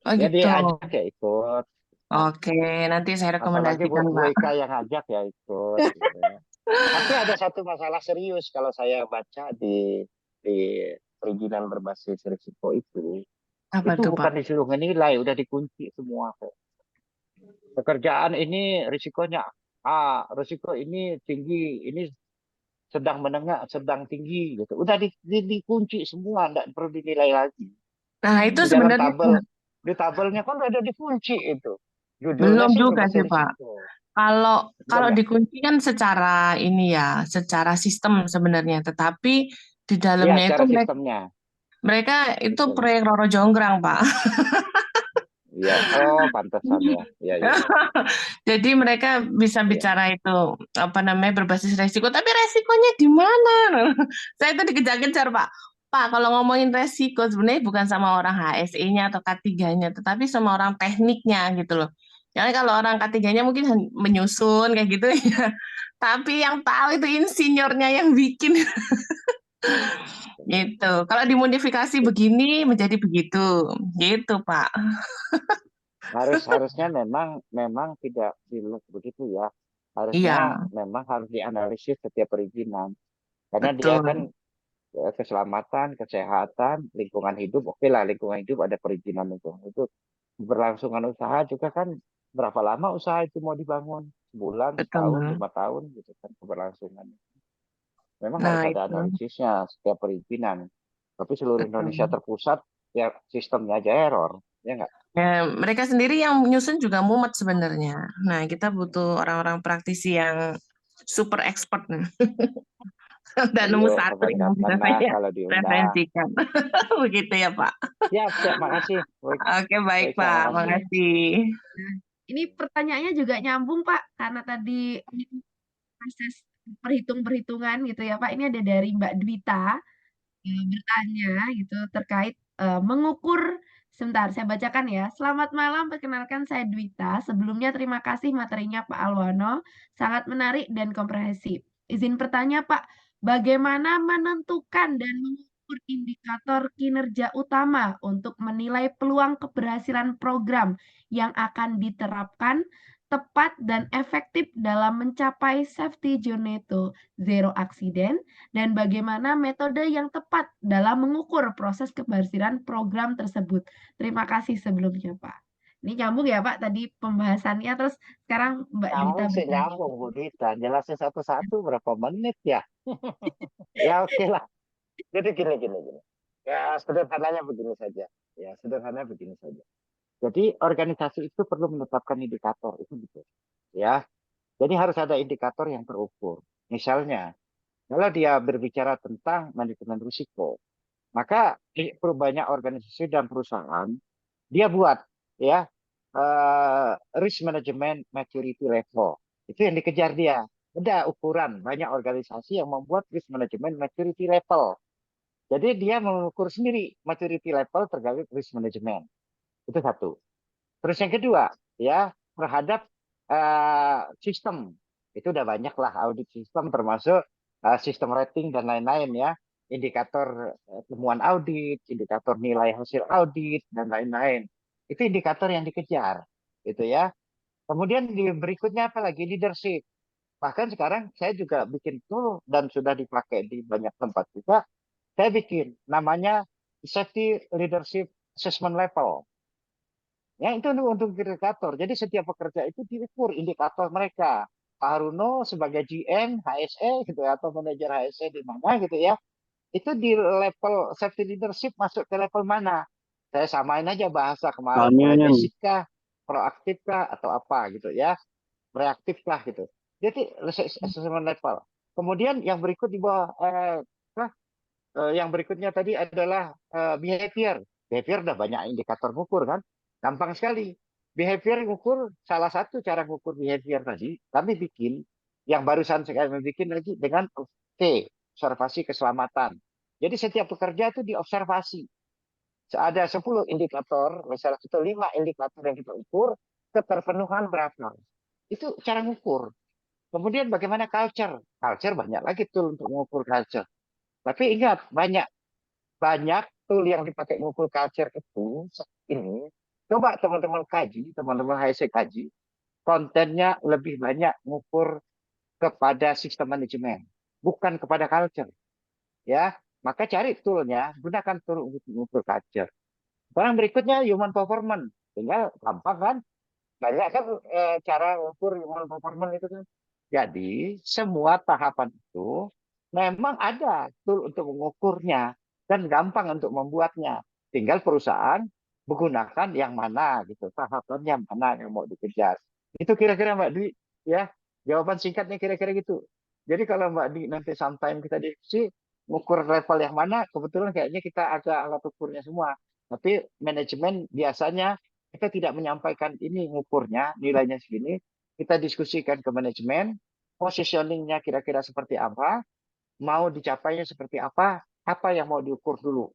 Oh Ya gitu. diajak ya ikut. Oke, nanti saya Apalagi rekomendasikan, Bu Pak. Ika yang ngajak ya ikut. Gitu. Tapi ada satu masalah serius kalau saya baca di perizinan berbasis risiko itu. Apa Itu tuh, bukan Pak? disuruh menilai, udah dikunci semua kok. Pekerjaan ini risikonya A, risiko ini tinggi, ini sedang menengah, sedang tinggi gitu. Udah dikunci semua, enggak perlu dinilai lagi. Nah, itu Di dalam sebenarnya tabel, di tabelnya kan udah dikunci itu. Judulnya belum sih juga berbasis sih, Pak. risiko. Kalau Belum ya? dikunci kan secara ini ya, secara sistem sebenarnya, tetapi di Iya, dalamnya itu secara sistemnya. mereka itu Betul. proyek Roro Jonggrang, Pak. Iya, oh pantesan ya. Iya, iya. Jadi mereka bisa Iya. bicara itu apa namanya berbasis resiko, tapi resikonya di mana? Saya itu dikejar-kejar, Pak. Pak, kalau ngomongin resiko sebenarnya bukan sama orang HSE-nya atau K3-nya, tetapi sama orang tekniknya gitu loh. Karena kalau orang K3-nya mungkin menyusun kayak gitu ya. Tapi yang tahu itu insinyurnya yang bikin. Gitu. Kalau dimodifikasi begini menjadi begitu. Gitu, Pak. Harusnya memang tidak begitu ya. Harusnya memang harus dianalisis setiap perizinan. Karena dia kan keselamatan, kesehatan, lingkungan hidup, oke lah lingkungan hidup ada perizinan lingkungan hidup. Berlangsungan usaha juga kan berapa lama usaha itu mau dibangun? Sebulan, setahun, 5 tahun gitu kan keberlangsungan. Memang harus ada analisisnya setiap perizinan. Tapi seluruh Indonesia terpusat, ya sistemnya aja error, ya nggak? Ya, mereka sendiri yang nyusun juga mumet sebenarnya. Nah, kita butuh orang-orang praktisi yang super expert. Dan nemu satu yang bisa saya referensikan. Begitu ya, Pak. Siap, makasih. Oke, baik, Pak. Makasih. Nah, ini pertanyaannya juga nyambung, Pak, karena tadi proses perhitungan gitu ya, Pak. Ini ada dari Mbak Dwita bertanya gitu terkait mengukur. Sebentar, saya bacakan ya. Selamat malam, perkenalkan saya Dwita. Sebelumnya terima kasih materinya Pak Alwono, sangat menarik dan komprehensif. Izin bertanya Pak, bagaimana menentukan dan mengukur indikator kinerja utama untuk menilai peluang keberhasilan program yang akan diterapkan tepat dan efektif dalam mencapai safety journey to zero accident, dan bagaimana metode yang tepat dalam mengukur proses keberhasilan program tersebut. Terima kasih sebelumnya, Pak. Ini nyambung ya, Pak, tadi pembahasannya. Terus sekarang Mbak Dwita bertanya. Nyambung, Bu Dwita. Jelasin satu-satu berapa menit ya? Ya oke lah. Jadi gini. Ya, sederhananya begini saja. Ya, sederhananya begini saja. Jadi organisasi itu perlu menetapkan indikator, itu betul. Ya, jadi harus ada indikator yang terukur. Misalnya, kalau dia berbicara tentang manajemen risiko, maka banyak organisasi dan perusahaan dia buat ya risk management maturity level. Itu yang dikejar dia. Ada ukuran, banyak organisasi yang membuat risk management maturity level. Jadi dia mengukur sendiri maturity level terkait risk management. Itu satu. Terus yang kedua, ya terhadap sistem. Itu udah banyak lah audit sistem termasuk sistem rating dan lain-lain ya. Indikator temuan audit, indikator nilai hasil audit dan lain-lain. Itu indikator yang dikejar, gitu ya. Kemudian di berikutnya apa lagi? Leadership. Bahkan sekarang saya juga bikin tool dan sudah dipakai di banyak tempat juga. Saya bikin namanya Safety Leadership Assessment Level. Ya, itu untuk indikator. Jadi setiap pekerja itu diukur indikator mereka. Pak Haruno sebagai GM, HSE gitu ya, atau manajer HSE di mana gitu ya. Itu di level safety leadership masuk ke level mana? Saya samain aja bahasa kemarin, mulai basic kah, proaktif kah, atau apa gitu ya. Reaktif kah gitu. Jadi assessment level. Kemudian yang berikut di bawah yang berikutnya tadi adalah behavior. Behavior udah banyak indikator ngukur kan. Gampang sekali. Behavior ngukur, salah satu cara ngukur behavior tadi, kami bikin, yang barusan saya bikin lagi dengan observasi keselamatan. Jadi setiap pekerja itu diobservasi. Ada 10 indikator, misalnya itu 5 indikator yang kita ukur, keterpenuhan berapa. Itu cara ngukur. Kemudian bagaimana culture? Culture banyak lagi tuh untuk mengukur culture. Tapi ingat, banyak tool yang dipakai mengukur culture itu ini. Coba teman-teman kaji, teman-teman HSE kaji, kontennya lebih banyak mengukur kepada sistem manajemen, bukan kepada culture. Ya, maka cari toolnya, gunakan tool untuk mengukur culture. Barang berikutnya human performance, tinggal gampang kan? Banyak kan cara mengukur human performance itu kan. Jadi semua tahapan itu memang ada tool untuk mengukurnya dan gampang untuk membuatnya. Tinggal perusahaan menggunakan yang mana gitu, tahapannya mana yang mau dikejar. Itu kira-kira Mbak Dwi ya. Jawaban singkatnya kira-kira gitu. Jadi kalau Mbak Dwi nanti sometime kita diskusi mengukur level yang mana, kebetulan kayaknya kita ada alat ukurnya semua. Tapi manajemen biasanya kita tidak menyampaikan ini ngukurnya, nilainya segini, kita diskusikan ke manajemen, positioningnya kira-kira seperti apa, mau dicapainya seperti apa yang mau diukur dulu.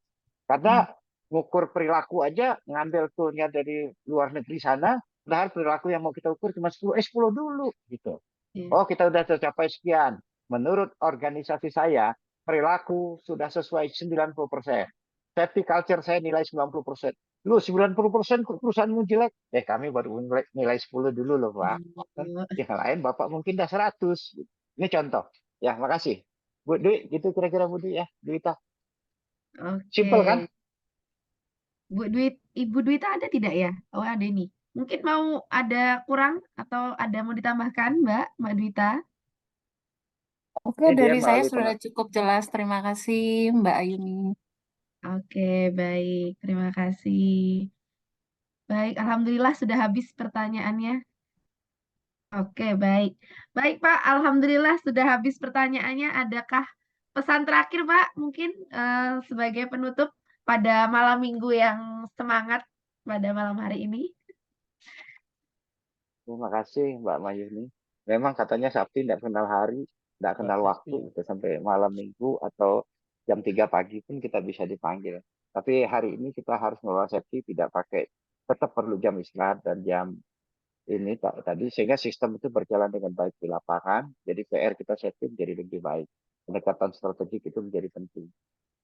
Karena ngukur perilaku aja ngambil toolnya dari luar negeri sana, padahal perilaku yang mau kita ukur cuma 10 dulu gitu. Oh, kita udah tercapai sekian. Menurut organisasi saya, perilaku sudah sesuai 90%. Safety culture saya nilai 90%. Lu 90% perusahaanmu jelek. Kami baru nilai 10 dulu loh, Pak. Yang lain Bapak mungkin dah 100. Ini contoh. Ya, makasih. Bu Dwi, gitu kira-kira Bu Dwi ya, Dwita. Simple kan? Ibu Dwita ada tidak ya? Oh, ada nih. Mungkin mau ada kurang atau ada mau ditambahkan, Mbak Dwita? Oke, dari saya sudah cukup jelas. Terima kasih, Mbak Ayuni. Oke, baik. Terima kasih. Baik, alhamdulillah sudah habis pertanyaannya. Oke, baik. Baik, Pak. Alhamdulillah sudah habis pertanyaannya. Adakah pesan terakhir, Pak? Mungkin sebagai penutup pada malam minggu yang semangat pada malam hari ini. Terima kasih Mbak Mayuni. Memang katanya Sabtu tidak kenal hari, tidak kenal waktu, gitu. Sampai malam minggu atau jam 3 pagi pun kita bisa dipanggil. Tapi hari ini kita harus ngelola safety, tidak pakai, tetap perlu jam istirahat dan jam ini tadi, sehingga sistem itu berjalan dengan baik di lapangan. Jadi PR kita safety menjadi lebih baik. Pendekatan strategik itu menjadi penting.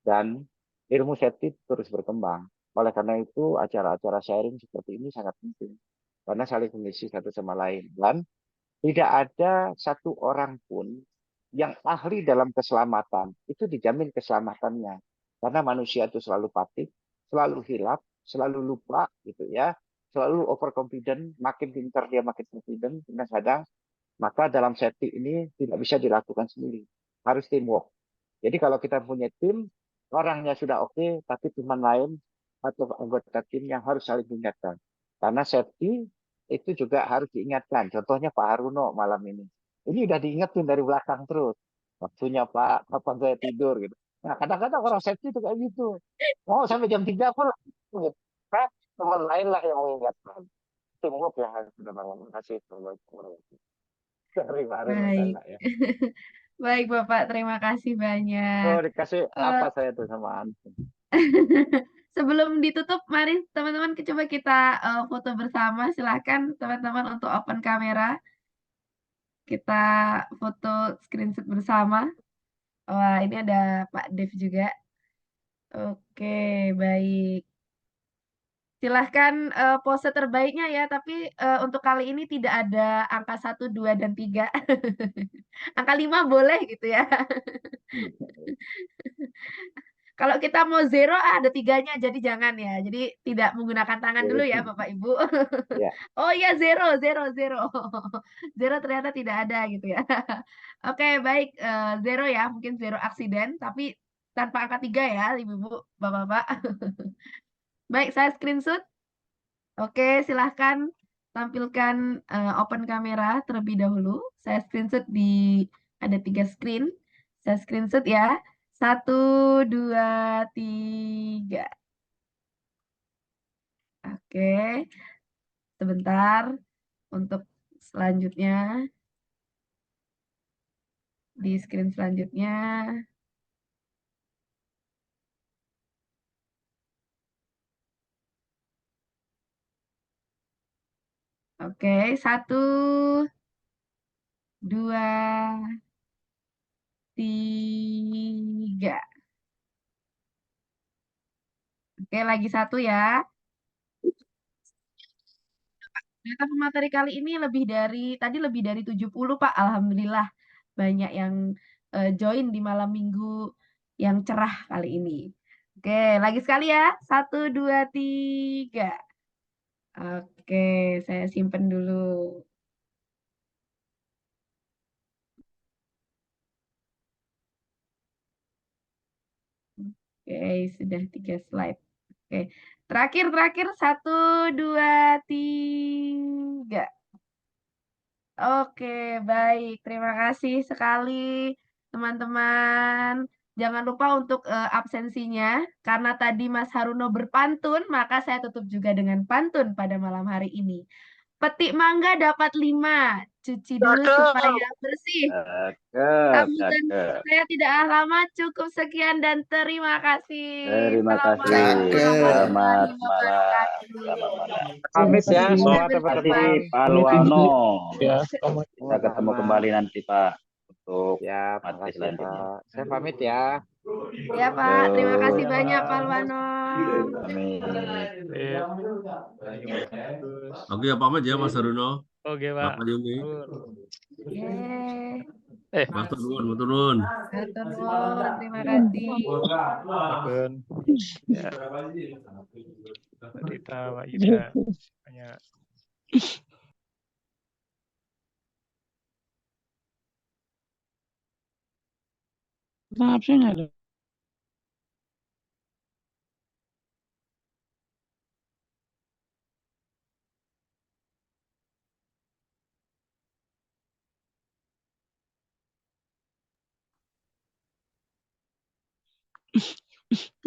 Dan ilmu safety terus berkembang. Oleh karena itu, acara-acara sharing seperti ini sangat penting. Karena saling mengisi satu sama lain. Dan tidak ada satu orang pun yang ahli dalam keselamatan. Itu dijamin keselamatannya. Karena manusia itu selalu patik, selalu hilap, selalu lupa gitu ya. Selalu overconfident, makin pintar dia makin confident, kadang-kadang. Maka dalam safety ini tidak bisa dilakukan sendiri. Harus teamwork. Jadi kalau kita punya tim, orangnya sudah oke, tapi teman lain atau anggota tim yang harus saling mengingatkan. Karena safety itu juga harus diingatkan. Contohnya Pak Haruno malam ini. Ini udah diingetin dari belakang terus. Waktunya Pak, kapan saya tidur gitu. Nah, kadang-kadang orang safety itu kayak gitu. Mau sampai jam 3 pun gitu. Nah, teman lain lah yang mengingatkan. Teamwork yang harus kita bangun. Terima kasih. Sorry, Pak Haruno Baik. salah ya. Baik, Bapak. Terima kasih banyak. Oh, dikasih Eh, apa saya tuh sama Antum? Sebelum ditutup, mari teman-teman coba kita foto bersama. Silahkan teman-teman untuk open kamera. Kita foto screenshot bersama. Wah, ini ada Pak Dev juga. Oke, baik. Silahkan pose terbaiknya ya, tapi untuk kali ini tidak ada angka 1, 2, dan 3. Angka 5 boleh gitu ya. Kalau kita mau zero, ada 3-nya, jadi jangan ya. Jadi tidak menggunakan tangan dulu ya, Bapak Ibu. Ya. Oh iya, zero, zero, zero. Zero ternyata tidak ada gitu ya. Oke, baik. Zero ya, mungkin zero aksiden, tapi tanpa angka 3 ya, Ibu-Ibu, Bapak-Bapak. Baik, saya screenshot. Oke, silahkan tampilkan open kamera terlebih dahulu. Saya screenshot di ada 3 screen. Saya screenshot ya. 1, 2, 3. Oke, sebentar untuk selanjutnya. Di screen selanjutnya. Oke, 1, 2, 3. Oke, lagi 1 ya. Data pemateri kali ini tadi lebih dari 70, Pak. Alhamdulillah. Banyak yang join di malam minggu yang cerah kali ini. Oke, lagi sekali ya. 1, 2, 3. Oke, saya simpen dulu. Oke, sudah 3 slide. Oke, terakhir 1, 2, 3. Oke, baik. Terima kasih sekali, teman-teman. Jangan lupa untuk absensinya, karena tadi Mas Haruno berpantun, maka saya tutup juga dengan pantun pada malam hari ini. Petik mangga dapat 5, cuci dulu supaya bersih. Sambutan saya tidak lama, cukup sekian dan terima kasih. Terima kasih. Assalamualaikum warahmatullahi Selamat malam. wabarakatuh. Selamat malam. Pamit ya, Sampai semua Terima berjumpa. kasih Pak Luano. ya. Kita ketemu kembali nanti Pak untuk Ya, materi makasih selanjutnya. Pak. Saya pamit ya. Ya Pak, terima kasih Yo, banyak Pak Luano. amin. Oke, ya pamit ya Mas Haruno. Oke, Pak. Bapak Yumi. Yeay. Matur nuwun, matur nuwun. Matur nuwun, terima kasih. Nuwun. Ya. Mbak Dita, Mbak Ida, banyak. Absen ada.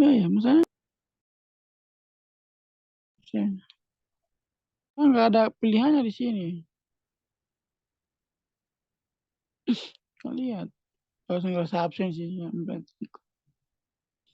Ya, misalnya nggak ada pilihannya di sini. Kalian lihat, kalau nggak usah absen sih, ya,